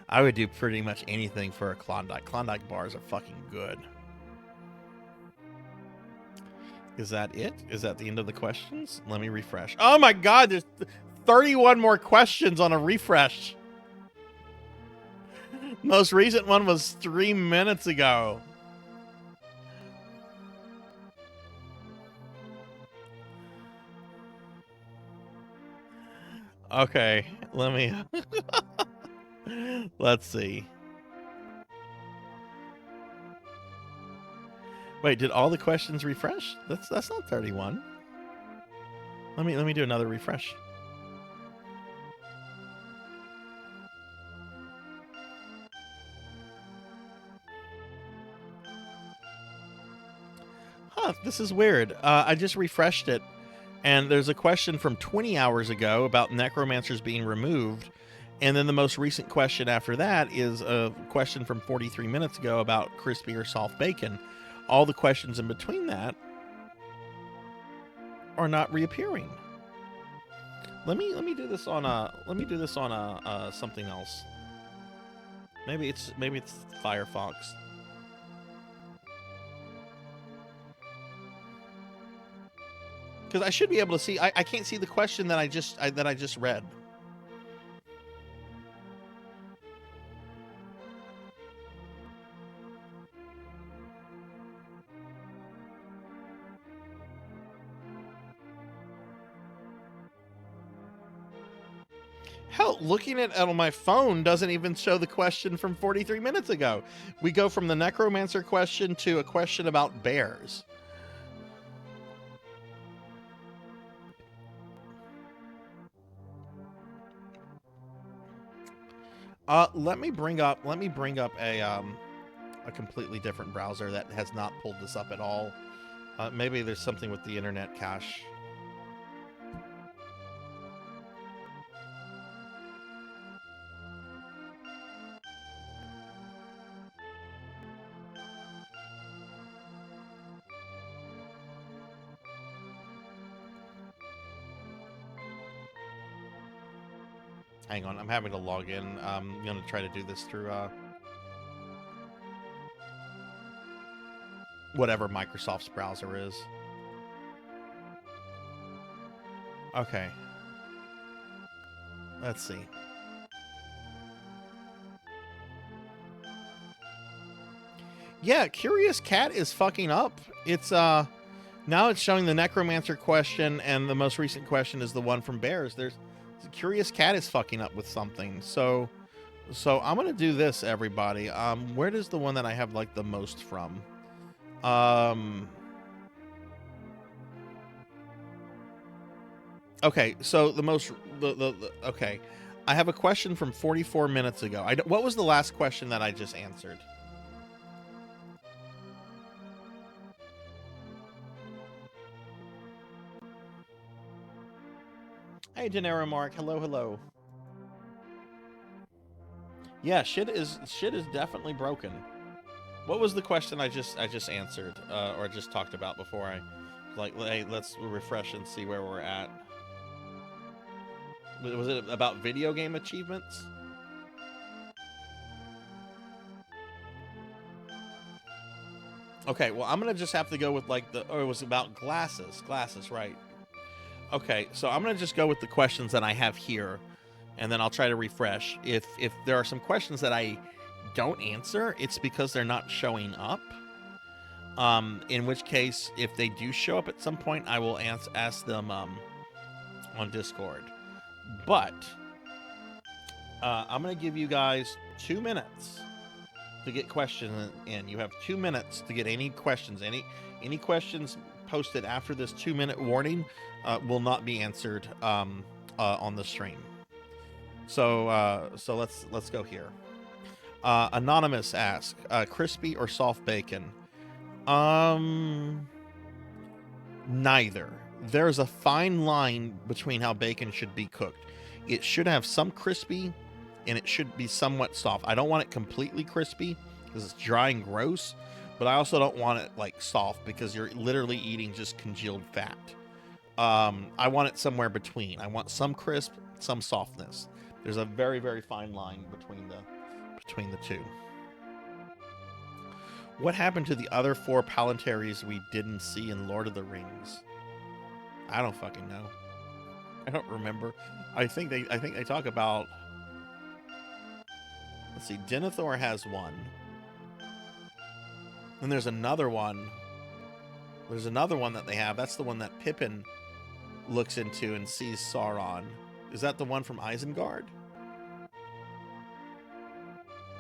I would do pretty much anything for a Klondike. Klondike bars are fucking good. Is that it? Is that the end of the questions? Let me refresh. Oh my god, there's 31 more questions on a refresh. Most recent one was 3 minutes ago. Okay, let me let's see. Wait, did all the questions refresh? That's not 31. Let me do another refresh. Huh, this is weird. I just refreshed it. And there's a question from 20 hours ago about necromancers being removed. And then the most recent question after that is a question from 43 minutes ago about crispy or soft bacon. All the questions in between that are not reappearing. Let me do this on something else. Maybe it's Firefox. Because I should be able to see. I can't see the question that I just read. Hell, looking at it on my phone doesn't even show the question from 43 minutes ago. We go from the necromancer question to a question about bears. Let me bring up a completely different browser that has not pulled this up at all. Maybe there's something with the internet cache. Hang on, I'm having to log in. I'm going to try to do this through whatever Microsoft's browser is. Okay. Let's see. Yeah, Curious Cat is fucking up. It's now it's showing the necromancer question, and the most recent question is the one from Bears. Curious Cat is fucking up with something. So I'm gonna do this, everybody. Where does the one that I have the most from? Okay, so okay, I have a question from 44 minutes ago. What was the last question that I just answered? Hey, Hey, Dinero Mark. Hello, hello. Yeah, shit is definitely broken. What was the question I just answered or just talked about before I like, hey, let's refresh and see where we're at. Was it about video game achievements? Okay, well, I'm gonna just have to go with like oh, it was about glasses. Glasses, right. Okay, so I'm gonna just go with the questions that I have here, and then I'll try to refresh. If there are some questions that I don't answer, it's because they're not showing up. In which case, if they do show up at some point, I will ask them on Discord. But I'm gonna give you guys 2 minutes to get questions in. You have 2 minutes to get any questions. Any questions posted after this 2-minute warning will not be answered on the stream. So let's go here. Anonymous asks, crispy or soft bacon? Neither. There's a fine line between how bacon should be cooked. It should have some crispy, and it should be somewhat soft. I don't want it completely crispy because it's dry and gross, but I also don't want it like soft because you're literally eating just congealed fat. I want it somewhere between. I want some crisp, some softness. There's a very, very fine line between the two. What happened to the other 4 palantaries we didn't see in Lord of the Rings? I don't fucking know. I don't remember. I think they talk about. Let's see. Denethor has one. And there's another one. There's another one that they have. That's the one that Pippin looks into and sees Sauron. Is that the one from Isengard?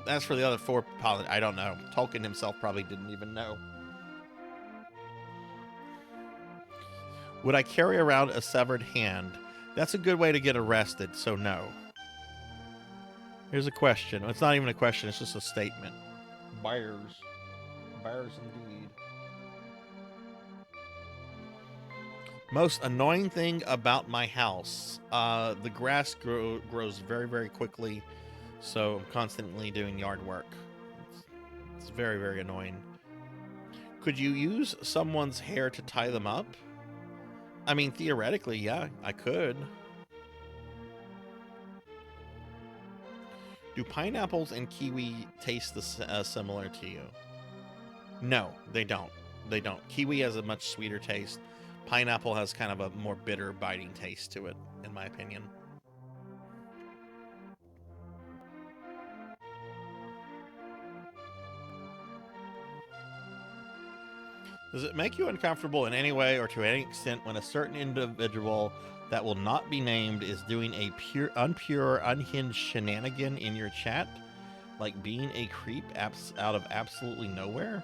As for the other 4 pilots, I don't know. Tolkien himself probably didn't even know. Would I carry around a severed hand? That's a good way to get arrested, so no. Here's a question. It's not even a question, it's just a statement. Bears. Bears indeed. Most annoying thing about my house. The grass grows very, very quickly, so I'm constantly doing yard work. It's very, very annoying. Could you use someone's hair to tie them up? I mean, theoretically, yeah, I could. Do pineapples and kiwi taste similar to you? No, they don't. They don't. Kiwi has a much sweeter taste. Pineapple has kind of a more bitter, biting taste to it, in my opinion. Does it make you uncomfortable in any way or to any extent when a certain individual that will not be named is doing a unpure, unhinged shenanigan in your chat? Like being a creep out of absolutely nowhere?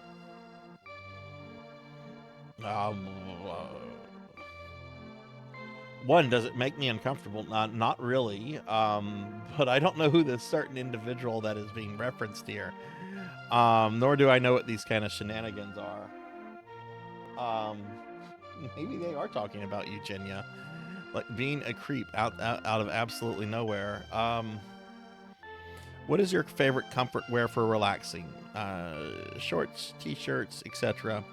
One, does it make me uncomfortable? Not really. But I don't know who this certain individual that is being referenced here. Nor do I know what these kind of shenanigans are. Maybe they are talking about you, Jenya. Like being a creep out of absolutely nowhere. What is your favorite comfort wear for relaxing? Shorts, t-shirts, etc.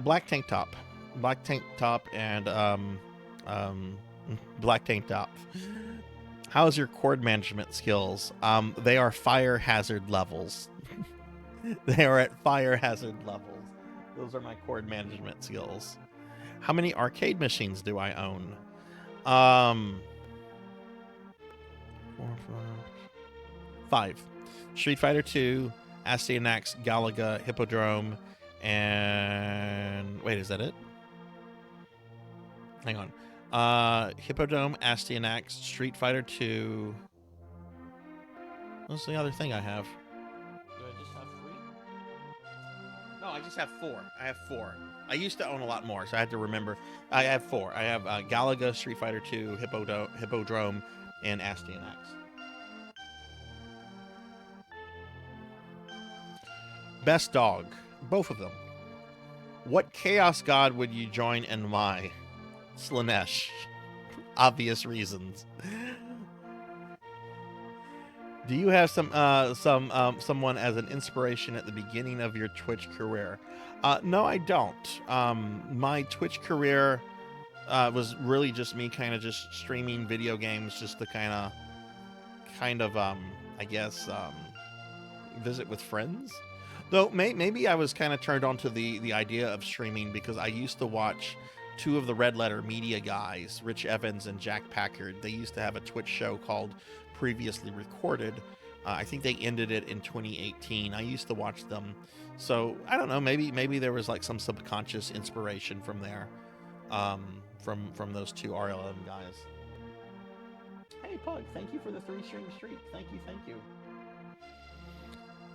Black tank top. Black tank top and black tank top. How's your cord management skills? They are fire hazard levels. They are at fire hazard levels. Those are my cord management skills. How many arcade machines do I own? 5. Street Fighter 2, Astyanax, Galaga, Hippodrome, and... Wait, is that it? Hang on. Hippodrome, Astyanax, Street Fighter 2... What's the other thing I have? Do I just have 3? No, I just have 4. I have 4. I used to own a lot more, so I had to remember. I have 4. I have Galaga, Street Fighter 2, Hippodrome, and Astyanax. Best dog. Both of them. What chaos god would you join and why? Slanesh. obvious reasons. Do you have someone as an inspiration at the beginning of your Twitch career? No, I don't. My Twitch career was really just me kind of just streaming video games just to kind of I guess visit with friends. Though maybe I was kind of turned on to the idea of streaming because I used to watch two of the Red Letter Media guys, Rich Evans and Jack Packard. They used to have a Twitch show called Previously Recorded. I think they ended it in 2018. I used to watch them. So I don't know, maybe there was like some subconscious inspiration from there. From those two RLM guys. Hey Pug, thank you for the 3-stream streak. Thank you.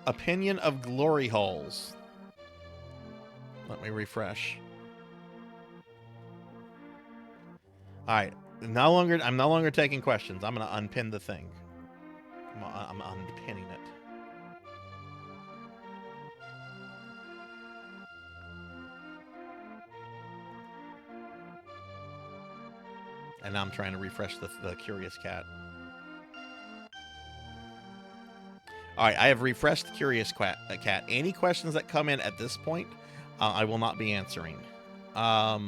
Opinion of glory holes. Let me refresh. All right, I'm no longer taking questions. I'm gonna unpin the thing. I'm unpinning it. And now I'm trying to refresh the Curious Cat. All right, I have refreshed the Curious Cat. Any questions that come in at this point, I will not be answering. Oh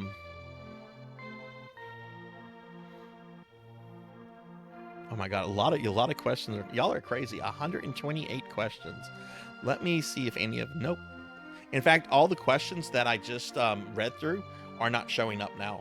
my God, a lot of questions. Y'all are crazy. 128 questions. Let me see if any of nope. In fact, all the questions that I just read through are not showing up now.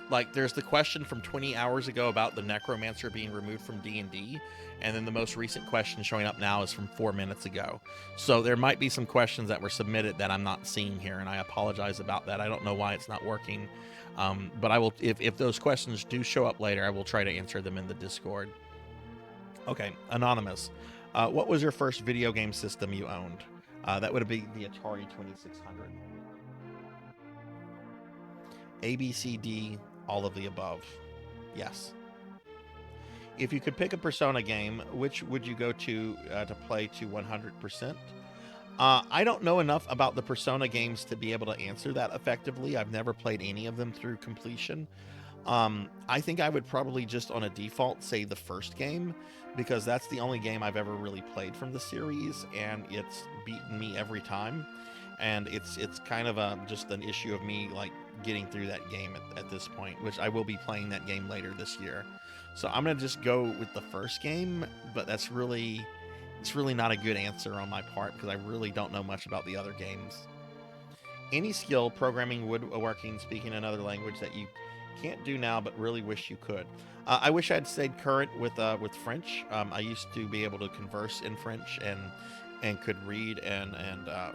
Like, there's the question from 20 hours ago about the Necromancer being removed from D&D, and then the most recent question showing up now is from 4 minutes ago. So there might be some questions that were submitted that I'm not seeing here, and I apologize about that. I don't know why it's not working, but I will. If those questions do show up later, I will try to answer them in the Discord. Okay, Anonymous. What was your first video game system you owned? That would be the Atari 2600. A, B, C, D, all of the above. Yes. If you could pick a Persona game, which would you go to play to 100%? I don't know enough about the Persona games to be able to answer that effectively. I've never played any of them through completion. I think I would probably just on a default say the first game, because that's the only game I've ever really played from the series, and it's beaten me every time. And it's kind of just an issue of me like getting through that game at this point, which I will be playing that game later this year. So I'm gonna just go with the first game, but it's really not a good answer on my part because I really don't know much about the other games. Any skill, programming, woodworking, speaking another language that you can't do now but really wish you could? I wish I'd stayed current with French. I used to be able to converse in French and could read and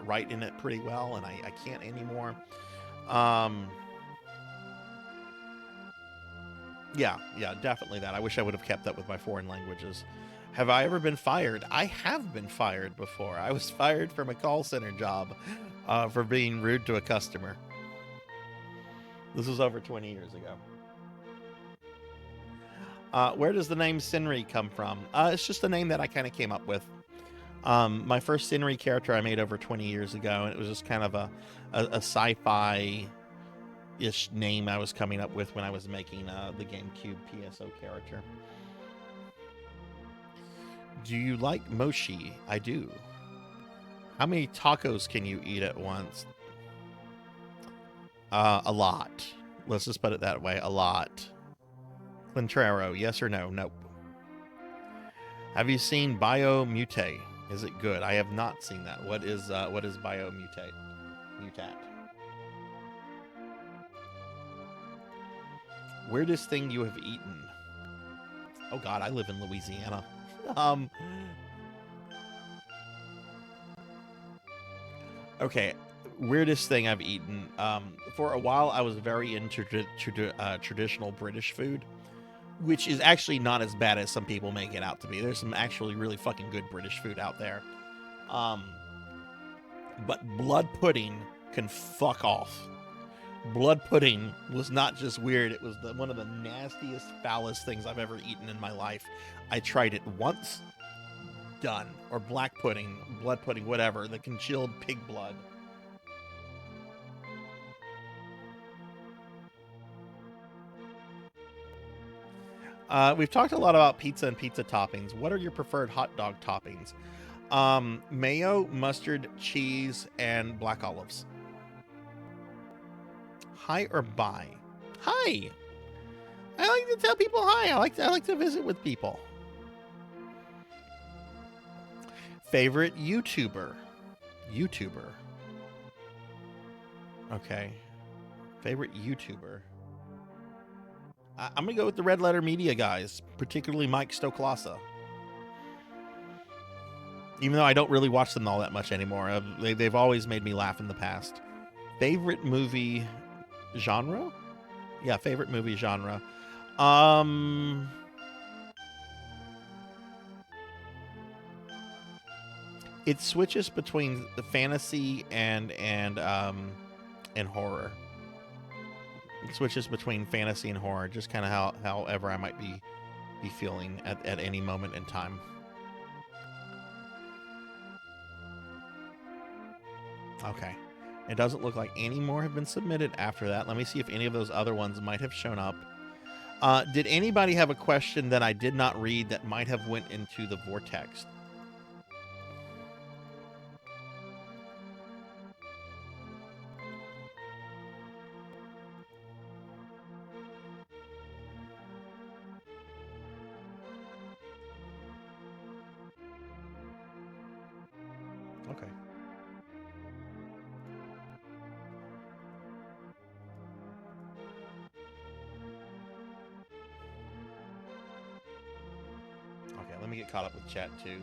write in it pretty well, and I can't anymore. Yeah, definitely that. I wish I would have kept up with my foreign languages. Have I ever been fired? I have been fired before. I was fired from a call center job for being rude to a customer. This was over 20 years ago. Where does the name Sinri come from? It's just a name that I kind of came up with. My first Sinri character I made over 20 years ago, and it was just kind of a sci-fi-ish name I was coming up with when I was making the GameCube PSO character. Do you like mochi? I do. How many tacos can you eat at once? A lot. Let's just put it that way. A lot. Quintrero, yes or no? Nope. Have you seen Biomutate? Is it good? I have not seen that. What is Biomutate? Mutat. Weirdest thing you have eaten? Oh God, I live in Louisiana. Okay, weirdest thing I've eaten. For a while, I was very into traditional British food, which is actually not as bad as some people make it out to be. There's some actually really fucking good British food out there. But blood pudding can fuck off. Blood pudding was not just weird, it was one of the nastiest, foulest things I've ever eaten in my life. I tried it once, done. Or black pudding, blood pudding, whatever, the congealed pig blood. We've talked a lot about pizza and pizza toppings. What are your preferred hot dog toppings? Mayo, mustard, cheese, and black olives. Hi or bye? Hi. I like to tell people hi. I like to visit with people. Favorite YouTuber? YouTuber. Okay. Favorite YouTuber. I'm gonna go with the Red Letter Media guys, particularly Mike Stoklasa. Even though I don't really watch them all that much anymore, they've always made me laugh in the past. Favorite movie genre? Yeah, favorite movie genre. It switches between the fantasy and horror. It switches between fantasy and horror, just kind of however I might be feeling at any moment in time. Okay. It doesn't look like any more have been submitted after that. Let me see if any of those other ones might have shown up. Did anybody have a question that I did not read that might have went into the vortex? Okay. Okay, let me get caught up with chat too.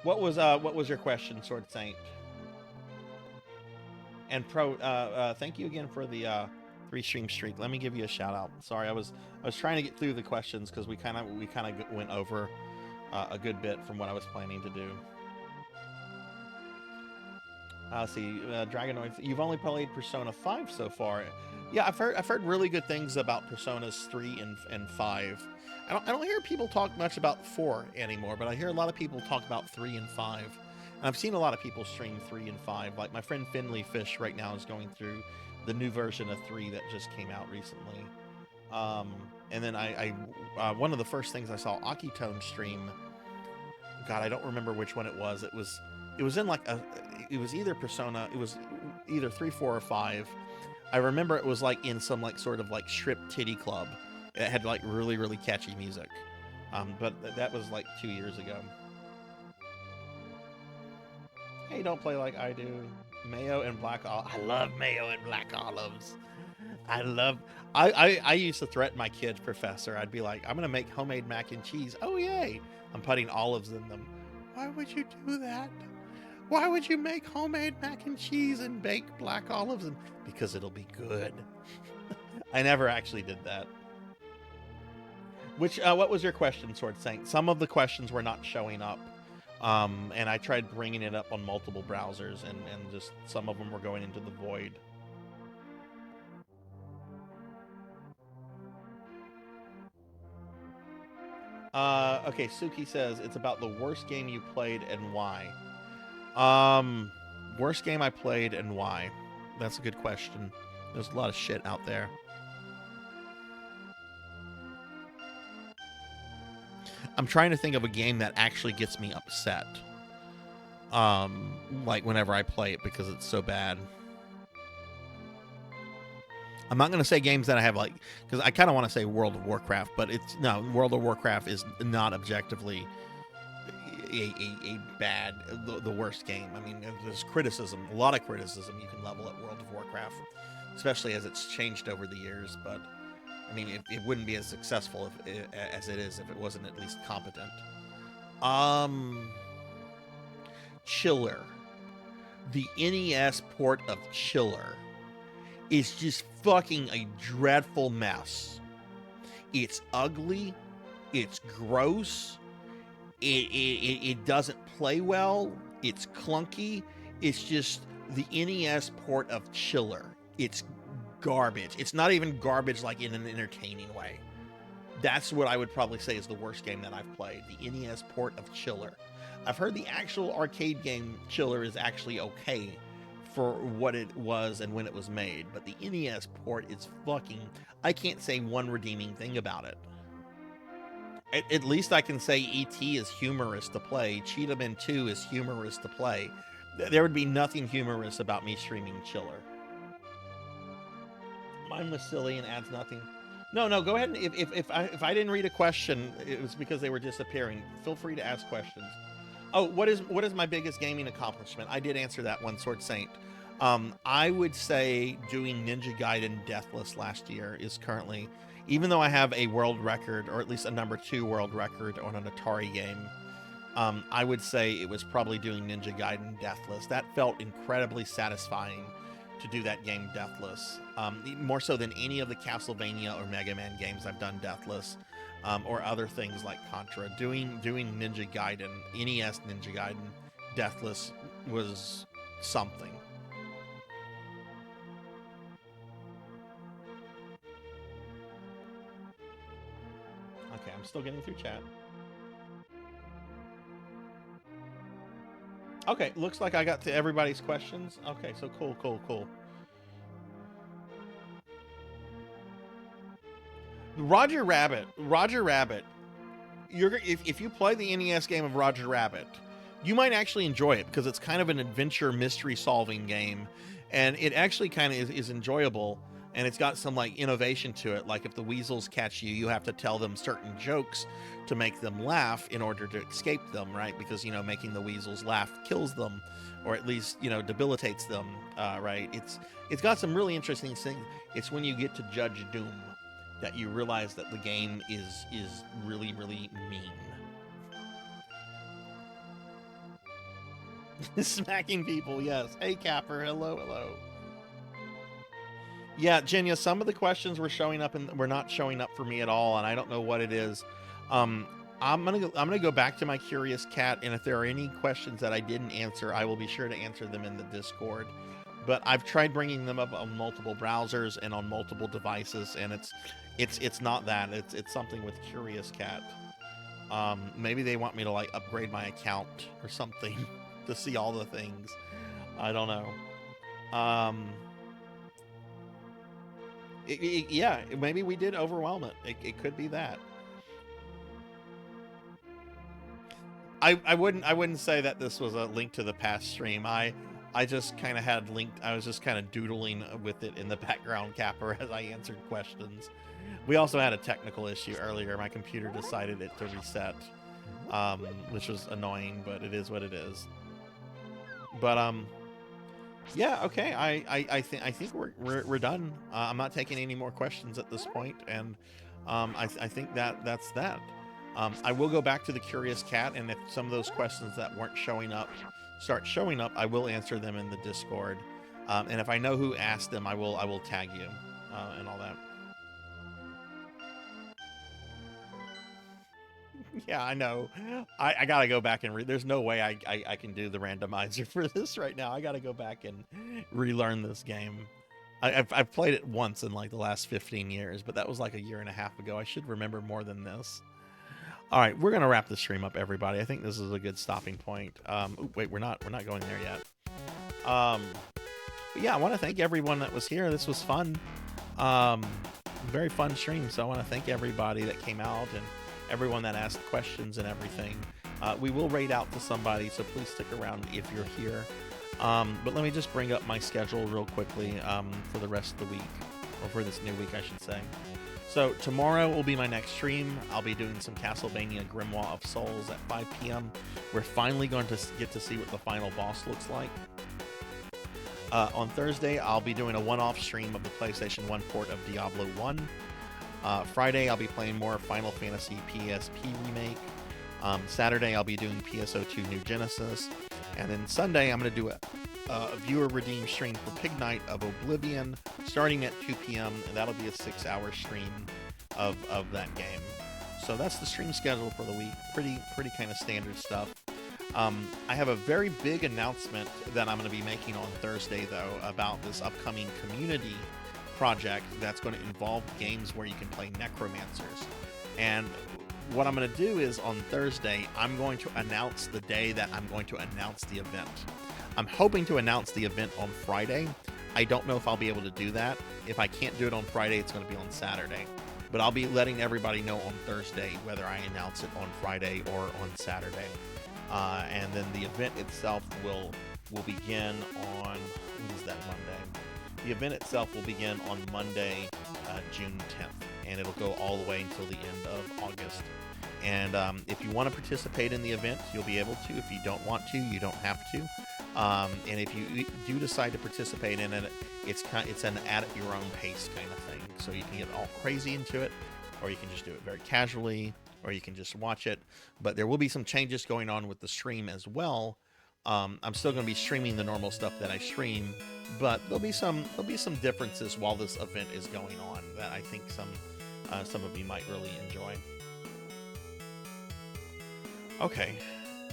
What was your question, Sword Saint? And Pro, thank you again for the 3 stream streak. Let me give you a shout out. Sorry, I was trying to get through the questions because we kind of went over a good bit from what I was planning to do. See, Dragonoid, you've only played Persona 5 so far. Yeah, I've heard really good things about Personas 3 and 5. I don't hear people talk much about 4 anymore, but I hear a lot of people talk about 3 and 5. And I've seen a lot of people stream 3 and 5. Like my friend Finley Fish right now is going through the new version of 3 that just came out recently. And then I one of the first things I saw Akitone stream, God, I don't remember which one it was. It was in like it was either Persona, it was either 3, 4, or 5. I remember it was like in some like sort of like strip titty club. It had like really, really catchy music. But that was like 2 years ago. Hey, don't play like I do. Mayo and black olives. I love mayo and black olives. I used to threaten my kids, Professor. I'd be like, I'm gonna make homemade mac and cheese. Oh yay! I'm putting olives in them. Why would you do that? Why would you make homemade mac and cheese and bake black olives? Because it'll be good. I never actually did that. What was your question, Sword Saint? Some of the questions were not showing up. And I tried bringing it up on multiple browsers, and just some of them were going into the void. Okay, Suki says it's about the worst game you played and why. Worst game I played and why? That's a good question. There's a lot of shit out there. I'm trying to think of a game that actually gets me upset. Like whenever I play it because it's so bad. I'm not going to say games that I have like, because I kind of want to say World of Warcraft, but no, World of Warcraft is not objectively a bad, the worst game. I mean, there's criticism, a lot of criticism you can level at World of Warcraft, especially as it's changed over the years, but I mean, it wouldn't be as successful as it is if it wasn't at least competent. Chiller. The NES port of Chiller is just fucking a dreadful mess. It's ugly. It's gross. It doesn't play well. It's clunky. It's just the NES port of Chiller. It's garbage. It's not even garbage like in an entertaining way. That's what I would probably say is the worst game that I've played. The NES port of Chiller. I've heard the actual arcade game Chiller is actually okay for what it was and when it was made, but the NES port is fucking... I can't say one redeeming thing about it. At least I can say E.T. is humorous to play. Cheetahman 2 is humorous to play. There would be nothing humorous about me streaming Chiller. Mine was silly and adds nothing. No, go ahead. And if I didn't read a question, it was because they were disappearing. Feel free to ask questions. Oh, what is my biggest gaming accomplishment? I did answer that one, Sword Saint. I would say doing Ninja Gaiden Deathless last year is currently, even though I have a world record, or at least a #2 world record on an Atari game, I would say it was probably doing Ninja Gaiden Deathless. That felt incredibly satisfying to do that game Deathless. More so than any of the Castlevania or Mega Man games I've done Deathless, or other things like Contra. Doing Ninja Gaiden, NES Ninja Gaiden Deathless was something. Okay, I'm still getting through chat. Okay, looks like I got to everybody's questions. Okay, so cool. Roger Rabbit. If you play the NES game of Roger Rabbit, you might actually enjoy it because it's kind of an adventure mystery solving game, and it actually kind of is enjoyable. And it's got some like innovation to it. Like if the weasels catch you, you have to tell them certain jokes to make them laugh in order to escape them, right? Because, making the weasels laugh kills them, or at least, debilitates them, right? It's got some really interesting things. It's when you get to Judge Doom that you realize that the game is really, really mean. Smacking people, yes. Hey, Capper, hello. Yeah, Jenya, some of the questions were showing up and were not showing up for me at all, and I don't know what it is. I'm gonna go back to my Curious Cat, and if there are any questions that I didn't answer, I will be sure to answer them in the Discord. But I've tried bringing them up on multiple browsers and on multiple devices, and it's not that. It's something with Curious Cat. Maybe they want me to like upgrade my account or something to see all the things. I don't know. Yeah, maybe we did overwhelm it. It could be that. I wouldn't say that this was a Link to the Past stream. I just kind of had linked. I was just kind of doodling with it in the background, Capper, as I answered questions. We also had a technical issue earlier. My computer decided it to reset, which was annoying, but it is what it is. But yeah, okay. I think we're done. I'm not taking any more questions at this point, and I think that's that. I will go back to the Curious Cat, and if some of those questions that weren't showing up start showing up, I will answer them in the Discord. And if I know who asked them, I will tag you and all that. Yeah, I know. I gotta go back and read. There's no way I can do the randomizer for this right now. I gotta go back and relearn this game. I've played it once in like the last 15 years, but that was like a year and a half ago. I should remember more than this. All right, we're gonna wrap the stream up, everybody. I think this is a good stopping point. Wait, we're not going there yet. But yeah, I want to thank everyone that was here. This was fun. Very fun stream. So I want to thank everybody that came out and everyone that asked questions and everything. We will raid out to somebody, so please stick around if you're here. But let me just bring up my schedule real quickly for the rest of the week, or for this new week, I should say. So tomorrow will be my next stream. I'll be doing some Castlevania Grimoire of Souls at 5 p.m. We're finally going to get to see what the final boss looks like. On Thursday, I'll be doing a one-off stream of the PlayStation 1 port of Diablo 1. Friday, I'll be playing more Final Fantasy PSP Remake. Saturday, I'll be doing PSO2 New Genesis. And then Sunday, I'm going to do a viewer redeem stream for Pig Night of Oblivion starting at 2 p.m. And that'll be a 6-hour stream of that game. So that's the stream schedule for the week. Pretty kind of standard stuff. I have a very big announcement that I'm going to be making on Thursday, though, about this upcoming community project that's going to involve games where you can play necromancers. And what I'm going to do is on Thursday, I'm going to announce the day that I'm going to announce the event. I'm hoping to announce the event on Friday. I don't know if I'll be able to do that. If I can't do it on Friday, it's going to be on Saturday. but I'll be letting everybody know on Thursday whether I announce it on Friday or on Saturday. And then the event itself will begin on, what is that, Monday? The event itself will begin on Monday, June 10th, and it'll go all the way until the end of August. And if you want to participate in the event, you'll be able to. If you don't want to, you don't have to. And if you do decide to participate in it, it's an at your own pace kind of thing. So you can get all crazy into it, or you can just do it very casually, or you can just watch it. But there will be some changes going on with the stream as well. I'm still going to be streaming the normal stuff that I stream, but there'll be some differences while this event is going on that I think some of you might really enjoy. Okay,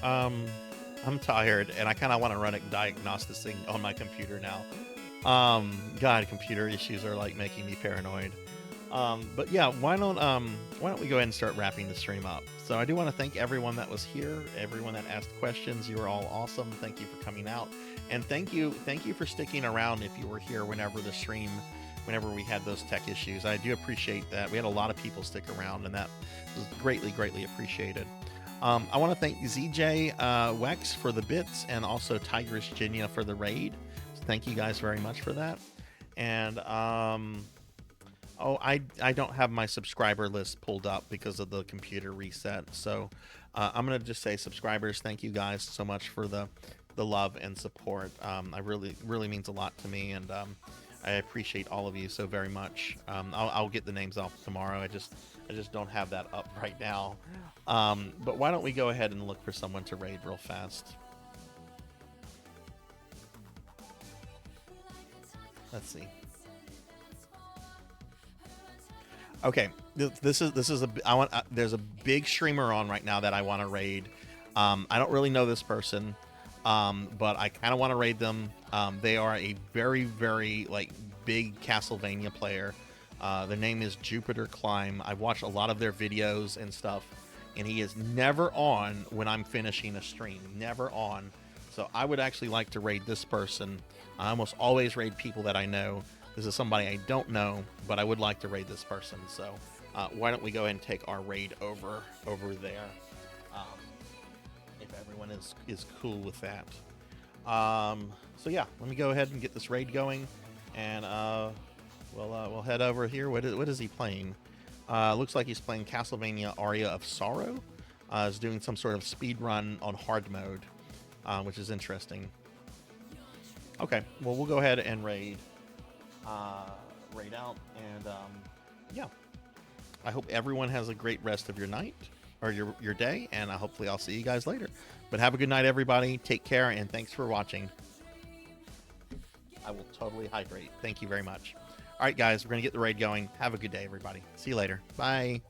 I'm tired and I kind of want to run a diagnostics thing on my computer now. God, computer issues are like making me paranoid. But yeah, why don't we go ahead and start wrapping the stream up? So I do want to thank everyone that was here, everyone that asked questions. You were all awesome. Thank you for coming out, and thank you for sticking around if you were here whenever we had those tech issues. I do appreciate that. We had a lot of people stick around, and that was greatly appreciated. I want to thank ZJ Wex for the bits, and also Tigress Jinya for the raid. So thank you guys very much for that. And oh, I don't have my subscriber list pulled up because of the computer reset. So I'm gonna just say, subscribers, thank you guys so much for the love and support. I really means a lot to me, and I appreciate all of you so very much. I'll get the names off tomorrow. I just don't have that up right now. But why don't we go ahead and look for someone to raid real fast? Let's see. Okay, this is there's a big streamer on right now that I want to raid. I don't really know this person, but I kind of want to raid them. They are a very like big Castlevania player. Their name is Jupiter Climb. I've watched a lot of their videos and stuff, and he is never on when I'm finishing a stream. Never on. So I would actually like to raid this person. I almost always raid people that I know. This is somebody I don't know, but I would like to raid this person. So why don't we go ahead and take our raid over there, if everyone is cool with that. So yeah, let me go ahead and get this raid going, and we'll head over here. What is he playing? Looks like he's playing Castlevania Aria of Sorrow. Is doing some sort of speed run on hard mode, which is interesting. Okay, well, we'll go ahead and raid out, and yeah, I hope everyone has a great rest of your night or your day, and hopefully I'll see you guys later. But have a good night, everybody. Take care, and thanks for watching. I will totally hydrate. Thank you very much. All right, guys, we're gonna get the raid going. Have a good day, everybody. See you later. Bye.